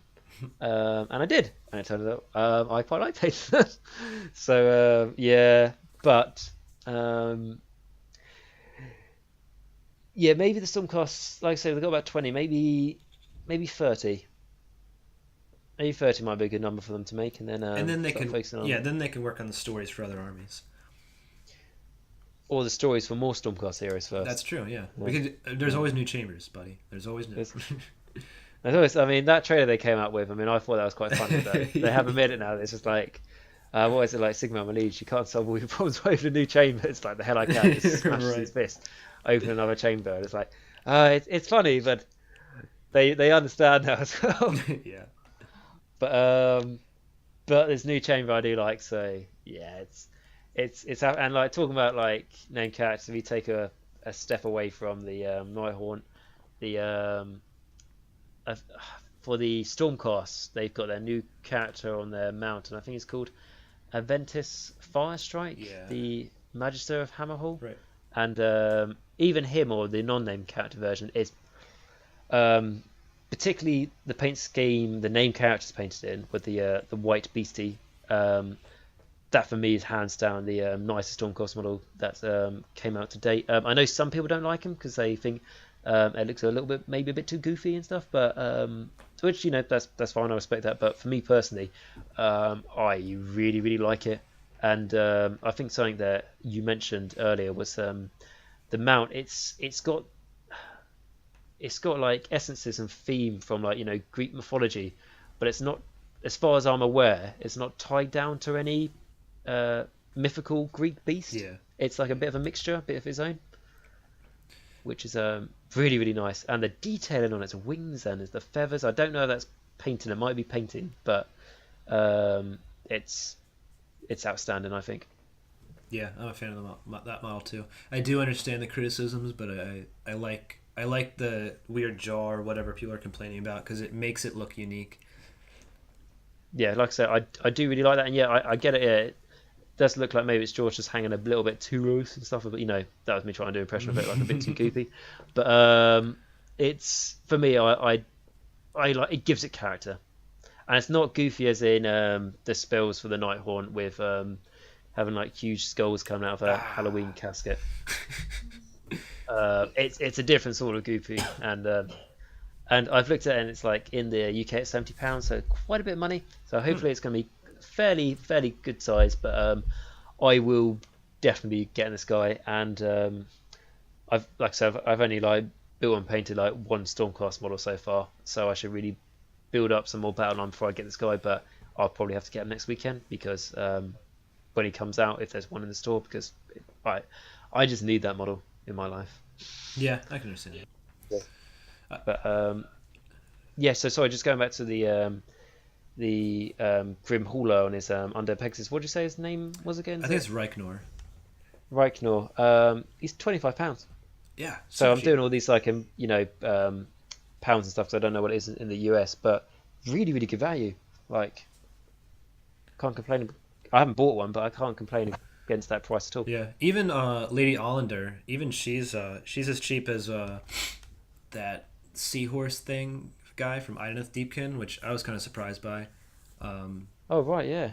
Speaker 2: And I did, and it turned out I quite like painting them. So yeah, but yeah, maybe the Stormcast, like I say, they've got about 20, maybe 30. Maybe 30 might be a good number for them to make, and then
Speaker 1: they can
Speaker 2: on,
Speaker 1: they can work on the stories for other armies.
Speaker 2: Or the stories for more Stormcast heroes first.
Speaker 1: That's true, yeah. Because there's always new chambers, buddy. There's always new.
Speaker 2: I mean, that trailer they came out with, I mean, I thought that was quite funny. But they have admitted now. It's just like, what is it like? Sigmar Malege, you can't solve all your problems by opening a new chamber. It's like the hell I can. Just smashes his fist, open another chamber. And it's like, it's funny, but they understand now as well.
Speaker 1: Yeah.
Speaker 2: But this new chamber I do like, so yeah, it's and like talking about like named characters, if you take a step away from the Nighthaunt, the for the Stormcast, they've got their new character on their mount, and I think it's called Aventus Firestrike,
Speaker 1: Yeah.
Speaker 2: the Magister of Hammerhall.
Speaker 1: Right.
Speaker 2: And even him, or the non-named character version, is particularly the paint scheme, the name characters painted in with the white beastie. That for me is hands down the nicest Stormcast model that came out to date. I know some people don't like him because they think it looks a little bit, maybe a bit too goofy and stuff, but which, you know, that's fine, I respect that. But for me personally, I really, really like it. And I think something that you mentioned earlier was the mount. It's got like essences and theme from, like, you know, Greek mythology, but it's not, as far as I'm aware, it's not tied down to any mythical Greek beast.
Speaker 1: Yeah.
Speaker 2: It's like a bit of a mixture, a bit of its own, which is really, really nice. And the detailing on its wings and the feathers, I don't know if that's painting, it might be painting, but it's outstanding, I think.
Speaker 1: Yeah, I'm a fan of that model too. I do understand the criticisms, but I like the weird jaw or whatever people are complaining about because it makes it look unique.
Speaker 2: Yeah, like I said, I do really like that, and yeah, I get it. Yeah, it does look like maybe it's George just hanging a little bit too loose and stuff, but, you know, that was me trying to do an impression of it, like a bit too goofy. But it's, for me, I like, it gives it character, and it's not goofy as in the spells for the Nighthaunt with having like huge skulls coming out of a Halloween casket. It's a different sort of goofy, and I've looked at it, and it's like in the UK it's £70, so quite a bit of money. So hopefully it's going to be fairly good size. But I will definitely be getting this guy, and I've, like I said, I've only like built and painted like one Stormcast model so far, so I should really build up some more battle line before I get this guy. But I'll probably have to get him next weekend because when he comes out, if there's one in the store, because I just need that model in my life.
Speaker 1: Yeah, I can understand it.
Speaker 2: Yeah. But yeah, so sorry, just going back to the Grim Hauler on his Undead Pegasus. What did you say his name was again?
Speaker 1: I think it's Reichnor.
Speaker 2: Reichnor. He's £25.
Speaker 1: Yeah.
Speaker 2: So I'm
Speaker 1: cheap.
Speaker 2: doing all these, like, you know, pounds and stuff, because I don't know what it is in the US, but really, really good value. Like, can't complain. I haven't bought one, but I can't complain against that price at all.
Speaker 1: Yeah, even Lady Allender, even she's as cheap as that seahorse thing guy from Ideneth Deepkin, which I was kind of surprised by.
Speaker 2: Oh right, yeah.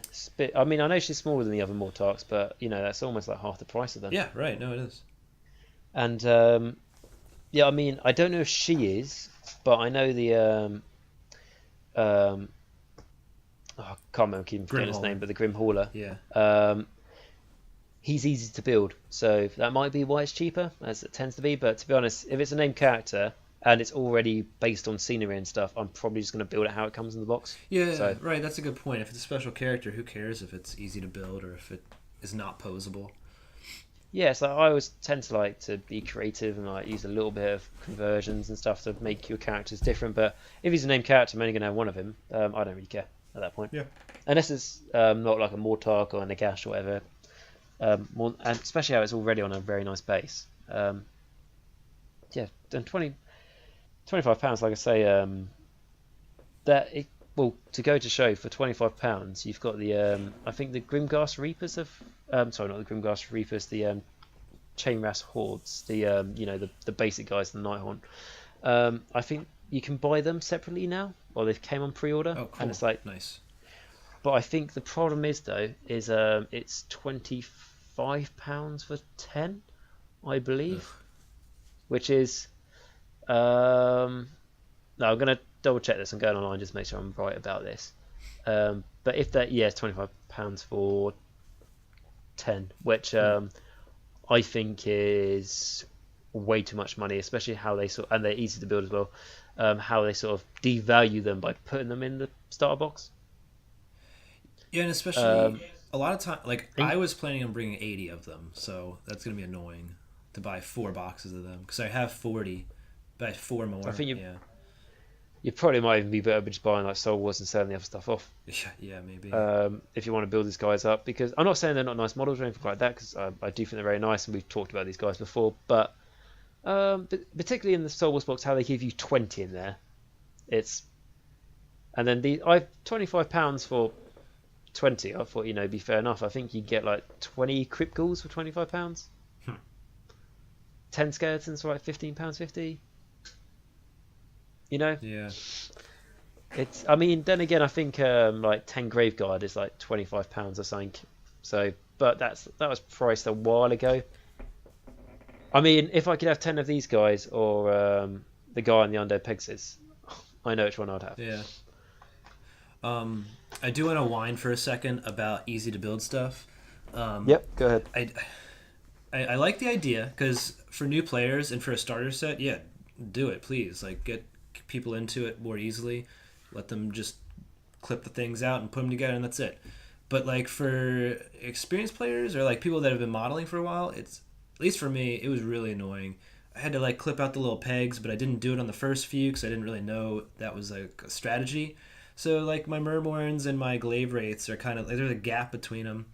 Speaker 2: I mean, I know she's smaller than the other Mortarks, but, you know, that's almost like half the price of them.
Speaker 1: Yeah, right. No, it is.
Speaker 2: And yeah, I mean, I don't know if she is, but I know the I can't remember keep forgetting his name, but the Grim Hauler.
Speaker 1: Yeah.
Speaker 2: He's easy to build, so that might be why it's cheaper, as it tends to be. But to be honest, if it's a named character and it's already based on scenery and stuff, I'm probably just going to build it how it comes in the box.
Speaker 1: Yeah,
Speaker 2: so,
Speaker 1: right. That's a good point. If it's a special character, who cares if it's easy to build or if it is not posable?
Speaker 2: Yeah, so I always tend to like to be creative and like use a little bit of conversions and stuff to make your characters different. But if he's a named character, I'm only going to have one of him. I don't really care at that point.
Speaker 1: Yeah. Unless
Speaker 2: it's not like a Mortark or a Nagash or whatever. And especially how it's already on a very nice base. Yeah, and £25, like I say, to go to show for £25, you've got the I think the Grimghast Reapers of sorry, not the Grimghast Reapers, the Chainras Hordes, the you know, the basic guys, the Nighthaunt. I think you can buy them separately now, or they came on pre-order.
Speaker 1: Oh, cool.
Speaker 2: And it's like
Speaker 1: nice.
Speaker 2: But I think the problem is though it's £25 for 10, I believe. Ugh. Which is no, I'm gonna double check this and go online just to make sure I'm right about this. But if that, yeah, it's £25 for 10, which I think is way too much money, especially how they and they're easy to build as well. How they sort of devalue them by putting them in the starter box.
Speaker 1: Yeah, and especially a lot of time, like I was planning on bringing 80 of them, so that's gonna be annoying to buy 4 boxes of them because I have 40, buy 4 more.
Speaker 2: I think you probably might even be better just buying like Soul Wars and selling the other stuff off.
Speaker 1: Yeah, maybe.
Speaker 2: If you want to build these guys up, because I'm not saying they're not nice models or anything like that, because I do think they're very nice, and we've talked about these guys before. But particularly in the Soul Wars box, how they give you 20 in there, it's And then I £25 for 20. I thought, be fair enough. I think you get like 20 crypt ghouls for £25. 10 skeletons for like £15.50. You know,
Speaker 1: Yeah.
Speaker 2: it's. I mean, then again, I think like 10 Graveguard is like £25 or something. So, but that was priced a while ago. I mean, if I could have 10 of these guys or the guy on the Undead Pegasus, I know which one I'd have.
Speaker 1: Yeah. I do want to whine for a second about easy to build stuff.
Speaker 2: Yep, go ahead.
Speaker 1: I like the idea because for new players and for a starter set, yeah, do it, please. Like, get people into it more easily. Let them just clip the things out and put them together, and that's it. But like for experienced players or like people that have been modeling for a while, it's, at least for me, it was really annoying. I had to like clip out the little pegs, but I didn't do it on the first few because I didn't really know that was like a strategy. So like my Murmorns and my Glaive Wraiths are kind of like, there's a gap between them.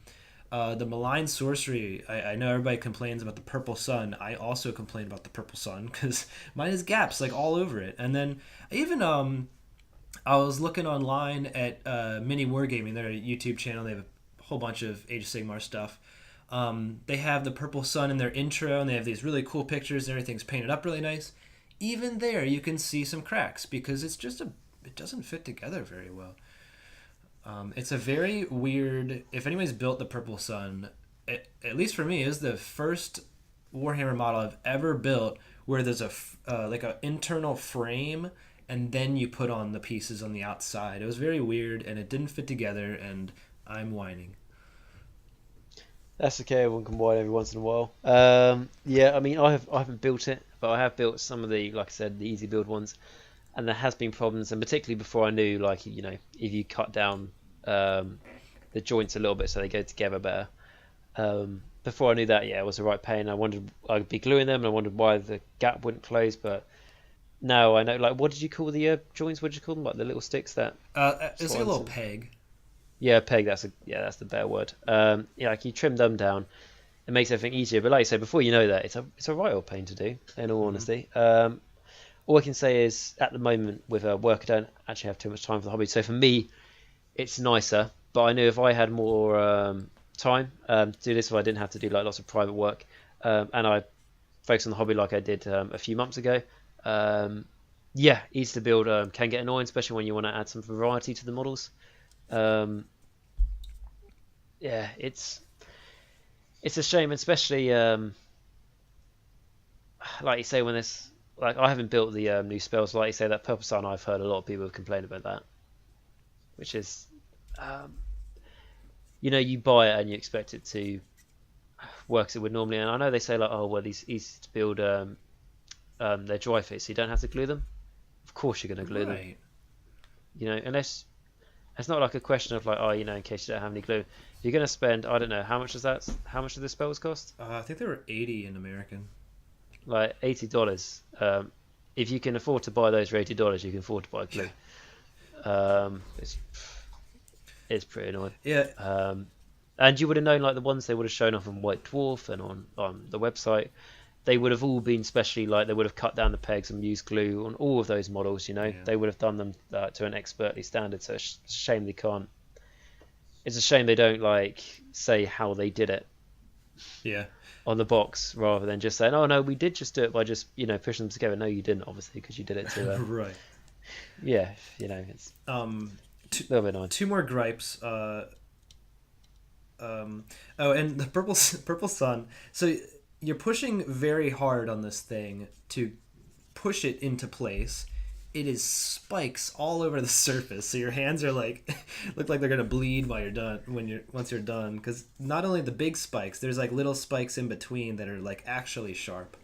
Speaker 1: The Malign Sorcery, I know everybody complains about the Purple Sun. I also complain about the Purple Sun because mine has gaps like all over it. And then even I was looking online at Mini Wargaming, their YouTube channel. They have a whole bunch of Age of Sigmar stuff. They have the Purple Sun in their intro, and they have these really cool pictures, and everything's painted up really nice. Even there, you can see some cracks because it's just it doesn't fit together very well. It's a very weird. If anybody's built the Purple Sun, at least for me, it was the first Warhammer model I've ever built where there's like an internal frame, and then you put on the pieces on the outside. It was very weird, and it didn't fit together, and I'm whining.
Speaker 2: That's okay. Everyone can whine every once in a while. Yeah, I mean, I haven't built it, but I have built some of the, like I said, the easy build ones, and there has been problems, and particularly before I knew, like, if you cut down the joints a little bit so they go together better. Before I knew that, yeah, it was the right pain. I wondered I'd be gluing them, and I wondered why the gap wouldn't close, but now I know. Like, what did you call the joints? What did you call them? Like the little sticks that.
Speaker 1: It's like a little peg.
Speaker 2: Yeah, peg. That's the better word. Yeah, like you trim them down, it makes everything easier. But like I said, before you know that, it's a right old pain to do. In all honesty, all I can say is at the moment with work, I don't actually have too much time for the hobby. So for me, it's nicer. But I knew if I had more time to do this, if I didn't have to do like lots of private work, and I focus on the hobby like I did a few months ago. Yeah, easy to build can get annoying, especially when you want to add some variety to the models. Yeah, it's a shame, especially like you say when there's like I haven't built the new spells. Like you say, that Purple Sun, I've heard a lot of people complain about that, which is you buy it and you expect it to work as it would normally. And I know they say like, oh well, these easy to build. They're dry fit, so you don't have to glue them. Of course, you're going to glue them. Unless it's not like a question of like, oh, in case you don't have any glue. You're going to spend, I don't know, how much does that? How much do the spells cost?
Speaker 1: I think they were 80 in American.
Speaker 2: Like $80. If you can afford to buy those for $80, you can afford to buy glue. It's pretty annoying.
Speaker 1: Yeah.
Speaker 2: And you would have known like the ones they would have shown off on White Dwarf and on the website. They would have all been specially like they would have cut down the pegs and used glue on all of those models. Yeah. They would have done them to an expertly standard. So it's a shame they can't. It's a shame they don't like say how they did it.
Speaker 1: Yeah.
Speaker 2: On the box rather than just saying, "Oh no, we did just do it by just pushing them together." No, you didn't, obviously, because you did it to.
Speaker 1: Right.
Speaker 2: Yeah, it's a little bit annoying.
Speaker 1: Two more gripes. Oh, and the purple sun. So you're pushing very hard on this thing to push it into place. It is spikes all over the surface, so your hands are like look like they're gonna bleed while you're done. Once you're done, because not only the big spikes, there's like little spikes in between that are like actually sharp.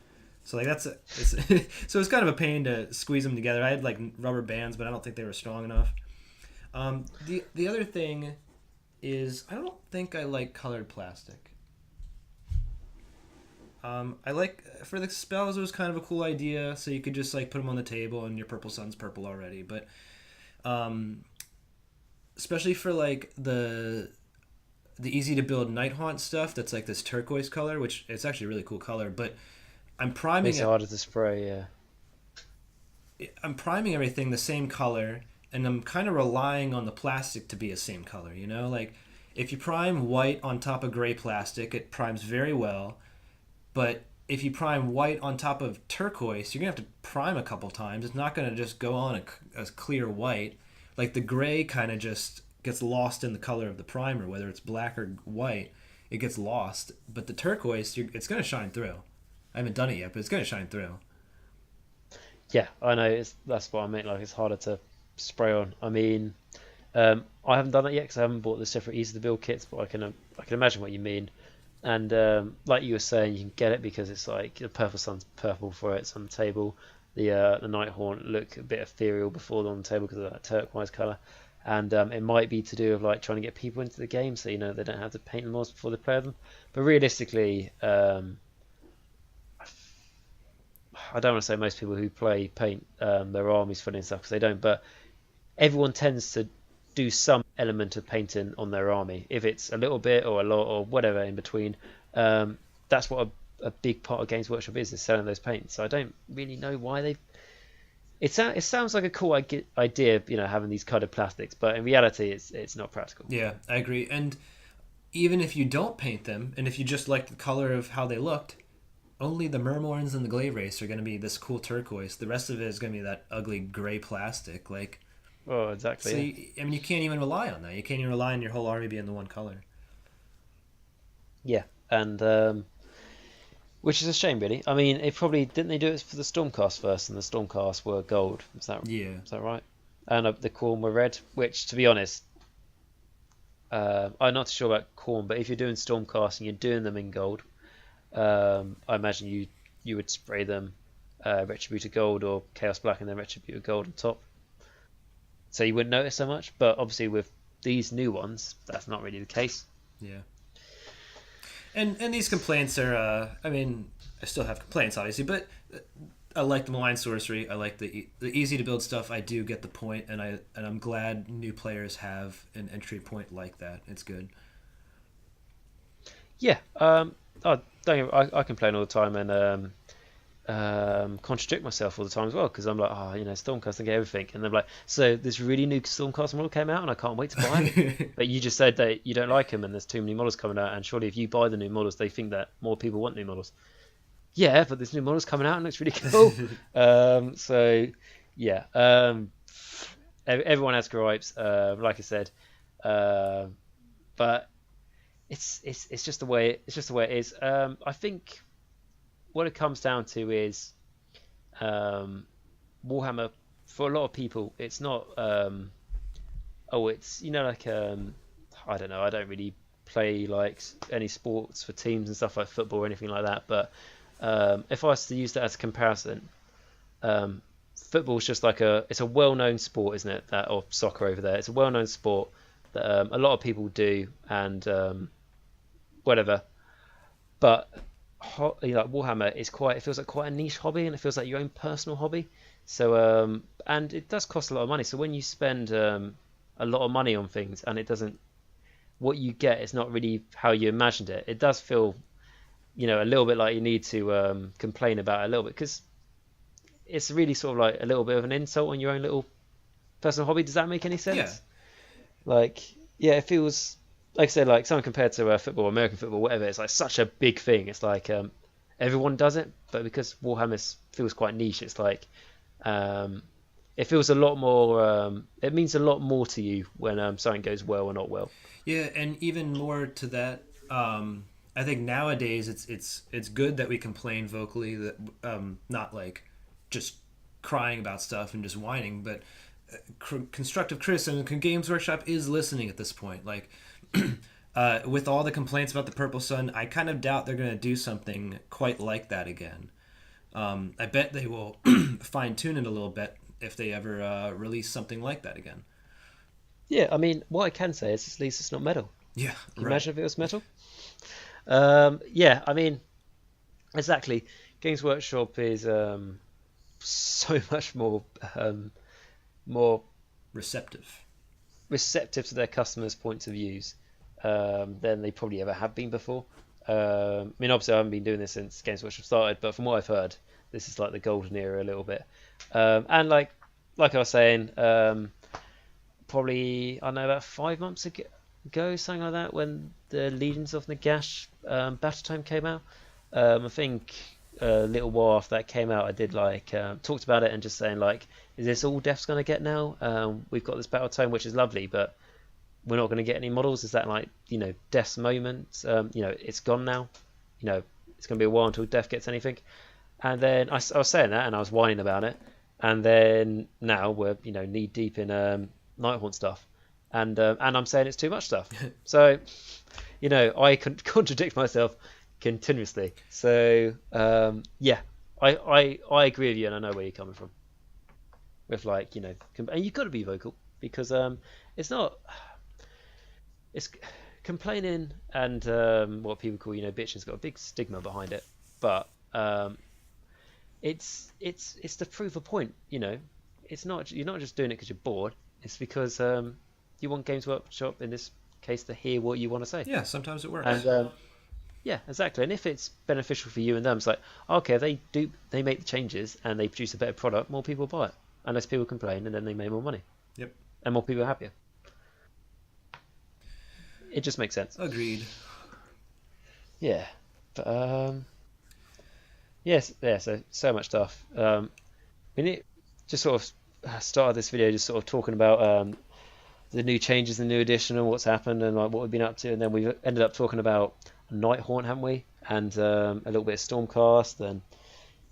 Speaker 1: So like so it's kind of a pain to squeeze them together. I had like rubber bands, but I don't think they were strong enough. The other thing is I don't think I like colored plastic. I like for the spells it was kind of a cool idea, so you could just like put them on the table and your purple sun's purple already. But especially for like the easy to build Nighthaunt stuff, that's like this turquoise color, which it's actually a really cool color. But I'm priming
Speaker 2: it harder to spray. Yeah,
Speaker 1: I'm priming everything the same color, and I'm kind of relying on the plastic to be the same color. You know, like if you prime white on top of gray plastic, it primes very well. But if you prime white on top of turquoise, you're gonna have to prime a couple times. It's not gonna just go on a clear white. Like the gray kind of just gets lost in the color of the primer, whether it's black or white. It gets lost. But the turquoise, it's gonna shine through. I haven't done it yet, but it's gonna shine through.
Speaker 2: Yeah, I know. That's what I meant. Like it's harder to spray on. I mean, I haven't done it yet because I haven't bought the separate easy to build kits, but I can imagine what you mean. And like you were saying, you can get it because it's like the purple sun's purple for it. It's on the table. The Nighthaunt look a bit ethereal before they're on the table because of that turquoise color. And it might be to do with like trying to get people into the game, so you know they don't have to paint the models before they play them. But realistically, I don't want to say most people who play paint their armies fully and stuff because they don't, but everyone tends to do some element of painting on their army. If it's a little bit or a lot or whatever in between, that's what a big part of Games Workshop is selling those paints. So I don't really know why they've. It sounds like a cool idea, you know, having these colored plastics, but in reality, it's not practical.
Speaker 1: Yeah, I agree. And even if you don't paint them, and if you just like the color of how they looked, only the Murmorns and the Glaive Race are going to be this cool turquoise. The rest of it is going to be that ugly gray plastic. Like,
Speaker 2: Oh, exactly.
Speaker 1: so
Speaker 2: Yeah.
Speaker 1: I mean, you can't even rely on that. You can't even rely on your whole army being the one color.
Speaker 2: Yeah, and which is a shame, really. I mean, it probably didn't they do it for the Stormcast first, and the Stormcast were gold.
Speaker 1: Yeah.
Speaker 2: Is that right? And the Khorne were red. Which, to be honest, I'm not too sure about Khorne, but if you're doing Stormcast and you're doing them in gold, I imagine you would spray them Retributed Gold or Chaos Black and then Retributed Gold on top, so you wouldn't notice so much. But obviously, with these new ones, that's not really the case.
Speaker 1: Yeah. And these complaints are, I mean, I still have complaints, obviously, but I like the malign sorcery. I like the easy to build stuff. I do get the point, and I'm glad new players have an entry point like that. It's good.
Speaker 2: Yeah. Oh, don't I complain all the time and contradict myself all the time as well because I'm like, oh, you know, Stormcast and get everything, and they're like, so this really new Stormcast model came out and I can't wait to buy it. But you just said that you don't like them and there's too many models coming out, and surely if you buy the new models, they think that more people want new models. Yeah, but this new model's coming out and it's really cool. So yeah, everyone has gripes, like I said, uh, but it's just the way it is. I think what it comes down to is Warhammer for a lot of people. It's not it's you know like I don't know. I don't really play like any sports for teams and stuff like football or anything like that. But if I was to use that as a comparison, football's just like it's a well-known sport, isn't it? That or soccer over there. It's a well-known sport that a lot of people do and whatever. But you know, like Warhammer is it feels like quite a niche hobby, and it feels like your own personal hobby. So and it does cost a lot of money. So when you spend a lot of money on things and it doesn't, what you get is not really how you imagined it. It does feel, you know, a little bit like you need to complain about it a little bit because it's really sort of like a little bit of an insult on your own little personal hobby. Does that make any sense?
Speaker 1: Yeah.
Speaker 2: Like, yeah, it feels like I said, like someone compared to football, American football, whatever. It's like such a big thing. It's like everyone does it, but because Warhammer feels quite niche, it's like it feels a lot more. It means a lot more to you when something goes well or not well.
Speaker 1: Yeah, and even more to that, I think nowadays it's good that we complain vocally, that not like just crying about stuff and just whining, but constructive criticism. Games Workshop is listening at this point. Like with all the complaints about the Purple Sun, I kind of doubt they're going to do something quite like that again. I bet they will fine tune it a little bit if they ever release something like that again.
Speaker 2: Yeah, I mean, what I can say is at least it's not metal.
Speaker 1: Yeah,
Speaker 2: Can you
Speaker 1: right.
Speaker 2: imagine if it was metal? Yeah, I mean, exactly. Games Workshop is so much more
Speaker 1: Receptive.
Speaker 2: receptive to their customers' points of views than they probably ever have been before. I mean, obviously, I haven't been doing this since Games Workshop started, but from what I've heard, this is like the golden era a little bit. And like I was saying, probably, I don't know, about 5 months ago, something like that, when the Legions of Nagash Battle Tome came out. I think a little while after that came out, I did like talked about it and just saying like, is this all Def's gonna get now? We've got this Battle Tome, which is lovely, but we're not going to get any models. Is that like, Def's moment? It's gone now. It's going to be a while until Def gets anything. And then I was saying that and I was whining about it. And then now we're knee deep in Nighthaunt stuff, and I'm saying it's too much stuff. So I can contradict myself continuously. So yeah, I agree with you, and I know where you're coming from. With like and you've got to be vocal because it's not. It's complaining and what people call bitching's got a big stigma behind it, but it's to prove a point. It's not, you're not just doing it because you're bored. It's because you want Games Workshop in this case to hear what you want to say.
Speaker 1: Yeah, sometimes it works.
Speaker 2: And yeah, exactly. And if it's beneficial for you and them, it's like, okay, if they make the changes and they produce a better product, more people buy it, and less people complain, and then they make more money.
Speaker 1: Yep. And
Speaker 2: more people are happier. It just makes sense.
Speaker 1: Agreed.
Speaker 2: Yeah, but yes, yeah. So much stuff. We just sort of started this video just sort of talking about the new changes, the new edition, and what's happened, and like what we've been up to, and then we've ended up talking about Nighthaunt, haven't we? And a little bit of Stormcast, and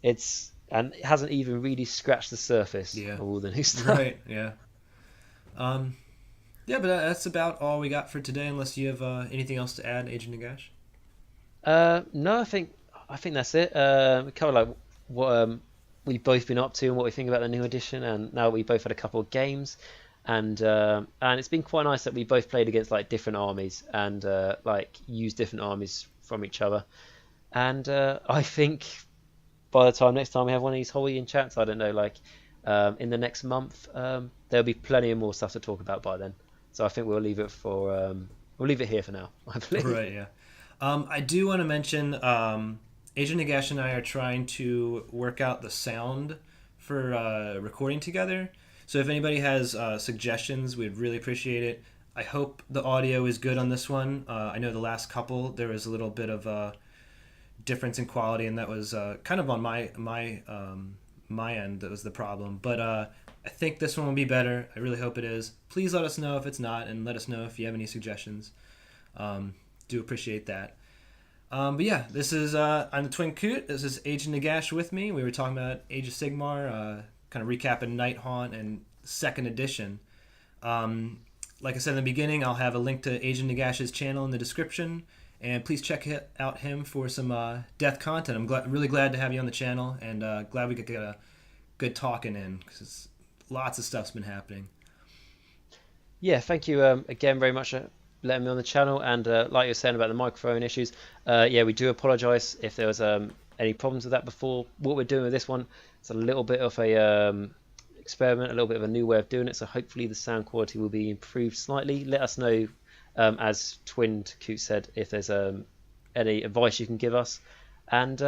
Speaker 2: it hasn't even really scratched the surface of all the new stuff.
Speaker 1: Right. Yeah. Yeah, but that's about all we got for today. Unless you have anything else to add, Agent Nagash.
Speaker 2: No, I think that's it. We covered like what we've both been up to and what we think about the new edition, and now we both had a couple of games, and it's been quite nice that we both played against like different armies and like used different armies from each other. And I think by the time next time we have one of these Holy in chats, I don't know, like in the next month, there'll be plenty of more stuff to talk about by then. So I think we'll leave it here for now, I believe.
Speaker 1: Right, yeah. I do want to mention Agent Nagash and I are trying to work out the sound for recording together. So if anybody has suggestions, we'd really appreciate it. I hope the audio is good on this one. I know the last couple, there was a little bit of a difference in quality, and that was kind of on my end that was the problem. But I think this one will be better. I really hope it is. Please let us know if it's not, and let us know if you have any suggestions. Do appreciate that. But yeah, this is I'm the Twinned Coot. This is Agent Nagash with me. We were talking about Age of Sigmar, kind of recapping Nighthaunt and 2nd edition. Like I said in the beginning, I'll have a link to Agent Nagash's channel in the description, and please check out him for some death content. I'm really glad to have you on the channel, and glad we could get a good talking in, because lots of stuff's been happening.
Speaker 2: Yeah, thank you again very much for letting me on the channel, and like you were saying about the microphone issues, yeah, we do apologise if there was any problems with that before. What we're doing with this one, it's a little bit of a experiment, a little bit of a new way of doing it, so hopefully the sound quality will be improved slightly. Let us know, as Twinned Coot said, if there's any advice you can give us. And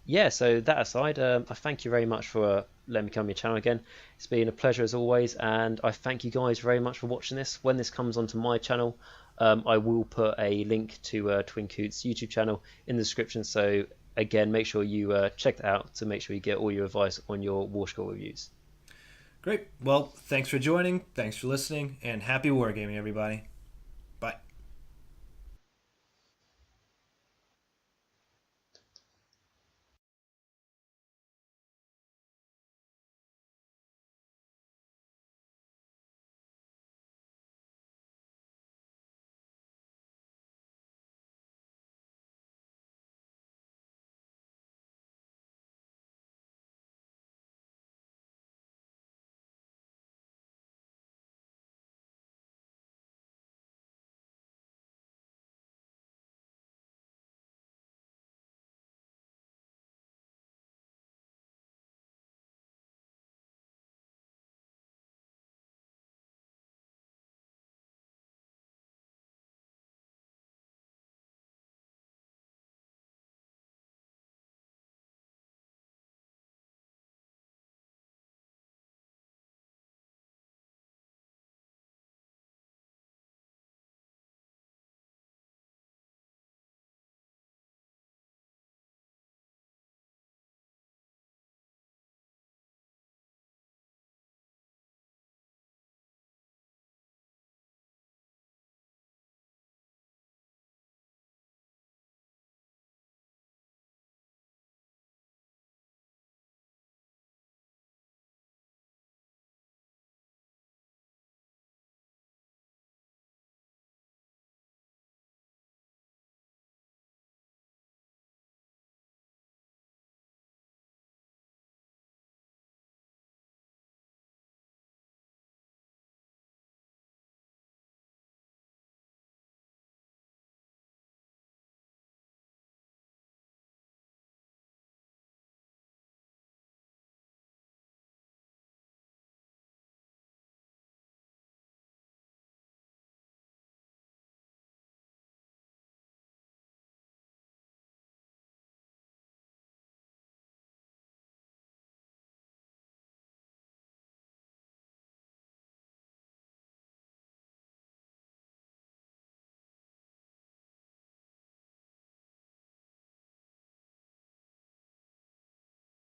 Speaker 2: yeah, so that aside, I thank you very much for letting me come on your channel again. It's been a pleasure as always, and I thank you guys very much for watching this. When this comes onto my channel, I will put a link to Twinned Coot's YouTube channel in the description, so again, make sure you check that out to make sure you get all your advice on your Warscoll reviews.
Speaker 1: Great. Well, thanks for joining, thanks for listening, and happy wargaming, everybody.